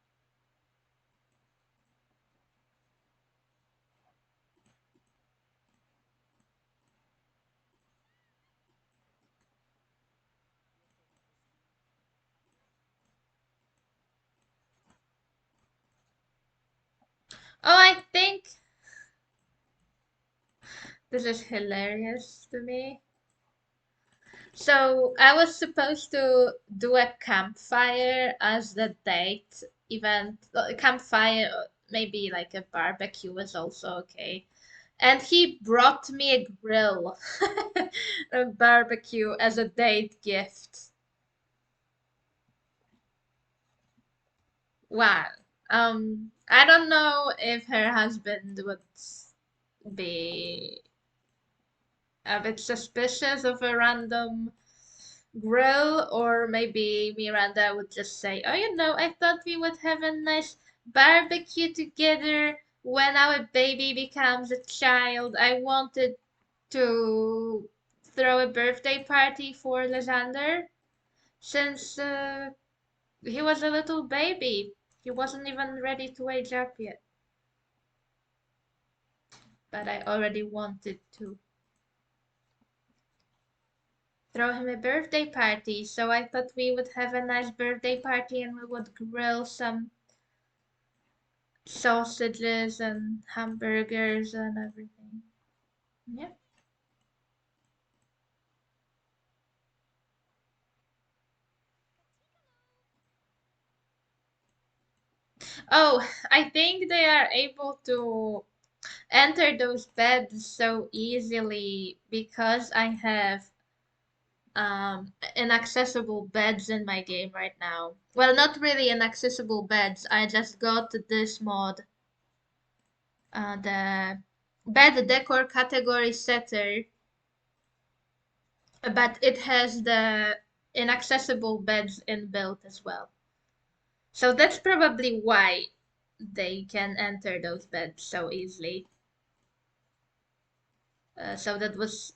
Oh, I think this is hilarious to me. So I was supposed to do a campfire as the date event. Campfire, maybe like a barbecue is also okay. And he brought me a grill, a barbecue as a date gift. Wow. I don't know if her husband would be a bit suspicious of a random grill, or maybe Miranda would just say, "Oh, I thought we would have a nice barbecue together when our baby becomes a child. I wanted to throw a birthday party for Lysander since he was a little baby. He wasn't even ready to age up yet, but I already wanted to throw him a birthday party, so I thought we would have a nice birthday party and we would grill some sausages and hamburgers and everything." Yeah. Oh, I think they are able to enter those beds so easily because I have inaccessible beds in my game right now. Well, not really inaccessible beds. I just got this mod, the bed decor category setter, but it has the inaccessible beds inbuilt as well. So that's probably why they can enter those beds so easily. So that was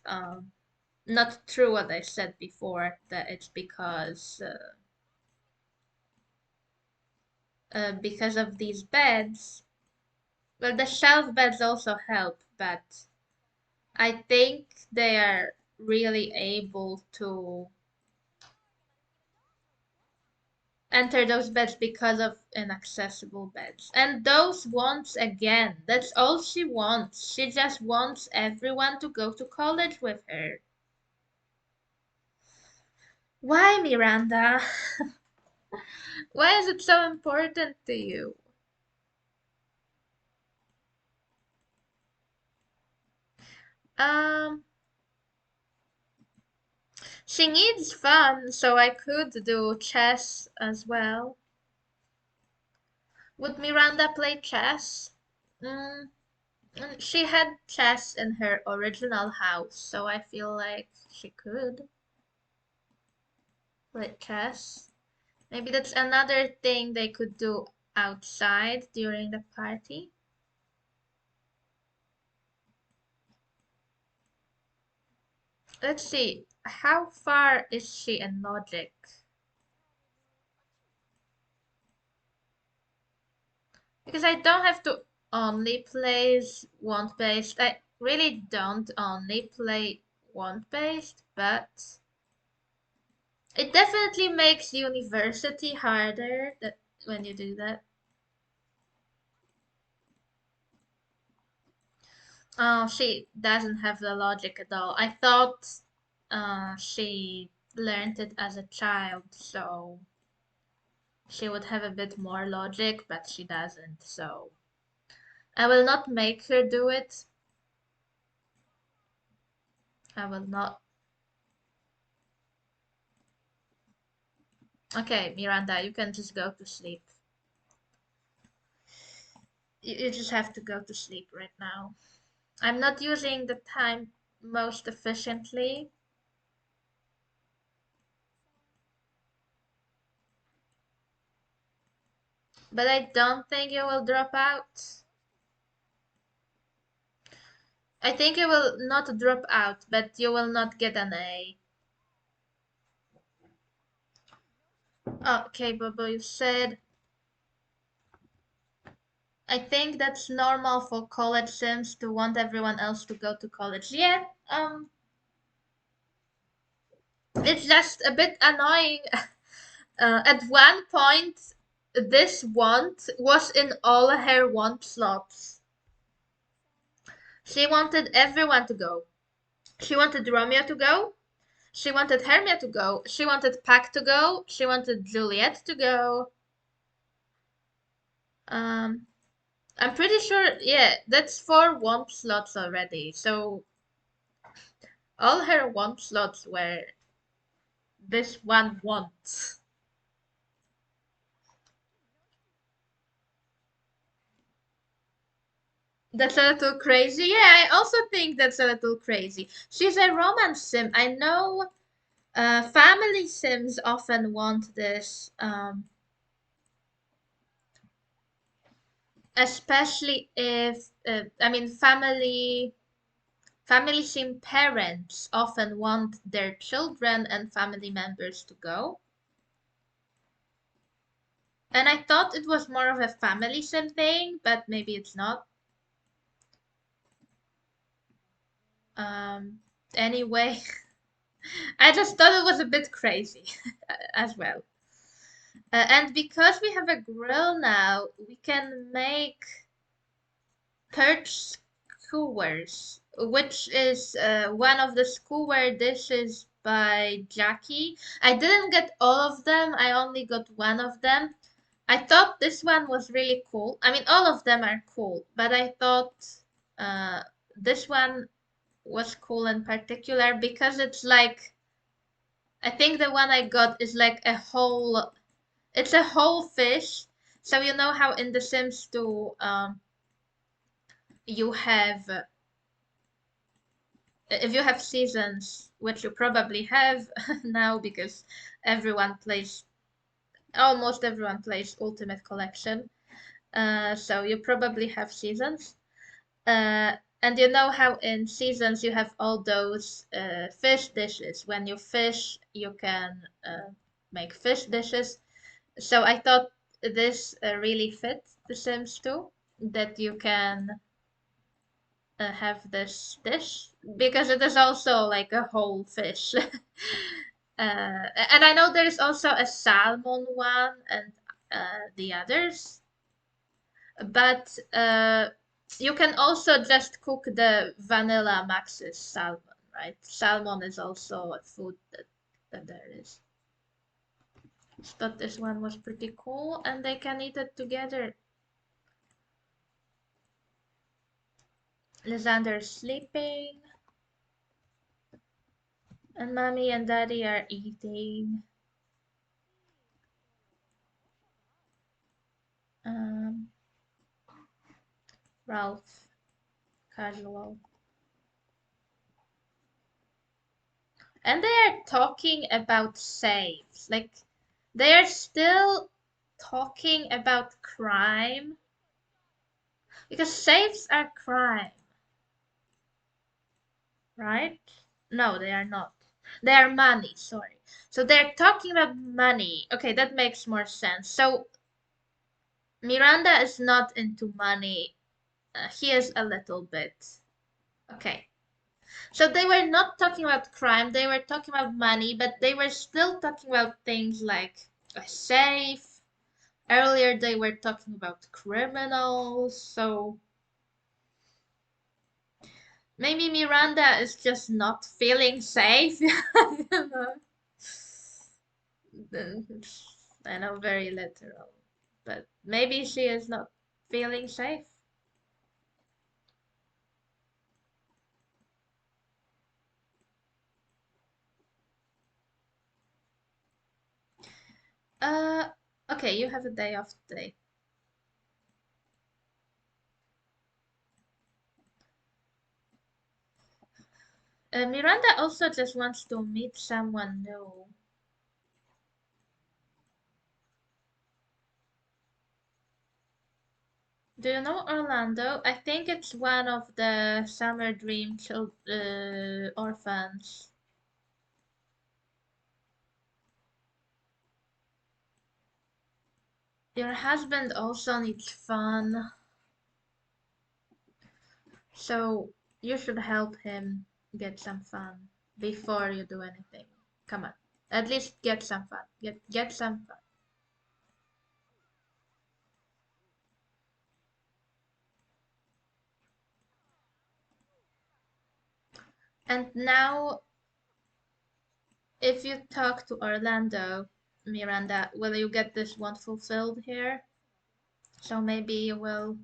not true what I said before, that it's because of these beds. Well, the shelf beds also help, but I think they are really able to enter those beds because of inaccessible beds. And those wants again. That's all she wants. She just wants everyone to go to college with her. Why, Miranda? Why is it so important to you? Um, she needs fun, so I could do chess as well. Would Miranda play chess? Mm, she had chess in her original house, so I feel like she could play chess. Maybe that's another thing they could do outside during the party. Let's see, how far is she in logic? Because I don't have to only play want based. I really don't only play want based, but it definitely makes university harder that when you do that. Oh, she doesn't have the logic at all. I thought she learned it as a child, so she would have a bit more logic, but she doesn't. So I will not make her do it. I will not. Okay, Miranda, you can just go to sleep. You just have to go to sleep right now. I'm not using the time most efficiently, but I don't think you will drop out. I think you will not drop out, but you will not get an A. Okay, Bobo, you said. I think that's normal for college sims to want everyone else to go to college. Yeah, it's just a bit annoying. At one point, this want was in all her want slots. She wanted everyone to go. She wanted Romeo to go. She wanted Hermia to go. She wanted Pac to go. She wanted Juliet to go. Um, I'm pretty sure, yeah, that's 4 want slots already. So all her want slots were this one want. That's a little crazy. Yeah, I also think that's a little crazy. She's a romance sim. I know family sims often want this, especially if, I mean, family sim parents often want their children and family members to go. And I thought it was more of a family sim thing, but maybe it's not. Um, anyway, I just thought it was a bit crazy as well. And because we have a grill now, we can make perch skewers, which is one of the skewer dishes by Jackie. I didn't get all of them, I only got one of them. I thought this one was really cool. I mean, all of them are cool, but I thought uh, this one was cool in particular because it's like, I think the one I got is like it's a whole fish. So you know how in The Sims 2, you have if you have seasons, which you probably have now because everyone plays, almost everyone plays Ultimate Collection. So you probably have seasons. Uh, and you know how in seasons you have all those fish dishes. When you fish, you can make fish dishes. So I thought this really fit The Sims 2, that you can have this dish because it is also like a whole fish. And I know there is also a salmon one and the others, but you can also just cook the vanilla Maxis salmon, right? Salmon is also a food that there is. Just thought this one was pretty cool, and they can eat it together. Lysander is sleeping. And mommy and daddy are eating. Um, Ralph, casual. And they are talking about saves. Like, they are still talking about crime. Because saves are crime, right? No, they are not. They are money, sorry. So they're talking about money. Okay, that makes more sense. So Miranda is not into money. He is a little bit. Okay. So they were not talking about crime, they were talking about money, but they were still talking about things like a safe. Earlier they were talking about criminals, so maybe Miranda is just not feeling safe. You know? I know, very literal, but maybe she is not feeling safe. Uh, okay, you have a day off today. Miranda also just wants to meet someone new. Do you know Orlando? I think it's one of the Summer Dream orphans. Your husband also needs fun, so you should help him get some fun before you do anything. Come on, at least get some fun. Get some fun. And now, if you talk to Orlando, Miranda, will you get this one fulfilled here? So maybe you will.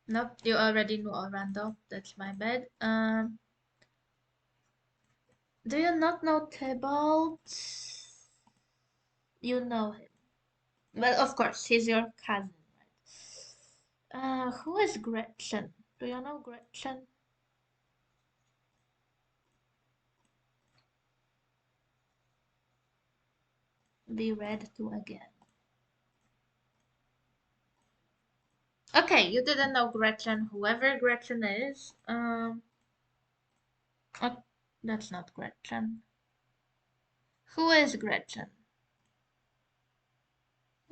Nope, you already knew Orlando. That's my bad. Do you not know Tybalt? You know him. Well, of course, he's your cousin, right? Who is Gretchen? Do you know Gretchen? Be read to again. Okay, you didn't know Gretchen. Whoever Gretchen is, oh, that's not Gretchen. Who is Gretchen?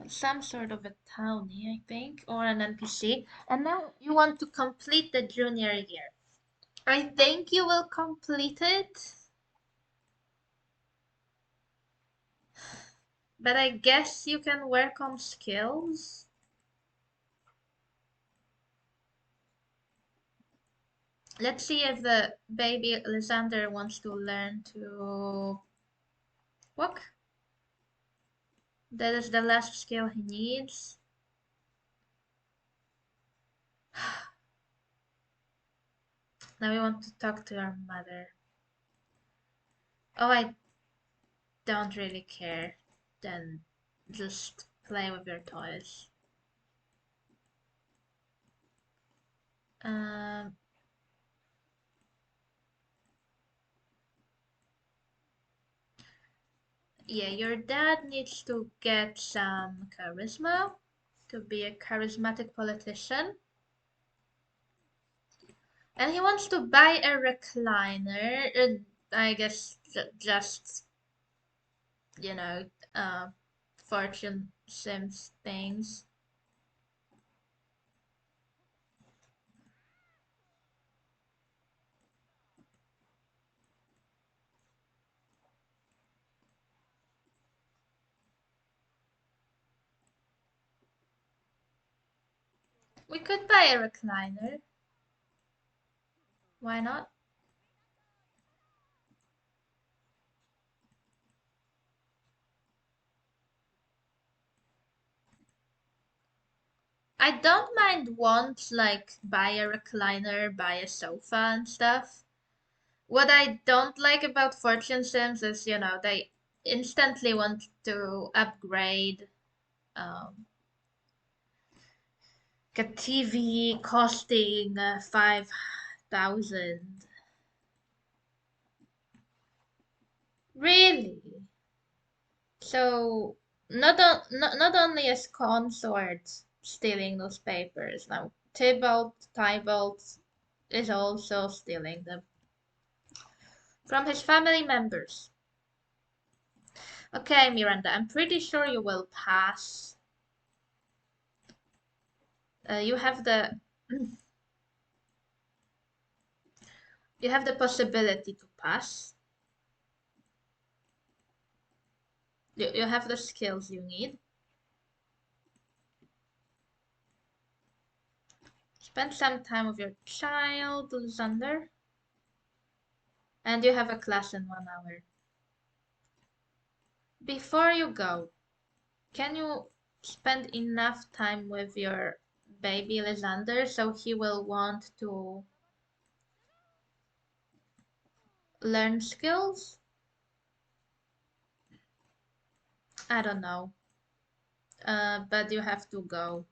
Some sort of a townie, I think, or an NPC. And now you want to complete the junior year. I think you will complete it, but I guess you can work on skills. Let's see if the baby Lysander wants to learn to walk. That is the last skill he needs. Now we want to talk to your mother. Oh, I don't really care. Then just play with your toys. Um, yeah, your dad needs to get some charisma to be a charismatic politician. And he wants to buy a recliner. I guess just, you know, uh, fortune sims things. We could buy a recliner. Why not? I don't mind wants like buy a recliner, buy a sofa and stuff. What I don't like about Fortune Sims is, they instantly want to upgrade um, a TV costing 5,000. Really? So not only is Consort stealing those papers, now Tybalt is also stealing them from his family members. Okay, Miranda, I'm pretty sure you will pass. You have the you have the possibility to pass. You have the skills you need. Spend some time with your child, Lysander. And you have a class in 1 hour. Before you go, can you spend enough time with your baby Lysander so he will want to learn skills? I don't know. But you have to go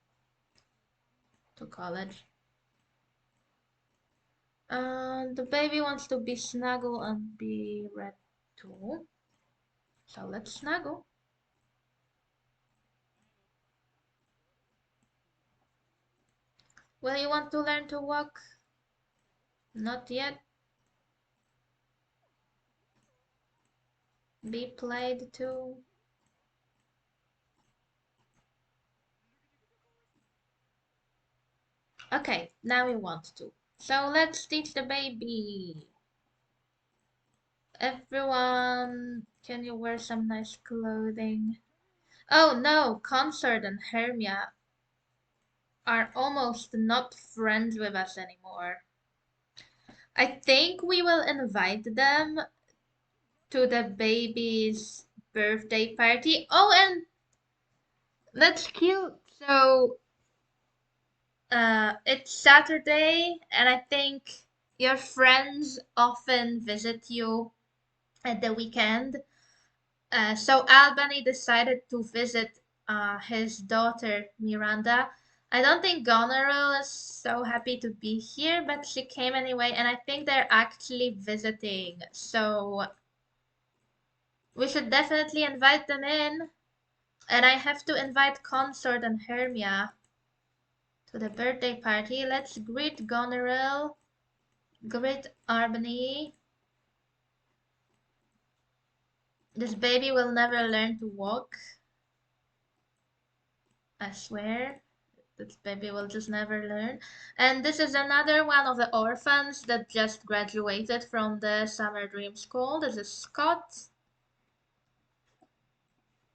to college. The baby wants to be snuggle and be read too. So let's snuggle. Well, you want to learn to walk? Not yet. Be played too. Okay, now you want to. So let's teach the baby. Everyone, can you wear some nice clothing? Oh no, Consort and Hermia are almost not friends with us anymore. I think we will invite them to the baby's birthday party. Oh, and that's cute. So, it's Saturday, and I think your friends often visit you at the weekend. So Albany decided to visit his daughter Miranda. I don't think Goneril is so happy to be here, but she came anyway, and I think they're actually visiting. So we should definitely invite them in. And I have to invite Consort and Hermia to the birthday party. Let's greet Goneril, greet Albany. This baby will never learn to walk, I swear. This baby will just never learn. And this is another one of the orphans that just graduated from the Summer Dream School. This is Scott.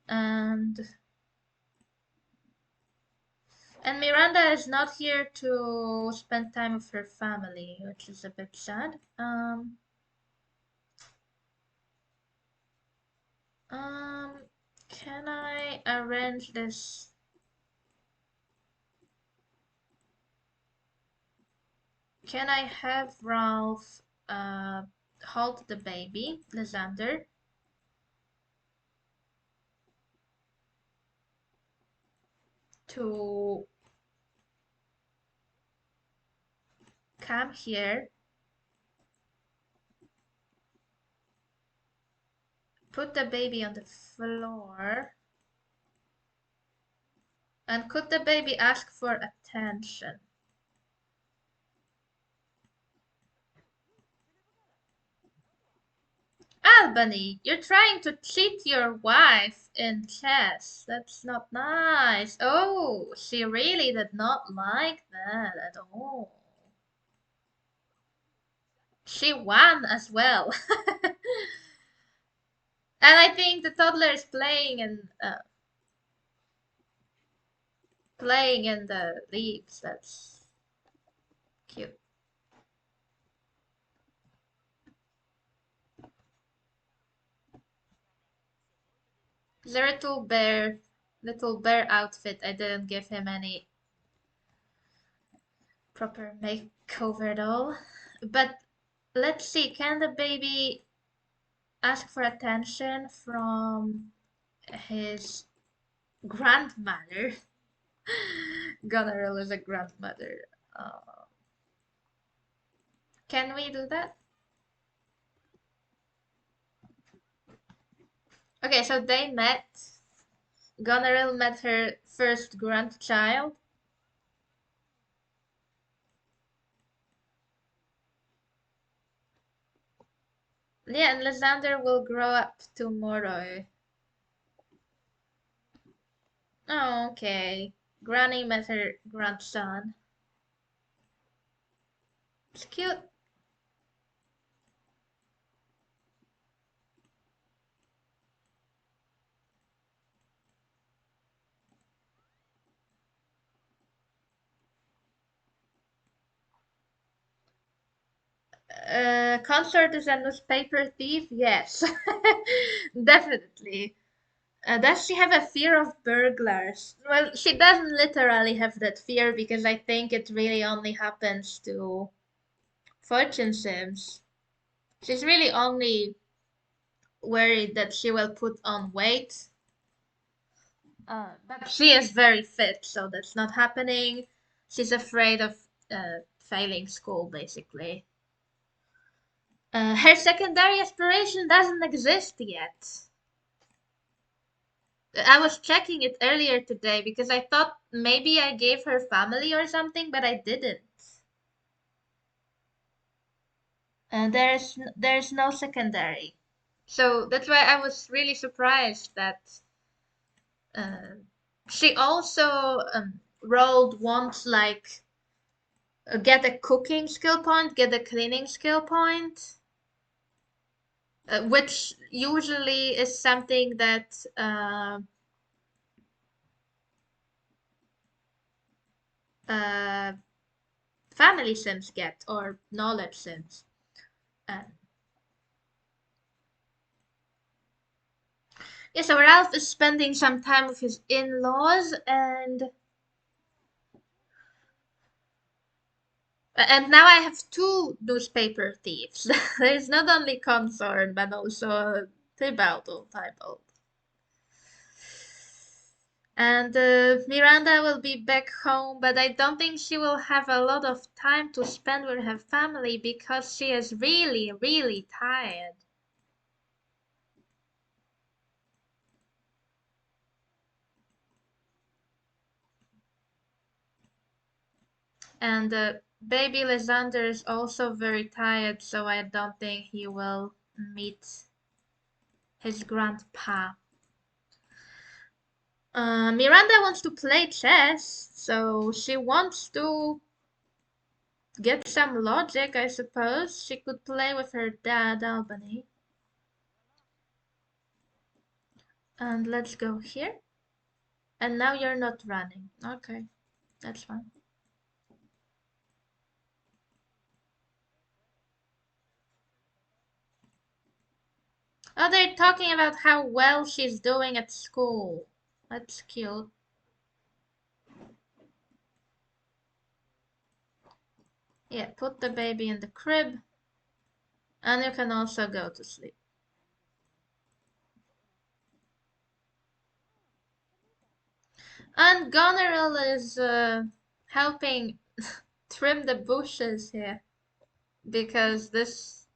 And Miranda is not here to spend time with her family, which is a bit sad. Can I arrange this? Can I have Ralph hold the baby, Lysander, to come here, put the baby on the floor, and could the baby ask for attention? Albany, you're trying to cheat your wife in chess. That's not nice. Oh, she really did not like that at all. She won as well. And I think the toddler is playing in the leaves. That's cute. The little bear outfit. I didn't give him any proper makeover at all. But Let's see, can the baby ask for attention from his grandmother? Goneril is a grandmother. Uh, can we do that? Okay, so they met. Goneril met her first grandchild. Yeah, and Lysander will grow up tomorrow. Oh, okay. Granny met her grandson. It's cute. Consort is a newspaper thief? Yes. Definitely. Does she have a fear of burglars? Well, she doesn't literally have that fear because I think it really only happens to fortune sims. She's really only worried that she will put on weight. But she is very fit, so that's not happening. She's afraid of failing school, basically. Her secondary aspiration doesn't exist yet. I was checking it earlier today because I thought maybe I gave her family or something, but I didn't. There's no secondary, so that's why I was really surprised that uh, she also rolled once like get a cooking skill point, get a cleaning skill point, which usually is something that uh, family sims get or knowledge sims. Uh, yeah, so Ralph is spending some time with his in-laws, and now I have two newspaper thieves. There's not only Consort, but also Tybalt or Tybalt. And Miranda will be back home, but I don't think she will have a lot of time to spend with her family because she is really, really tired. And baby Lysander is also very tired, so I don't think he will meet his grandpa. Miranda wants to play chess, so she wants to get some logic, I suppose. She could play with her dad, Albany. And let's go here. And now you're not running. Okay, that's fine. Oh, they're talking about how well she's doing at school. That's cute. Yeah, put the baby in the crib. And you can also go to sleep. And Goneril is helping trim the bushes here because this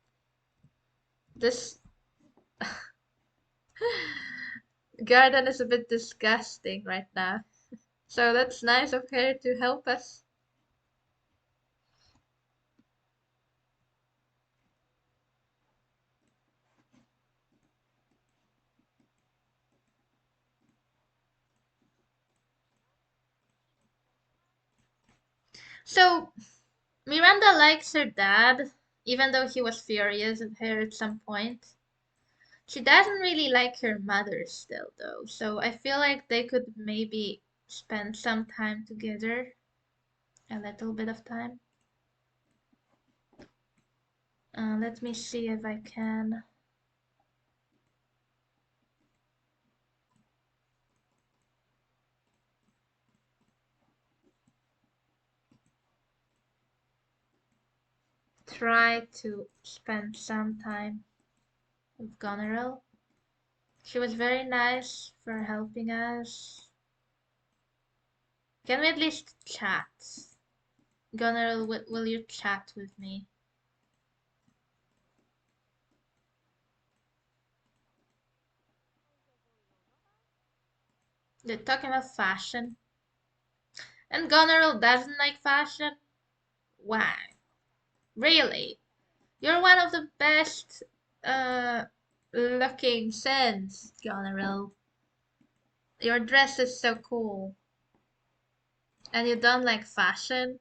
garden is a bit disgusting right now. So that's nice of her to help us. So Miranda likes her dad, even though he was furious at her at some point. She doesn't really like her mother still, though, so I feel like they could maybe spend some time together, a little bit of time. Let me see if I can. try to spend some time with Goneril. She was very nice for helping us. Can we at least chat? Goneril, will you chat with me? They're talking about fashion. And Goneril doesn't like fashion? Why? Really? You're one of the best uh looking sins, Goneril. Your dress is so cool. And you don't like fashion?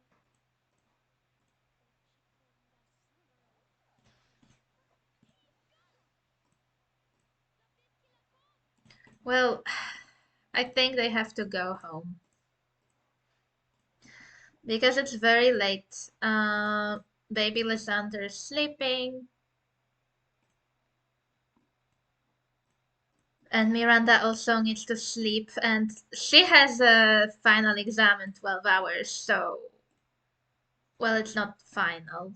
Well, I think they have to go home because it's very late. Baby Lysander is sleeping, and Miranda also needs to sleep, and she has a final exam in 12 hours, so, well, it's not final.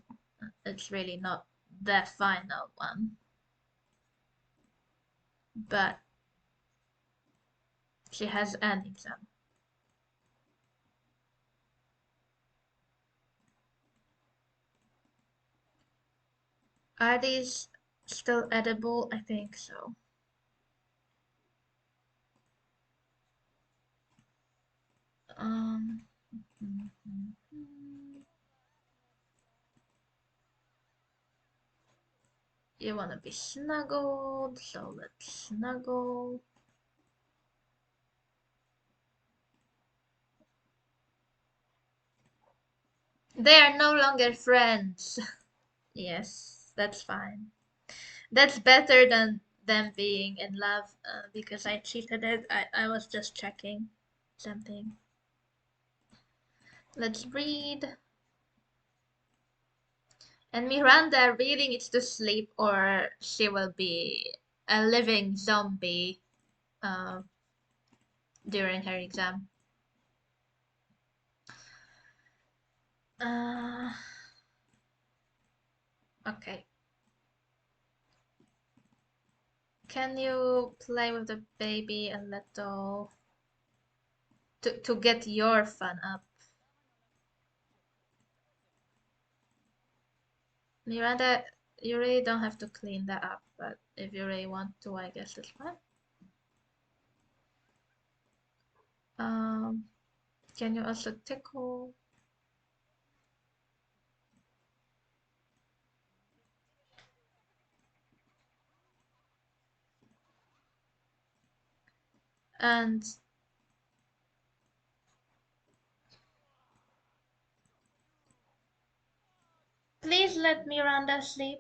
It's really not the final one, but she has an exam. Are these still edible? I think so. Um, you want to be snuggled, so let's snuggle. They are no longer friends. Yes, that's fine. That's better than them being in love because I cheated it. I was just checking something. Let's read. And Miranda really needs to sleep or she will be a living zombie uh, during her exam. Uh, okay. Can you play with the baby a little to get your fun up? Miranda, you really don't have to clean that up, but if you really want to, I guess it's fine. Um, can you also tickle? And please let Miranda sleep.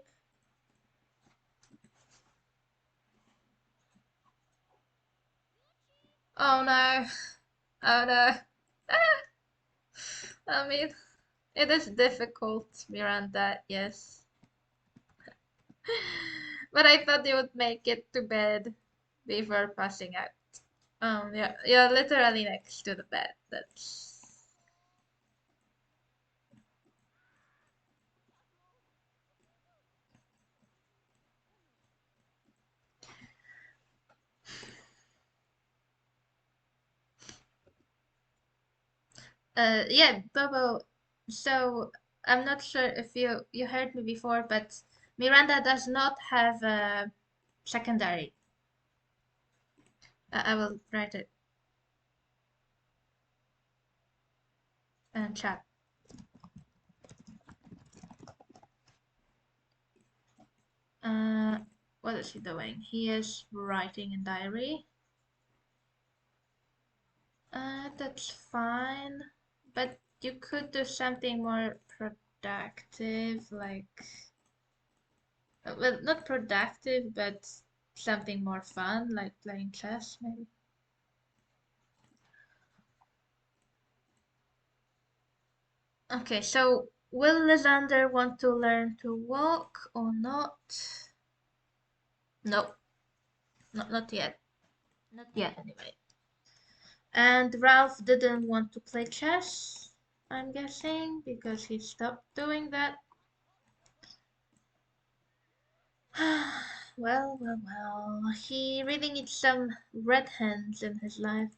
Oh no. Oh no. I mean, it is difficult, Miranda, yes. But I thought you would make it to bed before passing out. Yeah, you're literally next to the bed. That's yeah, Bobo. So I'm not sure if you heard me before, but Miranda does not have a secondary. I will write it in chat. Uh, what is he doing? He is writing in diary. That's fine, but you could do something more productive, like, well, not productive, but something more fun, like playing chess, maybe. Okay, so will Lysander want to learn to walk or not? No, not yet. Not yet, anyway. And Ralph didn't want to play chess, I'm guessing, because he stopped doing that. Well. He really needs some red hens in his life.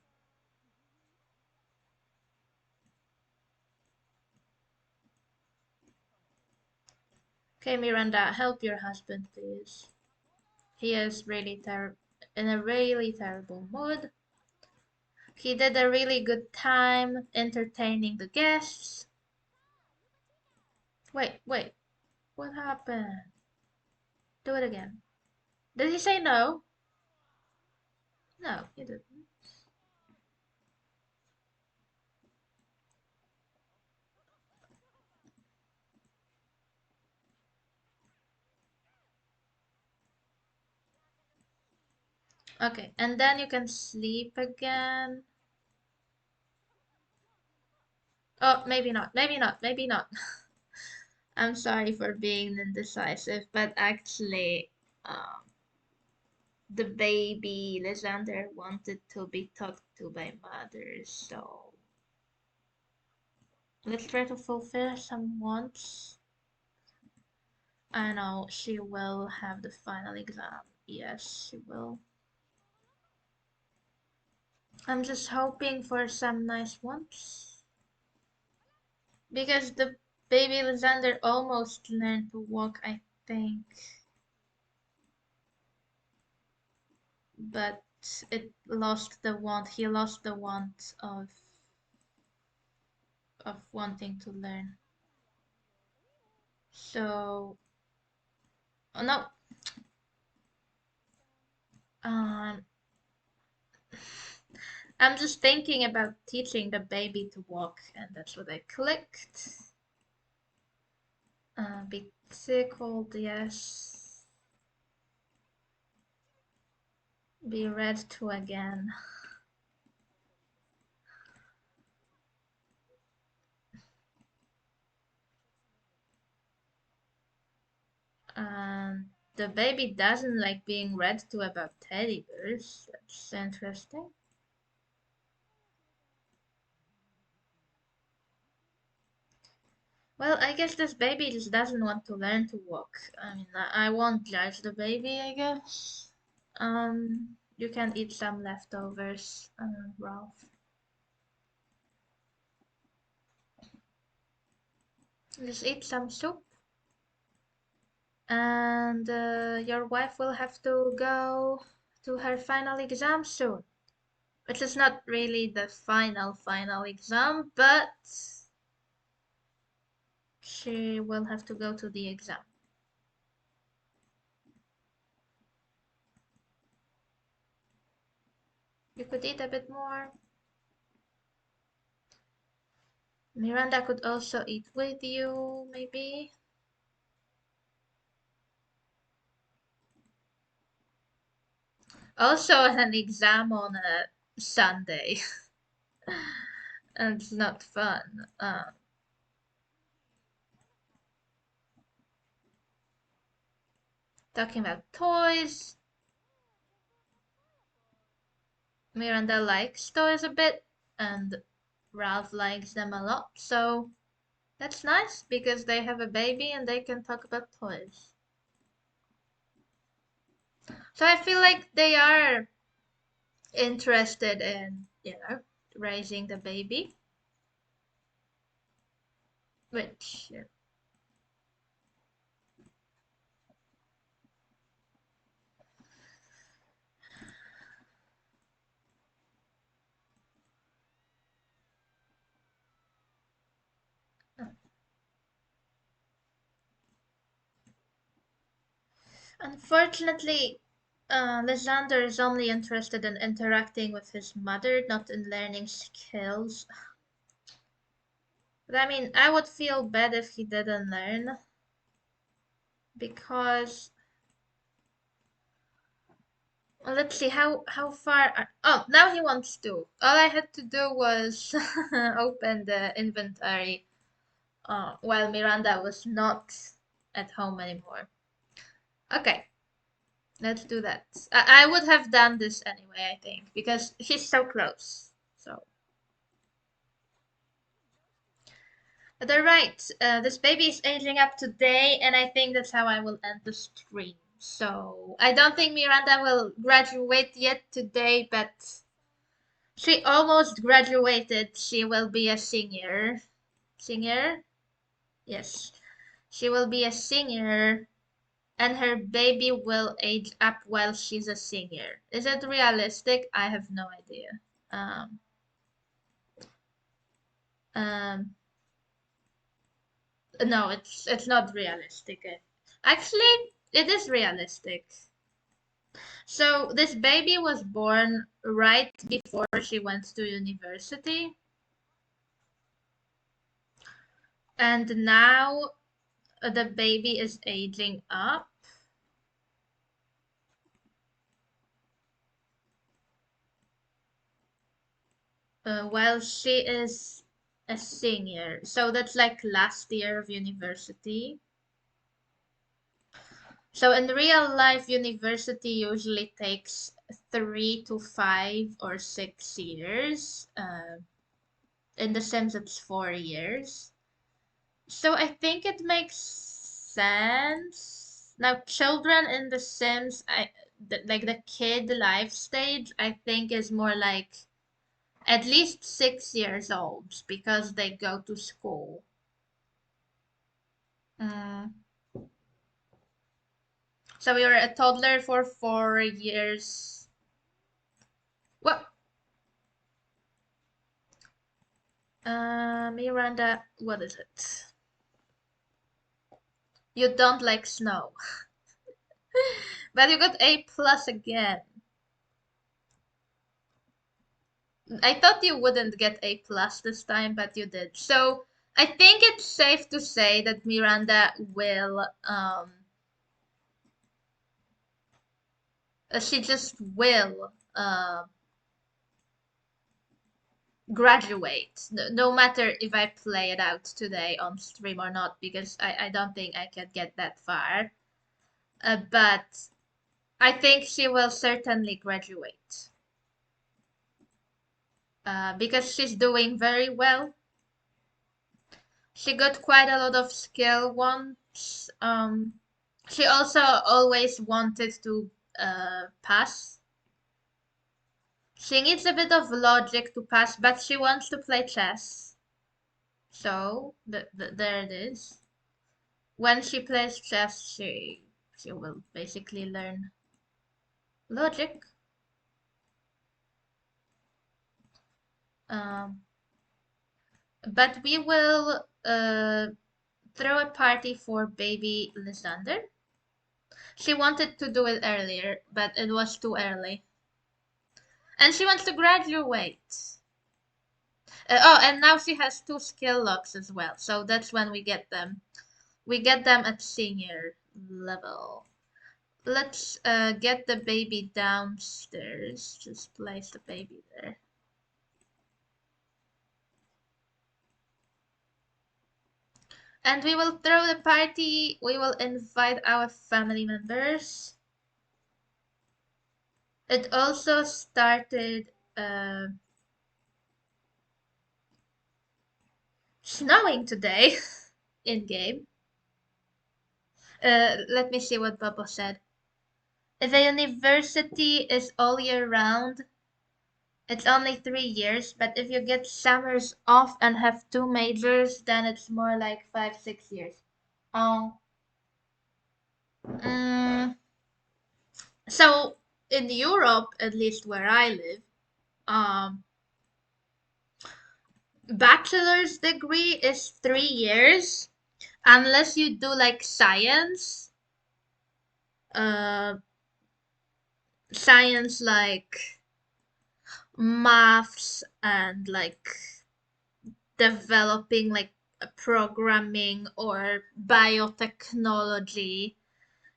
Okay, Miranda, help your husband, please. He is in a really terrible mood. He did a really good time entertaining the guests. Wait, what happened? Do it again. Did he say no? No, he didn't. Okay, and then you can sleep again. Oh, maybe not. I'm sorry for being indecisive, but actually, um, the baby Lysander wanted to be talked to by mother, so let's try to fulfill some wants. I know she will have the final exam. Yes, she will. I'm just hoping for some nice ones. Because the baby Lysander almost learned to walk, I think. But it lost the want. He lost the want of wanting to learn. So, oh no. Um, I'm just thinking about teaching the baby to walk, and that's what I clicked. Be tickled, yes. Be read to again. The baby doesn't like being read to about teddy bears. That's interesting. Well, I guess this baby just doesn't want to learn to walk. I mean, I won't judge the baby, I guess. You can eat some leftovers, Ralph. Just eat some soup. And your wife will have to go to her final exam soon. Which is not really the final exam, but she will have to go to the exam. You could eat a bit more. Miranda could also eat with you, maybe. Also, an exam on a Sunday. And it's not fun. Talking about toys, Miranda likes toys a bit, and Ralph likes them a lot. So that's nice because they have a baby and they can talk about toys. So I feel like they are interested in, raising the baby, which, unfortunately, Lysander is only interested in interacting with his mother, not in learning skills. But I mean, I would feel bad if he didn't learn because well, let's see how far. Oh, now he wants to. All I had to do was open the inventory while Miranda was not at home anymore. Okay, let's do that. I would have done this anyway, I think, because he's so close. So, but all right, this baby is aging up today, and I think that's how I will end the stream. So I don't think Miranda will graduate yet today, but she almost graduated. She will be a senior. Senior? Yes. She will be a senior, and her baby will age up while she's a senior. Is it realistic? I have no idea. Um, um, no, it's not realistic. Actually, it is realistic. So this baby was born right before she went to university, and now the baby is aging up while she is a senior. So that's like last year of university. So in real life, university usually takes 3 to 5 or 6 years. In the Sims, it's 4 years. So I think it makes sense. Now, children in The Sims, like the kid life stage, I think is more like at least 6 years old because they go to school. Mm. So you're a toddler for 4 years. What? Miranda, what is it? You don't like snow, but you got A plus again. I thought you wouldn't get A plus this time, but you did. So I think it's safe to say that Miranda will she just will graduate. No matter if I play it out today on stream or not, because I don't think I can get that far. But I think she will certainly graduate. Because she's doing very well. She got quite a lot of skill once. She also always wanted to pass. She needs a bit of logic to pass, but she wants to play chess. So there it is. When she plays chess, she will basically learn logic. Um, but we will throw a party for baby Lysander. She wanted to do it earlier, but it was too early. And she wants to graduate. Oh, and now she has 2 skill locks as well. So that's when we get them. We get them at senior level. Let's get the baby downstairs. Just place the baby there. And we will throw the party. We will invite our family members. It also started snowing today in game. Let me see what Bubble said. If a university is all year round, it's only 3 years. But if you get summers off and have 2 majors, then it's more like 5, 6 years. Um, mm, so in Europe, at least where I live, um, bachelor's degree is 3 years, unless you do like uh, science like maths and like developing like programming or biotechnology.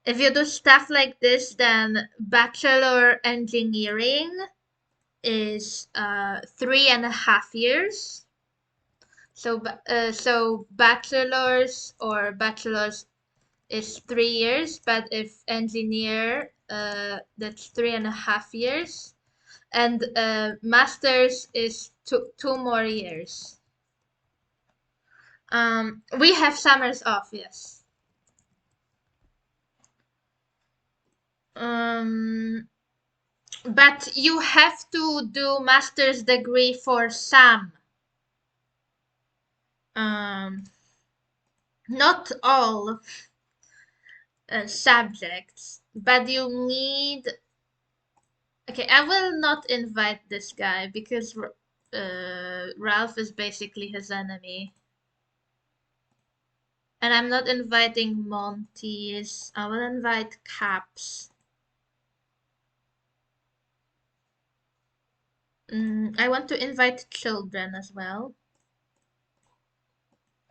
If you do stuff like this, then bachelor engineering is 3.5 years. So bachelor's is 3 years, but if engineer, that's 3.5 years, and master's is two more years. We have summers off, yes. Um, but you have to do master's degree for some. Um, Not all subjects, but you need. Okay, I will not invite this guy because Ralph is basically his enemy. And I'm not inviting Monty's. I will invite Caps. I want to invite children as well.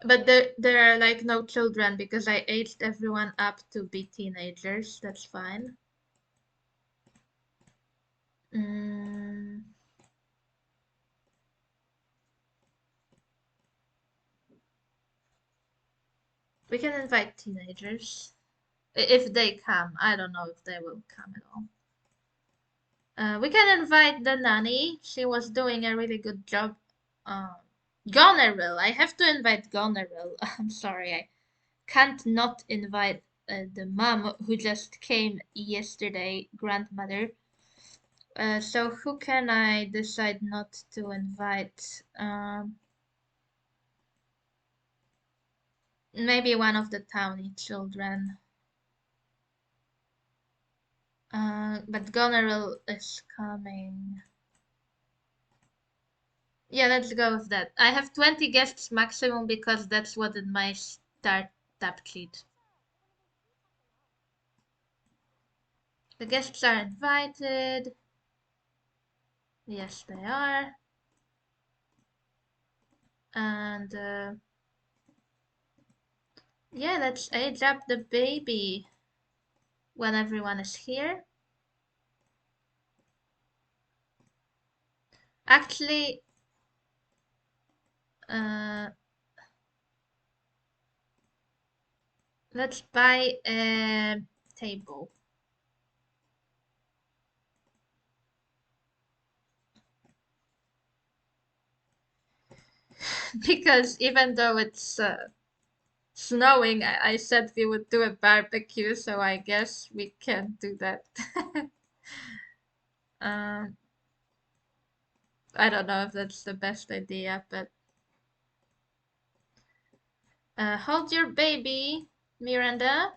But there are like no children because I aged everyone up to be teenagers. That's fine. Mm, we can invite teenagers. If they come. I don't know if they will come at all. We can invite the nanny. She was doing a really good job. Uh, Goneril. I have to invite Goneril. I'm sorry. I can't not invite the mom who just came yesterday, grandmother. So who can I decide not to invite? Maybe one of the towny children. But Goneril is coming. Yeah, let's go with that. I have 20 guests maximum because that's what in my start tab sheet. The guests are invited. Yes, they are. And yeah, let's age up the baby when everyone is here. Actually, uh, let's buy a table. Because even though it's snowing, I said we would do a barbecue, so I guess we can do that. um, I don't know if that's the best idea, but hold your baby, Miranda.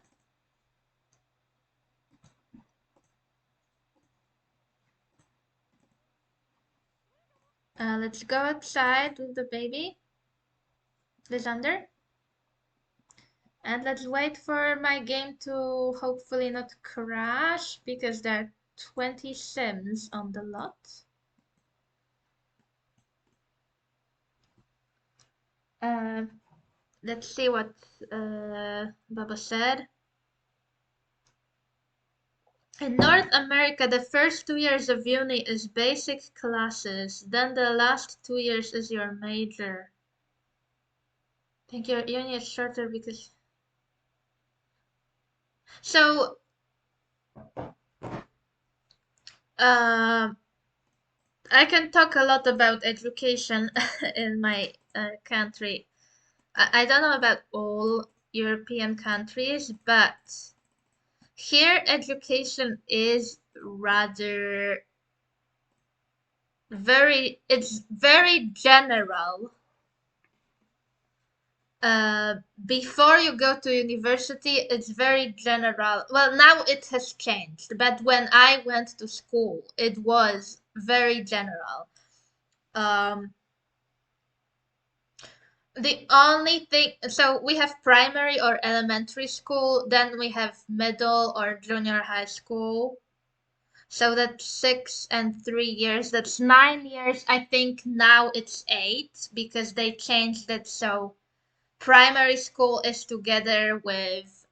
Let's go outside with the baby, Lysander. And let's wait for my game to hopefully not crash because there are 20 sims on the lot. Uh, let's see what Baba said. In North America, the first 2 years of uni is basic classes, then the last 2 years is your major. I think your uni is shorter because. So, uh, I can talk a lot about education in my country. I don't know about all European countries, but here education is rather it's very general. Before you go to university, it's very general. Well, now it has changed, but when I went to school, it was very general. Um, the only thing, so we have primary or elementary school, then we have middle or junior high school. So that's 6 and 3 years. That's 9 years. I think now it's 8 because they changed it. So primary school is together with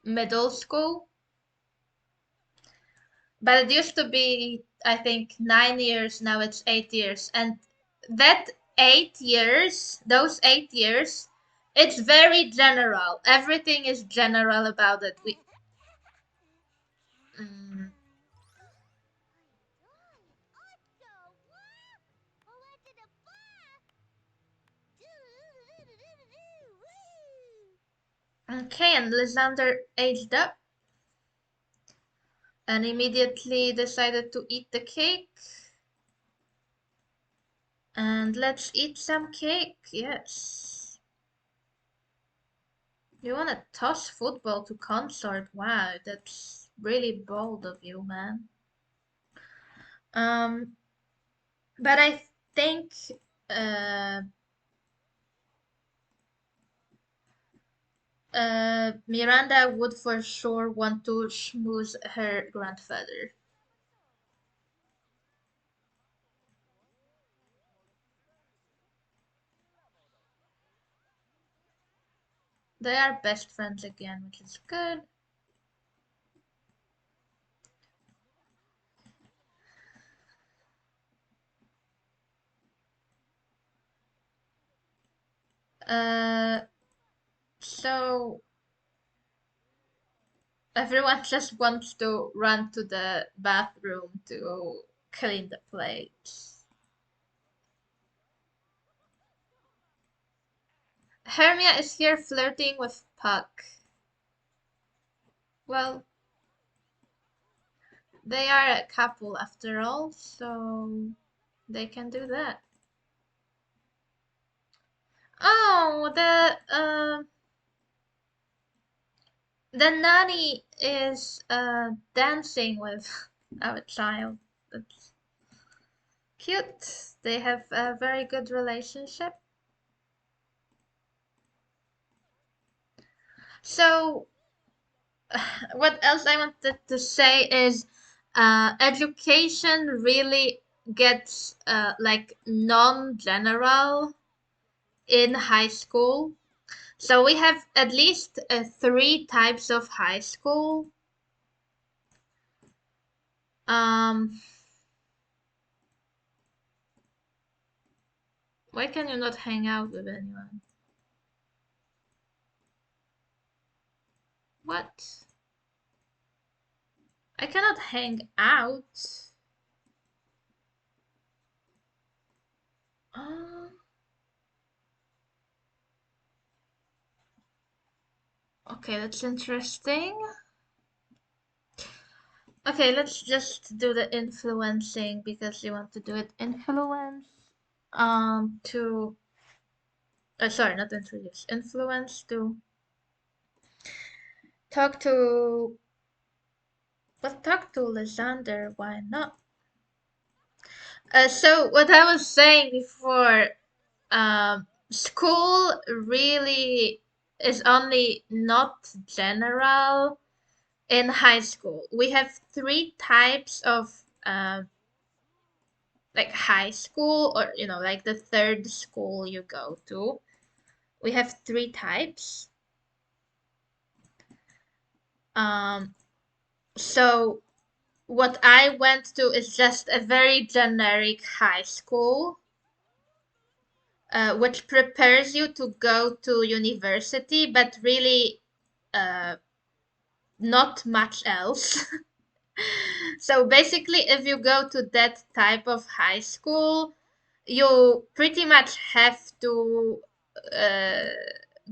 middle school. But it used to be, I think, 9 years. Now it's 8 years. And that 8 years, those 8 years, it's very general. Everything is general about it. Mm, okay, and Lysander aged up. and immediately decided to eat the cake. And let's eat some cake, yes. You wanna toss football to consort? Wow, that's really bold of you, man. Um, but I think uh, Miranda would for sure want to schmooze her grandfather. They are best friends again, which is good. Uh, so everyone just wants to run to the bathroom to clean the plates. Hermia is here flirting with Puck. Well, they are a couple after all, so they can do that. Oh, the nanny is dancing with our child. That's cute. They have a very good relationship. So, what else I wanted to say is education really gets like non-general in high school. So we have at least three types of high school. Um, why can you not hang out with anyone? What? I cannot hang out. Uh, okay, that's interesting. Okay, let's just do the influencing because you want to do it. Influence. To sorry, not introduce. Influence to talk to. But talk to Lysander. Why not? So what I was saying before, school really is only not general in high school. We have three types of like high school, or like the third school you go to. We have three types. Um, so what I went to is just a very generic high school, which prepares you to go to university, but really uh, not much else. So basically, if you go to that type of high school, you pretty much have to uh,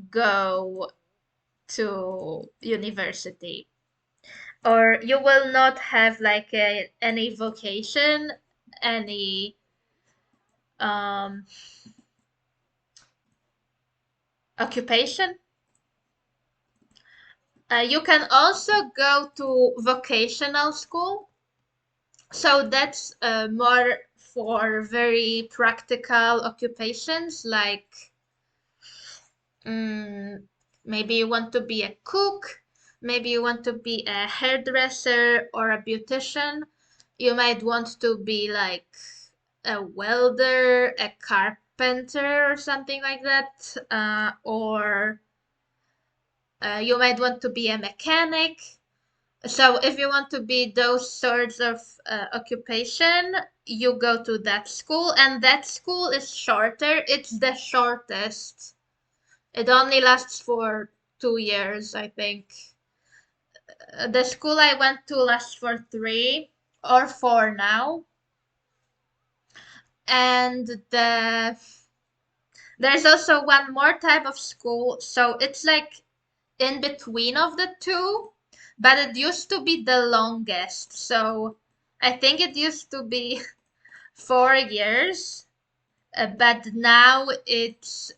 go to university, or you will not have like any vocation, any um, occupation. You can also go to vocational school. So that's more for very practical occupations, like mm, maybe you want to be a cook, maybe you want to be a hairdresser or a beautician. You might want to be like a welder, a carpenter, or something like that. Or you might want to be a mechanic. So if you want to be those sorts of occupation, you go to that school, and that school is shorter. It's the shortest. It only lasts for 2 years, I think. The school I went to lasts for 3 or 4 now, and there's also one more type of school. So it's like in between of the two. but it used to be the longest. So I think it used to be 4 years, but now it's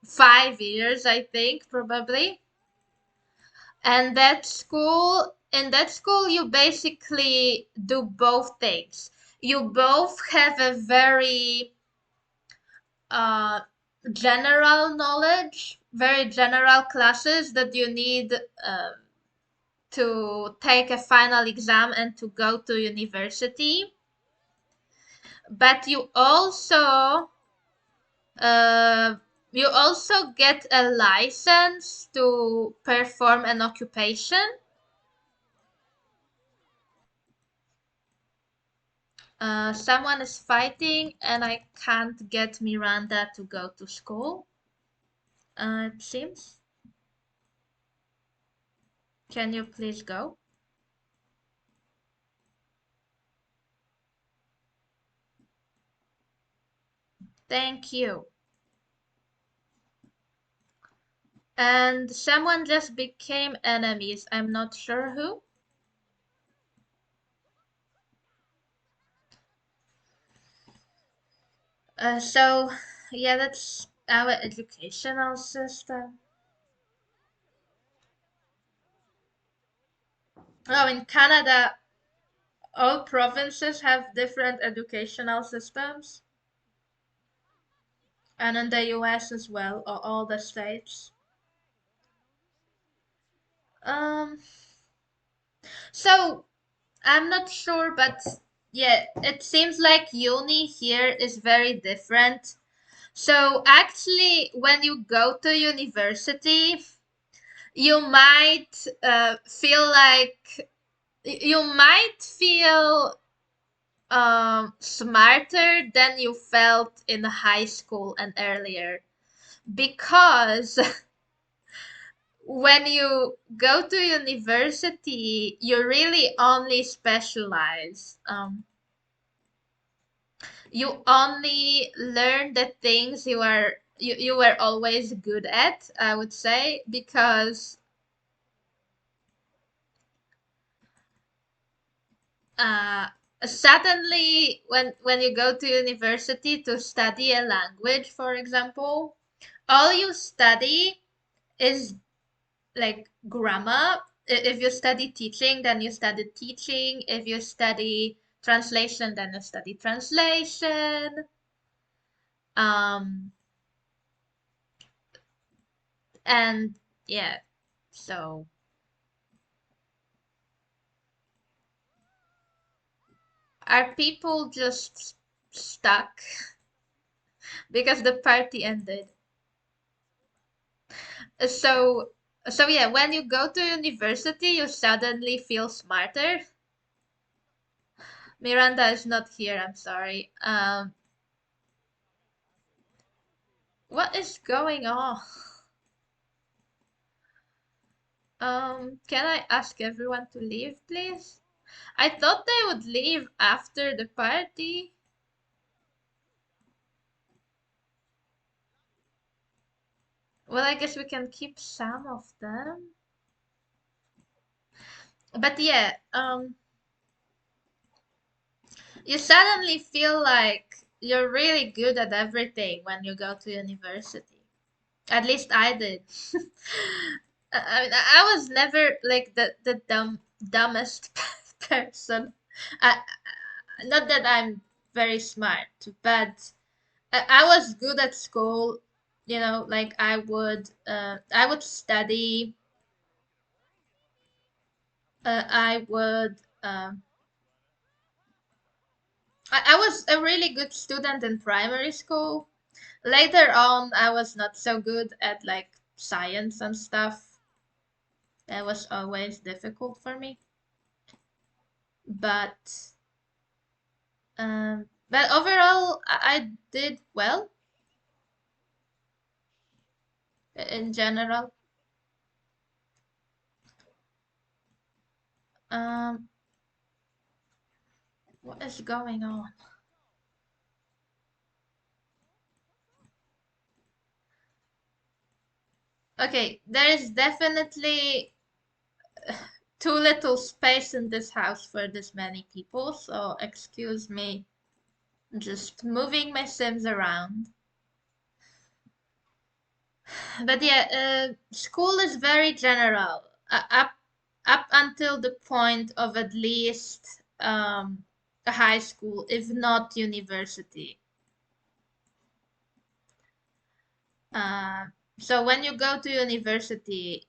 5 years, I think, probably. And in that school, you basically do both things. You both have a very uh, general knowledge, very general classes that you need to take a final exam and to go to university. But uh, you also get a license to perform an occupation. Someone is fighting, and I can't get Miranda to go to school. It seems. Can you please go? Thank you. And someone just became enemies. I'm not sure who. So, yeah, that's our educational system. Oh, in Canada, all provinces have different educational systems, and in the US as well, or all the states. Um, so I'm not sure, but yeah, it seems like uni here is very different. So actually, when you go to university, you might feel like you might feel smarter than you felt in high school and earlier, because when you go to university, you really only specialize. You only learn the things you were always good at, I would say, because uh, suddenly when you go to university to study a language, for example, all you study is like grammar. If you study teaching, then you study teaching. If you study translation, then you study translation. Um, and yeah, so are people just stuck because the party ended? So, so yeah, when you go to university, you suddenly feel smarter. Miranda is not here, I'm sorry. What is going on? Can I ask everyone to leave, please? I thought they would leave after the party. Well, I guess we can keep some of them. But yeah, you suddenly feel like you're really good at everything when you go to university. At least I did. I mean, I was never like the dumbest person. I, not that I'm very smart, but I was good at school. You know, like I would study. I would. I was a really good student in primary school. Later on, I was not so good at like science and stuff. That was always difficult for me. But but overall, I did well in general. Um, what is going on? Okay, there is definitely too little space in this house for this many people, so excuse me just moving my Sims around. But yeah, school is very general, up until the point of at least a high school, if not university. Uh, so when you go to university,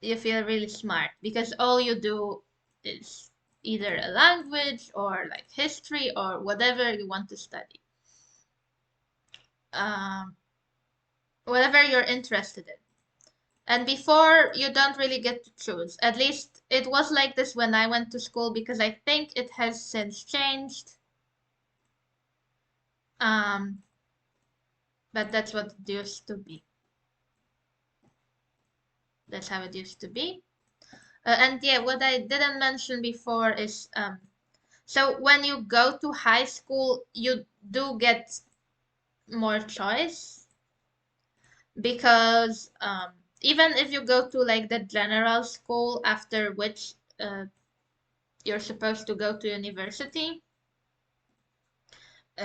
you feel really smart because all you do is either a language or like history or whatever you want to study. Um, Whatever you're interested in. And before, you don't really get to choose. At least it was like this when I went to school because I think it has since changed. Um, but that's what it used to be. That's how it used to be. And yeah, what I didn't mention before is so when you go to high school, you do get more choice because even if you go to like the general school after which you're supposed to go to university,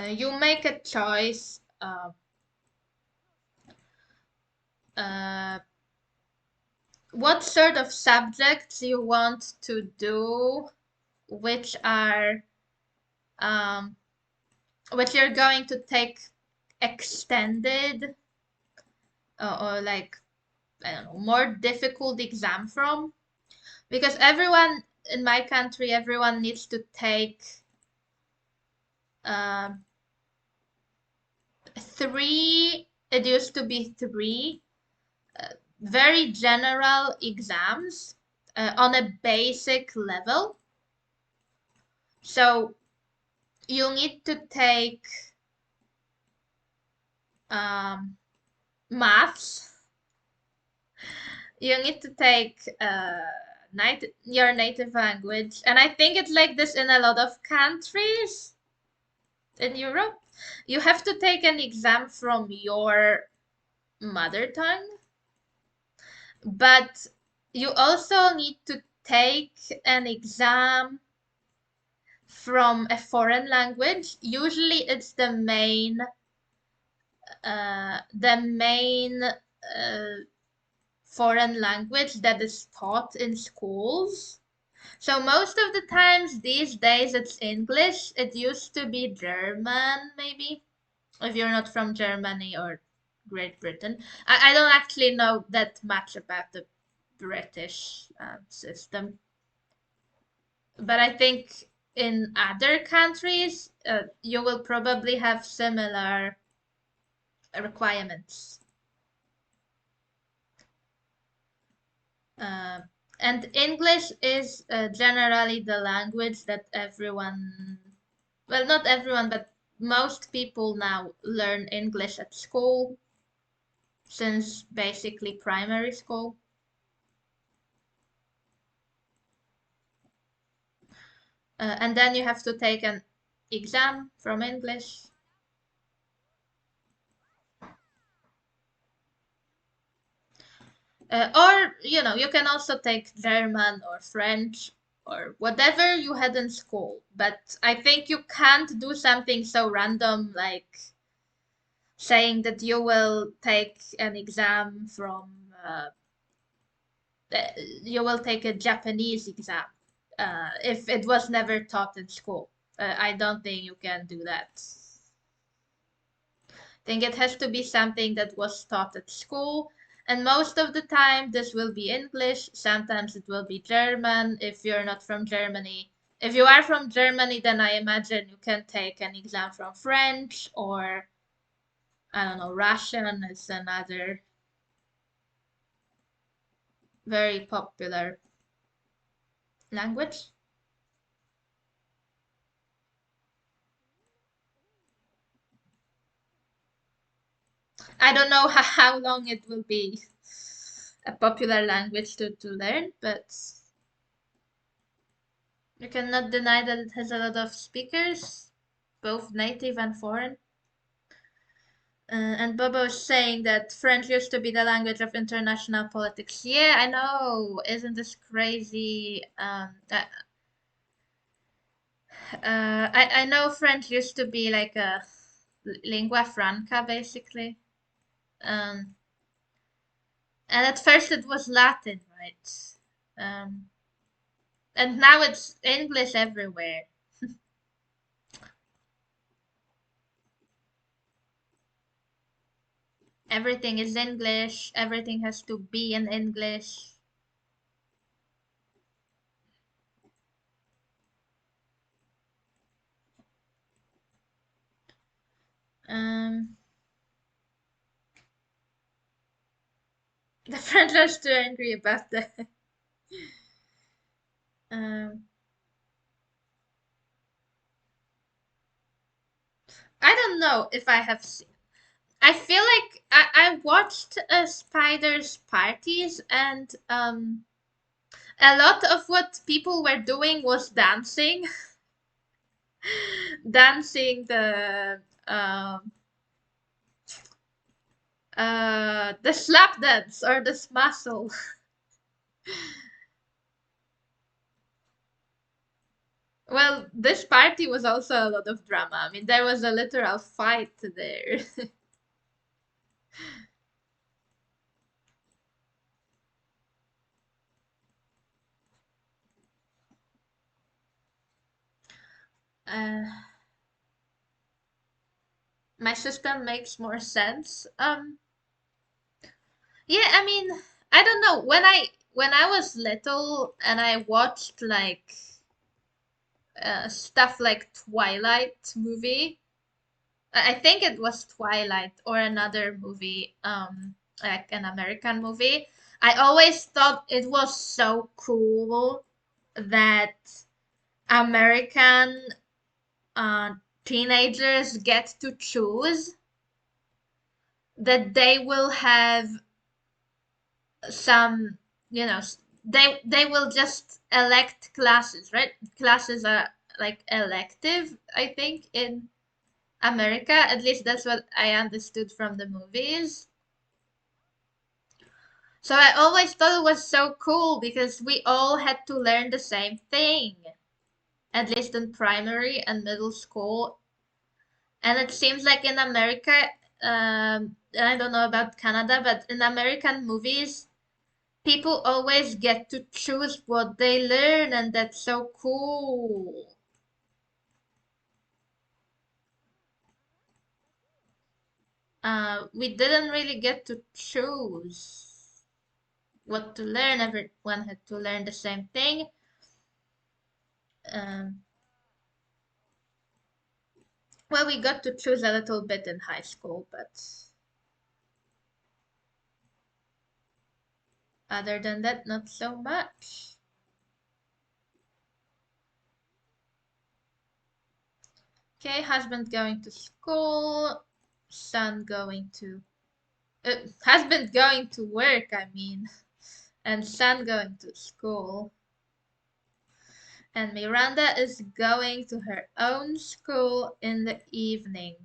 you make a choice uh, what sort of subjects you want to do, which are um, which you're going to take extended or like I don't know more difficult exam from because everyone in my country everyone needs to take um, three. It used to be three very general exams on a basic level. So you need to take um, maths. You need to take your native language, and I think it's like this in a lot of countries in Europe. You have to take an exam from your mother tongue, but you also need to take an exam from a foreign language. Usually, it's the main foreign language that is taught in schools. So most of the times these days it's English. It used to be German, maybe, if you're not from Germany or Great Britain. I don't actually know that much about the British system, but I think in other countries you will probably have similar requirements. Uh, and English is generally the language that everyone, well, not everyone, but most people now learn English at school since basically primary school. And then you have to take an exam from English. Or, you can also take German or French or whatever you had in school. But I think you can't do something so random like saying that you will take an exam from, you will take a Japanese exam if it was never taught in school. I don't think you can do that. I think it has to be something that was taught at school. And most of the time, this will be English. Sometimes it will be German if you're not from Germany. If you are from Germany, then I imagine you can take an exam from French or, I don't know, Russian is another very popular language. I don't know how long it will be a popular language to learn, but you cannot deny that it has a lot of speakers, both native and foreign. And Bobo is saying that French used to be the language of international politics. Yeah, I know. Isn't this crazy? I know French used to be like a lingua franca, basically. Um, and at first it was Latin, right? Um, and now it's English everywhere. Everything is English. Everything has to be in English. Um, the French are still angry about that. Um, I don't know if I have seen. I feel like I watched Spider's parties, and a lot of what people were doing was dancing, dancing the slap dance or the smassle. Well, this party was also a lot of drama. I mean, there was a literal fight there. uh, my system makes more sense. Yeah, I mean, I don't know. When I was little and I watched like stuff like Twilight movie, I think it was Twilight or another movie, like an American movie. I always thought it was so cool that American uh, teenagers get to choose that they will have some, you know, they will just elect classes, right? Classes are like elective, I think, in America. At least that's what I understood from the movies. So I always thought it was so cool because we all had to learn the same thing, at least in primary and middle school. And it seems like in America, I don't know about Canada, but in American movies, people always get to choose what they learn, and that's so cool. We didn't really get to choose what to learn. Everyone had to learn the same thing. Um, well, we got to choose a little bit in high school, but other than that, not so much. Okay, husband going to school, son going to, husband going to work, I mean, and son going to school. And Miranda is going to her own school in the evening.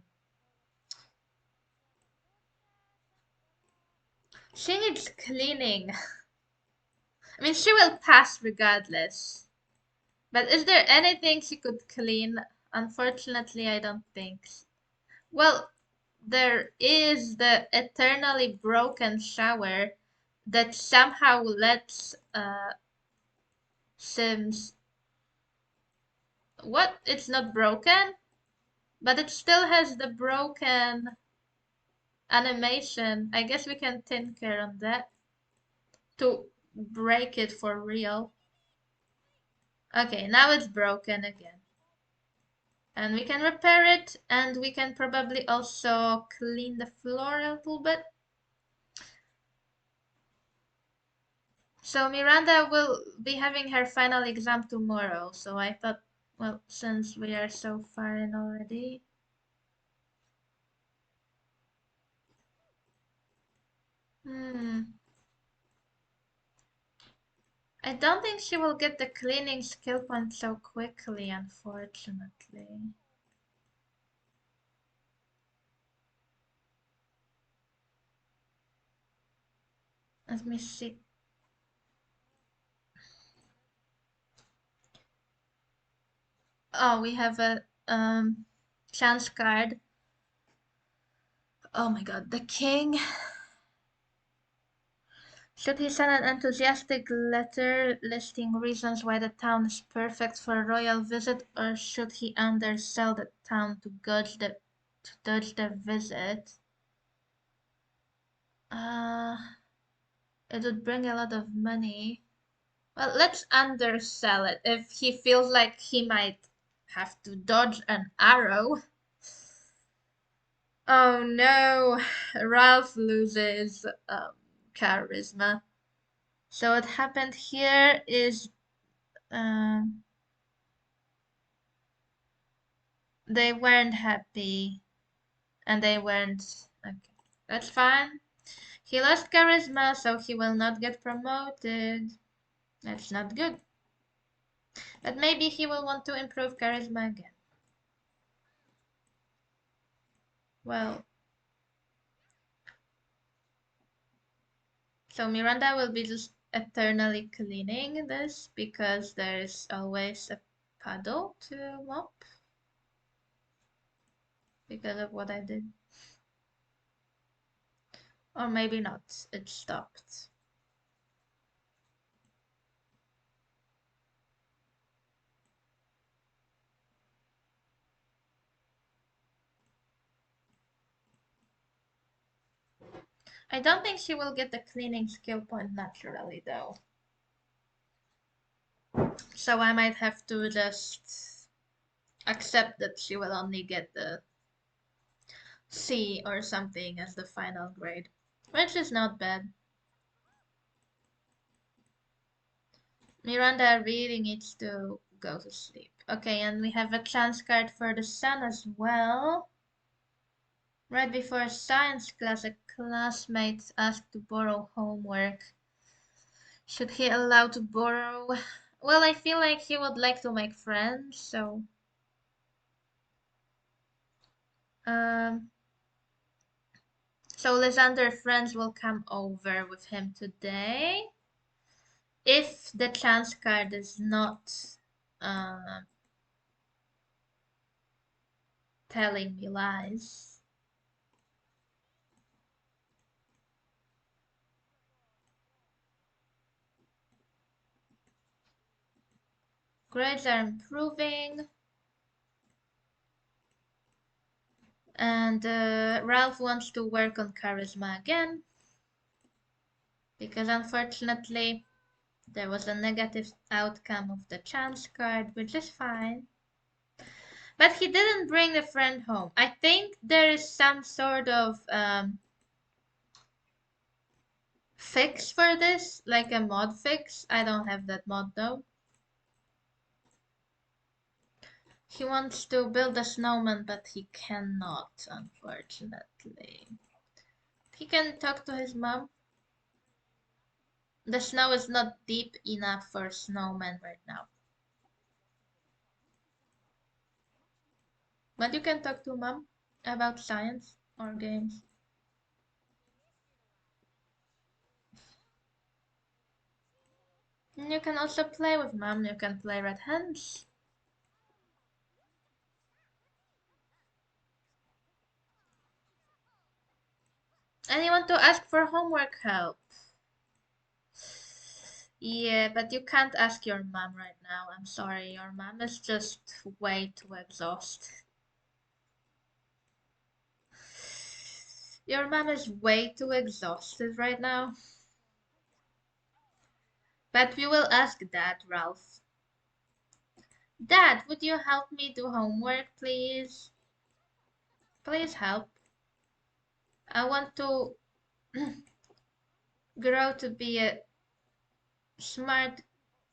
She needs cleaning. I mean, she will pass regardless. But is there anything she could clean? Unfortunately, I don't think. Well, there is the eternally broken shower that somehow lets Sims. What? It's not broken? But it still has the broken animation. I guess we can tinker on that to break it for real. Okay, now it's broken again. And we can repair it, and we can probably also clean the floor a little bit. So Miranda will be having her final exam tomorrow, so I thought, well, since we are so far in already. Hmm. I don't think she will get the cleaning skill point so quickly, unfortunately. Let me see. Oh, we have a chance card. Oh my god, the king. Should he send an enthusiastic letter listing reasons why the town is perfect for a royal visit, or should he undersell the town to dodge the visit? Uh, it would bring a lot of money. Well, let's undersell it. If he feels like he might have to dodge an arrow. Oh no, Ralph loses charisma. So what happened here is um, they weren't happy and they weren't. Okay, that's fine. He lost charisma, so he will not get promoted. That's not good. But maybe he will want to improve charisma again. Well, so Miranda will be just eternally cleaning this because there is always a puddle to mop because of what I did. Or maybe not. It stopped. I don't think she will get the cleaning skill point naturally though. So I might have to just accept that she will only get the C or something as the final grade, which is not bad. Miranda really needs to go to sleep. Okay, and we have a chance card for the sun as well. Right before science class, a classmate asked to borrow homework. Should he allow to borrow? Well, I feel like he would like to make friends, so um so Lysander friends will come over with him today. If the chance card is not uh, telling me lies. Grades are improving. And Ralph wants to work on charisma again. Because unfortunately, there was a negative outcome of the chance card, which is fine. But he didn't bring a friend home. I think there is some sort of fix for this, like a mod fix. I don't have that mod though. He wants to build a snowman, but he cannot, unfortunately. He can talk to his mom. The snow is not deep enough for snowmen right now. But you can talk to mom about science or games. And you can also play with mom. You can play Red Hands. And you want to ask for homework help. Yeah, but you can't ask your mom right now. I'm sorry. Your mom is just way too exhausted. Your mom is way too exhausted right now. But we will ask Dad, Ralph. Dad, would you help me do homework, please? Please help. I want to grow to be a smart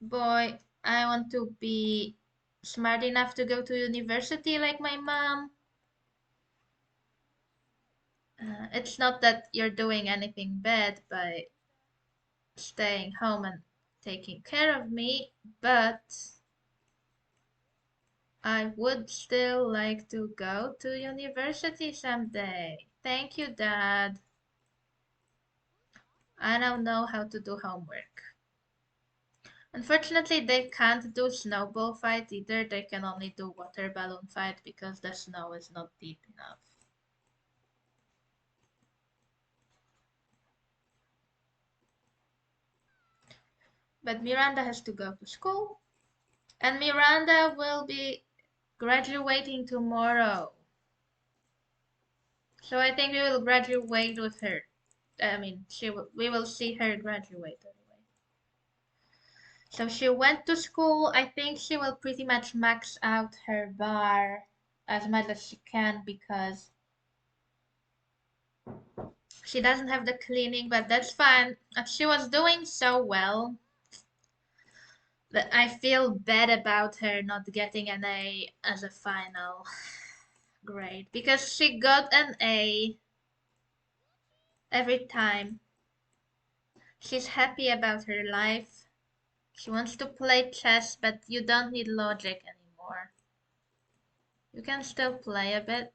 boy. I want to be smart enough to go to university like my mom. It's not that you're doing anything bad by staying home and taking care of me, but I would still like to go to university someday. Thank you, Dad. I don't know how to do homework. Unfortunately, they can't do snowball fight either. They can only do water balloon fight because the snow is not deep enough. But Miranda has to go to school, and Miranda will be graduating tomorrow. So I think we will graduate with her. I mean, we will see her graduate anyway. So she went to school. I think she will pretty much max out her bar as much as she can because she doesn't have the cleaning, but that's fine. She was doing so well that I feel bad about her not getting an A as a final grade because she got an A every time. She's happy about her life. She wants to play chess, but you don't need logic anymore. You can still play a bit.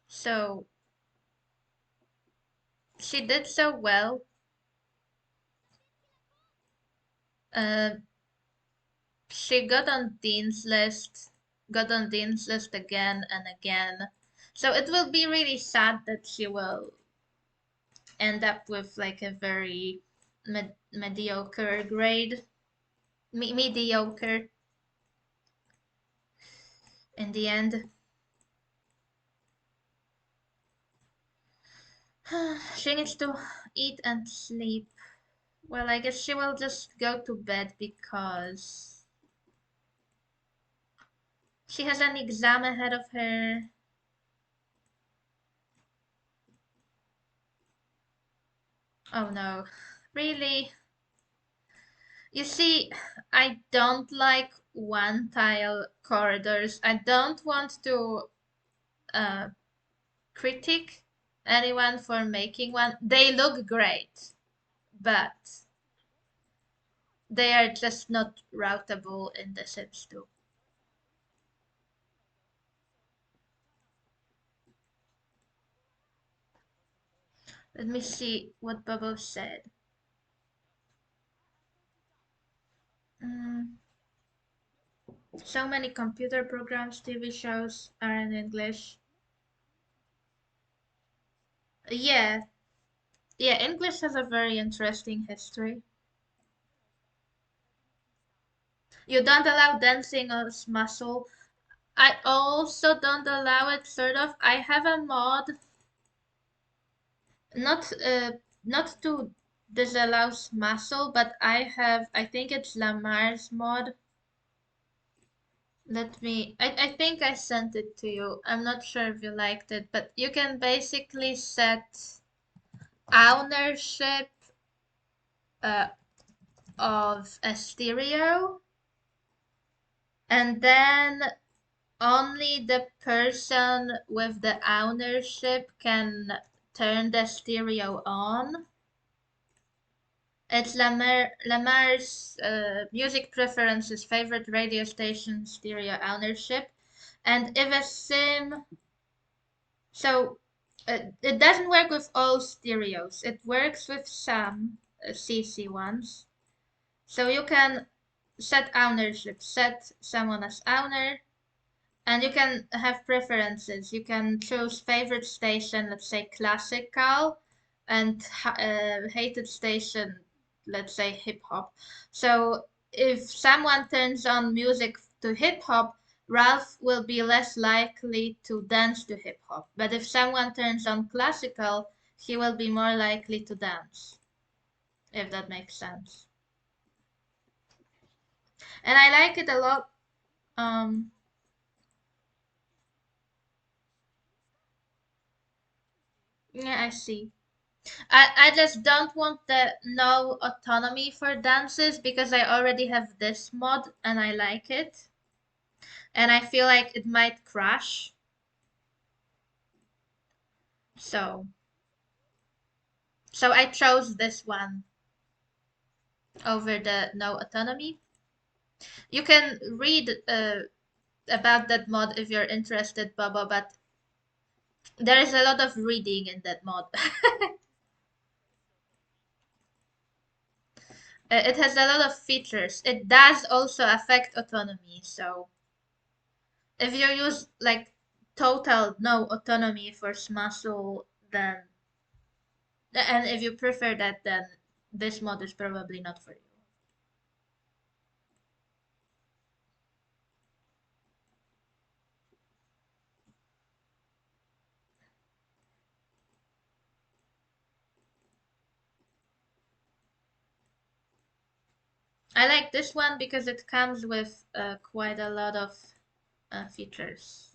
So she did so well. Uh, she got on Dean's list again and again. So it will be really sad that she will end up with like a very mediocre grade, mediocre in the end. She needs to eat and sleep. Well, I guess she will just go to bed because she has an exam ahead of her. Oh no, really? You see, I don't like one tile corridors. I don't want to uh, critique anyone for making one. They look great, but they are just not routable in the Sims 2. Let me see what Bubble said. Mm, so many computer programs, TV shows are in English. Yeah, yeah, English has a very interesting history. You don't allow dancing as muscle. I also don't allow it, sort of. I have a mod, not not to disallow muscle, but I think it's Lamar's mod. I think I sent it to you. I'm not sure if you liked it, but you can basically set ownership uh, of a stereo, and then only the person with the ownership can turn the stereo on. It's Lamar's music preferences, favorite radio station, stereo ownership. And if a sim, so it doesn't work with all stereos. It works with some CC ones. So you can set ownership, set someone as owner, and you can have preferences. You can choose favorite station, let's say classical, and hated station, let's say hip hop. So if someone turns on music to hip hop, Ralph will be less likely to dance to hip hop. But if someone turns on classical, he will be more likely to dance, if that makes sense. And I like it a lot. Um, yeah, I see. I just don't want the no autonomy for dances because I already have this mod and I like it. And I feel like it might crash. So so I chose this one over the no autonomy. You can read about that mod if you're interested, Baba, but there is a lot of reading in that mod. It has a lot of features. It does also affect autonomy. So if you use like total no autonomy for Smasul, then and if you prefer that, then this mod is probably not for you. I like this one because it comes with quite a lot of features.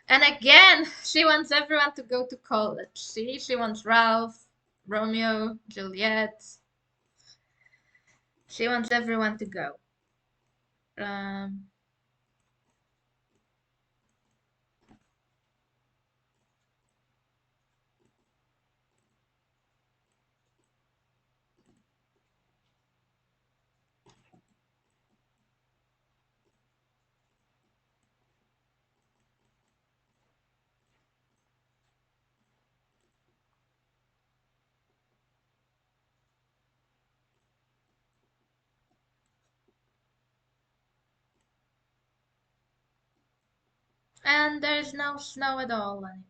And again, she wants everyone to go to college. See, she wants Ralph, Romeo, Juliet. She wants everyone to go. Um, and there's no snow at all anymore.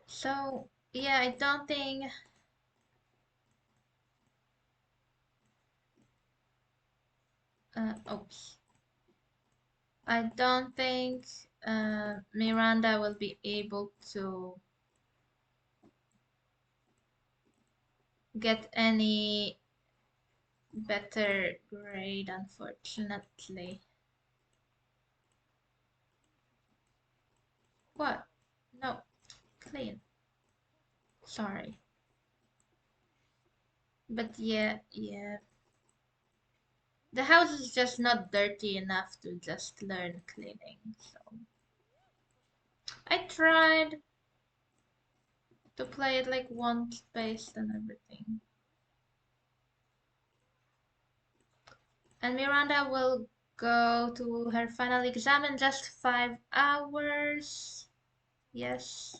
So yeah, I don't think. Oops. I don't think Miranda will be able to get any better grade, unfortunately. What? No, clean. Sorry. But yeah, yeah. The house is just not dirty enough to just learn cleaning. So I tried to play it like one spaced and everything. And Miranda will go to her final exam in just 5 hours. Yes.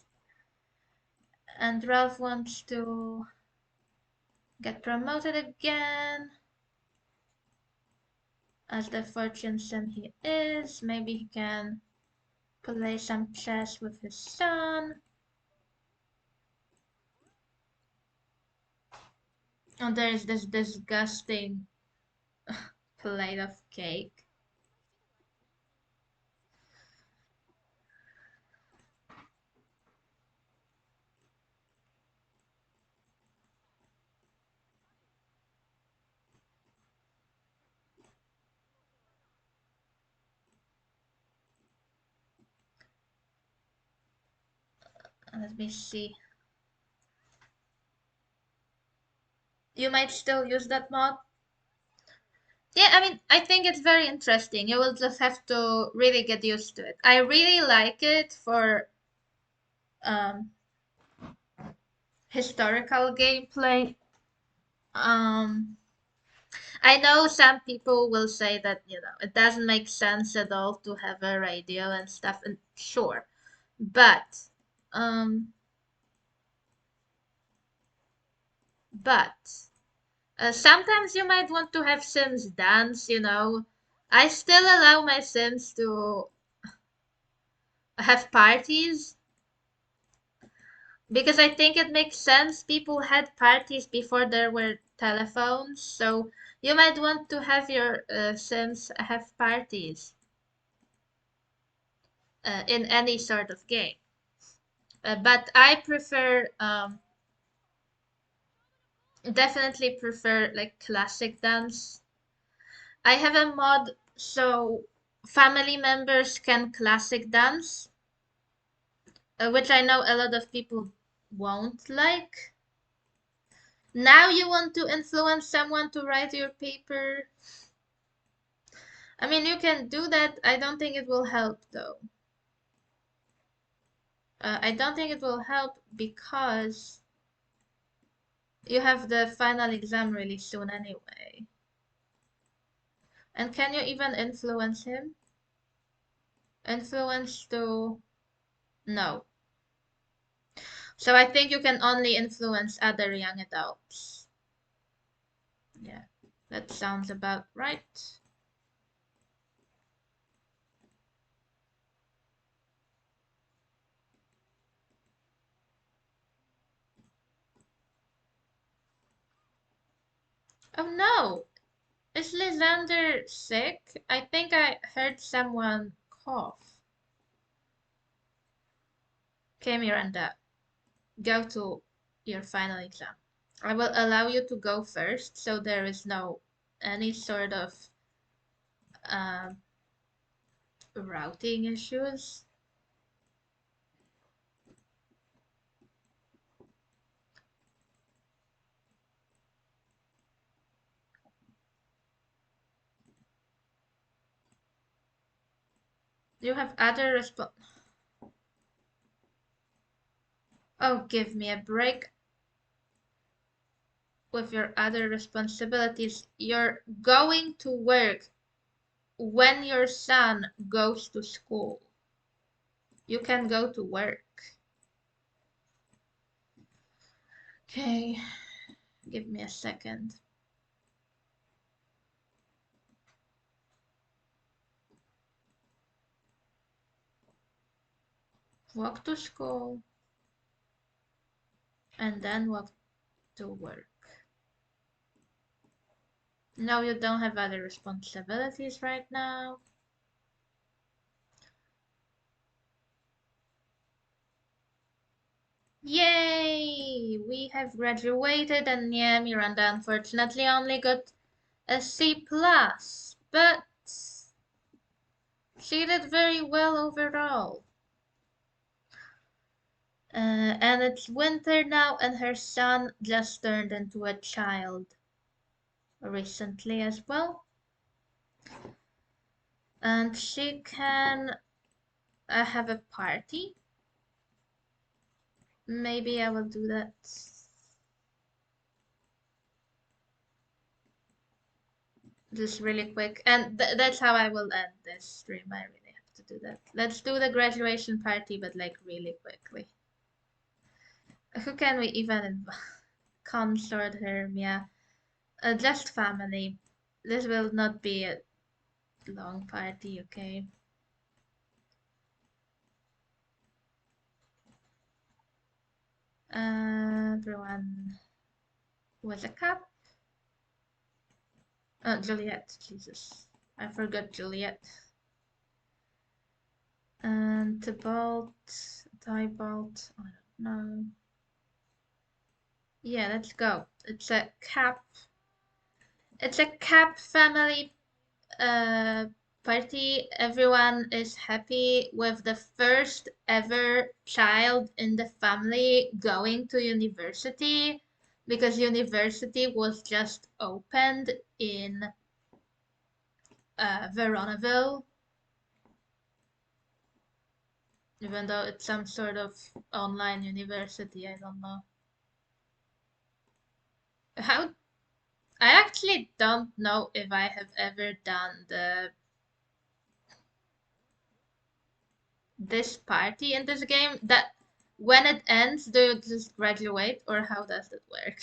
And Ralph wants to get promoted again. As the fortune sim he is, maybe he can play some chess with his son. And there is this disgusting plate of cake. Let me see. You might still use that mod. Yeah, I mean, I think it's very interesting. You will just have to really get used to it. I really like it for um, historical gameplay. Um, I know some people will say that, it doesn't make sense at all to have a radio and stuff, and sure. But, um, but sometimes you might want to have Sims dance. I still allow my Sims to have parties because I think it makes sense. People had parties before there were telephones, so you might want to have your Sims have parties in any sort of game. But I prefer, definitely prefer like classic dance. I have a mod so family members can classic dance, which I know a lot of people won't like. Now you want to influence someone to write your paper. I mean, you can do that. I don't think it will help though. I don't think it will help because you have the final exam really soon anyway. And can you even influence him? Influence to... No. So I think you can only influence other young adults. Yeah, that sounds about right. Oh no! Is Lysander sick? I think I heard someone cough. Okay, Miranda, go to your final exam. I will allow you to go first, so there is no any sort of uh, routing issues. You have other Oh, give me a break with your other responsibilities. You're going to work when your son goes to school. You can go to work. Okay, give me a second. Walk to school and then walk to work. No, you don't have other responsibilities right now. Yay! We have graduated, and yeah, Miranda unfortunately only got a C plus, but she did very well overall. And it's winter now, and her son just turned into a child recently as well. And she can have a party. Maybe I will do that. Just really quick. And that's how I will end this stream. I really have to do that. Let's do the graduation party, but like really quickly. Who can we even consort her? Yeah. Just family. This will not be a long party, okay? Everyone with a cup. Juliet, Jesus. I forgot Juliet. And Tybalt, Tybalt, I don't know. Yeah, let's go. It's a cap family uh party. Everyone is happy with the first ever child in the family going to university because university was just opened in Veronaville, even though it's some sort of online university. I don't know. How I actually don't know if I have ever done this party in this game. That when it ends, do you just graduate or how does it work?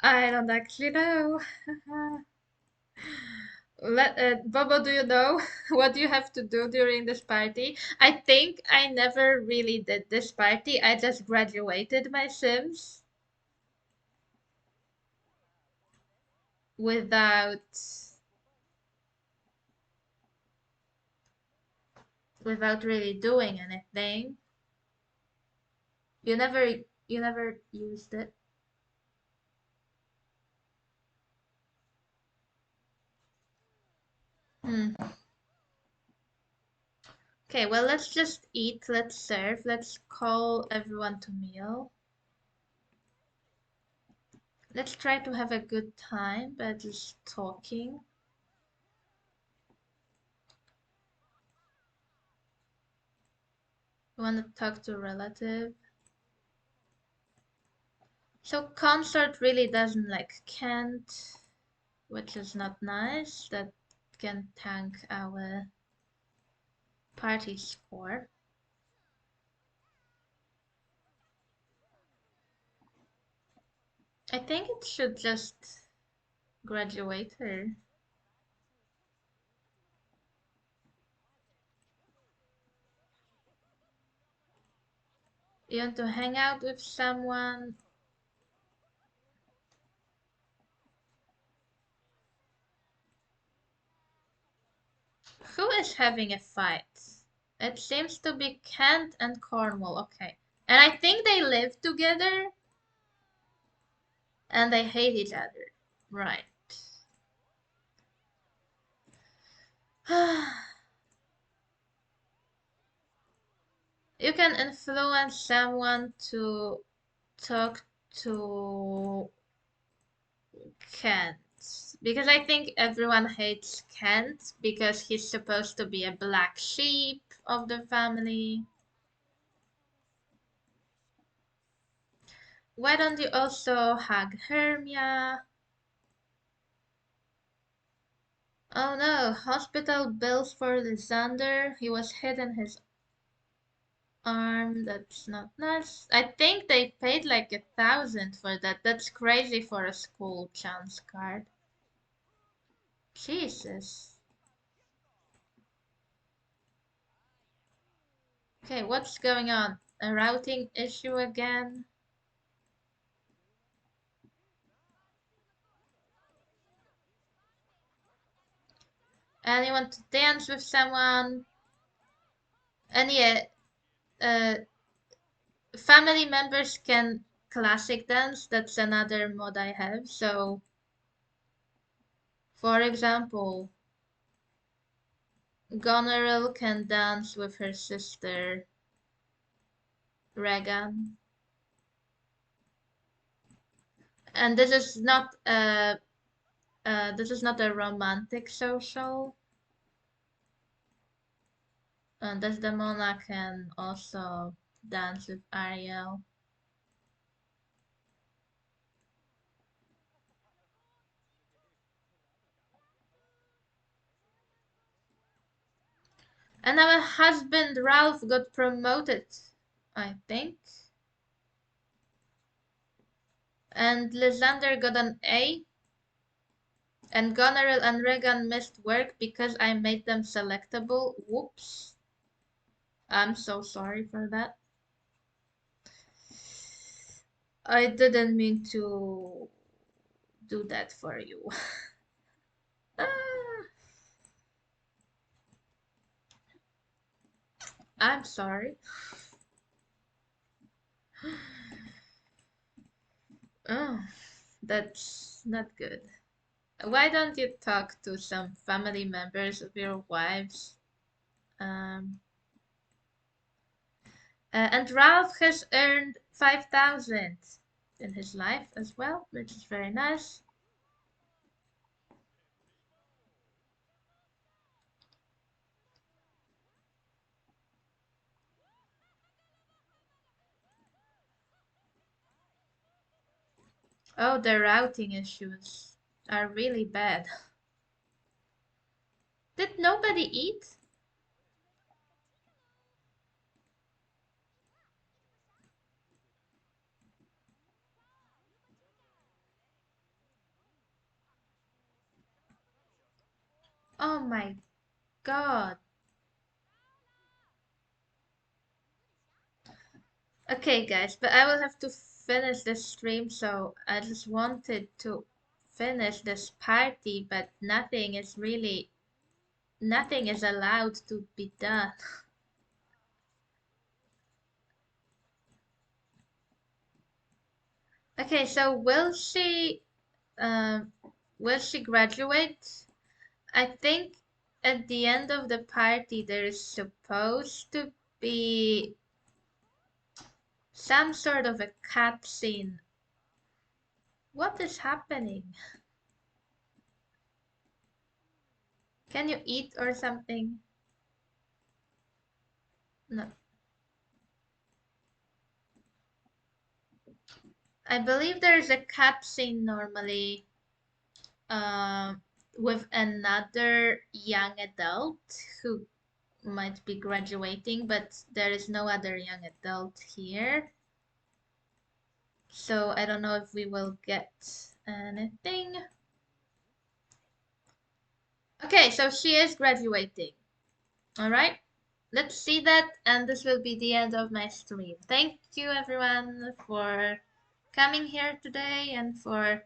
I don't actually know. Bobo, do you know what you have to do during this party? I think I never really did this party. I just graduated my Sims without really doing anything. You never used it. Hmm. Okay, well, let's just eat, let's serve, let's call everyone to meal. Let's try to have a good time by just talking. Want to talk to a relative. So consort really doesn't like can't, which is not nice. That can tank our party score. I think it should just graduate her. You want to hang out with someone? Who is having a fight? It seems to be Kent and Cornwall. Okay. And I think they live together and they hate each other. Right. You can influence someone to talk to Kent. Because I think everyone hates Kent because he's supposed to be a black sheep of the family. Why don't you also hug Hermia? Oh no, hospital bills for Lysander. He was hit in his arm. That's not nice. I think they paid like 1,000 for that. That's crazy for a school chance card. Jesus. Okay, what's going on? A routing issue again? And you want to dance with someone? And yeah, uh, family members can classic dance. That's another mod I have. So, for example, Goneril can dance with her sister Regan. And this is not a romantic social. And Desdemona can also dance with Ariel. And our husband Ralph got promoted, I think. And Lysander got an A. And Goneril and Regan missed work because I made them selectable. Whoops. I'm so sorry for that. I didn't mean to do that for you. I'm sorry. Oh, that's not good. Why don't you talk to some family members of your wives? Um, and Ralph has earned 5,000 in his life as well, which is very nice. Oh, the routing issues are really bad. Did nobody eat? Oh my god. Okay, guys, but I will have to finish this stream, so I just wanted to finish this party, but nothing is allowed to be done. Okay, so um, will she graduate? I think at the end of the party there is supposed to be some sort of a cut scene. What is happening? Can you eat or something? No. I believe there's a cutscene normally uh, with another young adult who might be graduating, but there is no other young adult here. So I don't know if we will get anything. Okay, so she is graduating. All right. Let's see that, and this will be the end of my stream. Thank you everyone for coming here today and for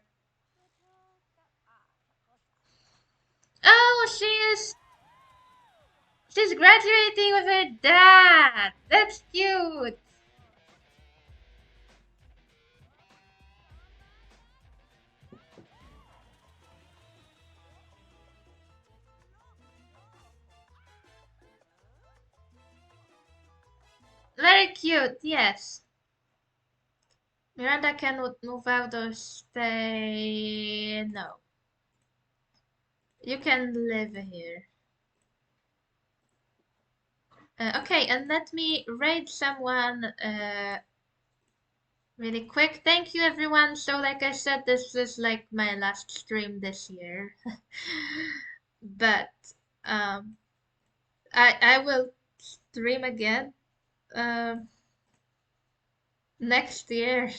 oh, she's graduating with her dad. That's cute. Very cute. Yes. Miranda can move out or stay. No. You can live here. Okay, and let me raid someone really quick. Thank you everyone. So like I said, this is like my last stream this year. But um I will stream again next year.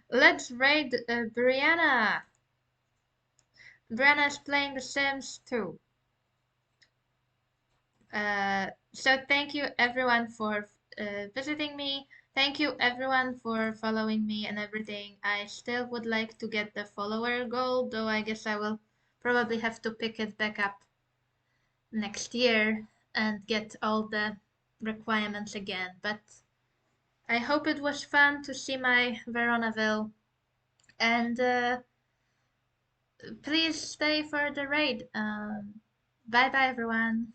Let's raid Brianna. Brianna is playing The Sims 2. So thank you everyone for visiting me. Thank you everyone for following me and everything. I still would like to get the follower goal, though I guess I will probably have to pick it back up next year and get all the requirements again. But I hope it was fun to see my Veronaville, and please stay for the raid. Bye bye everyone.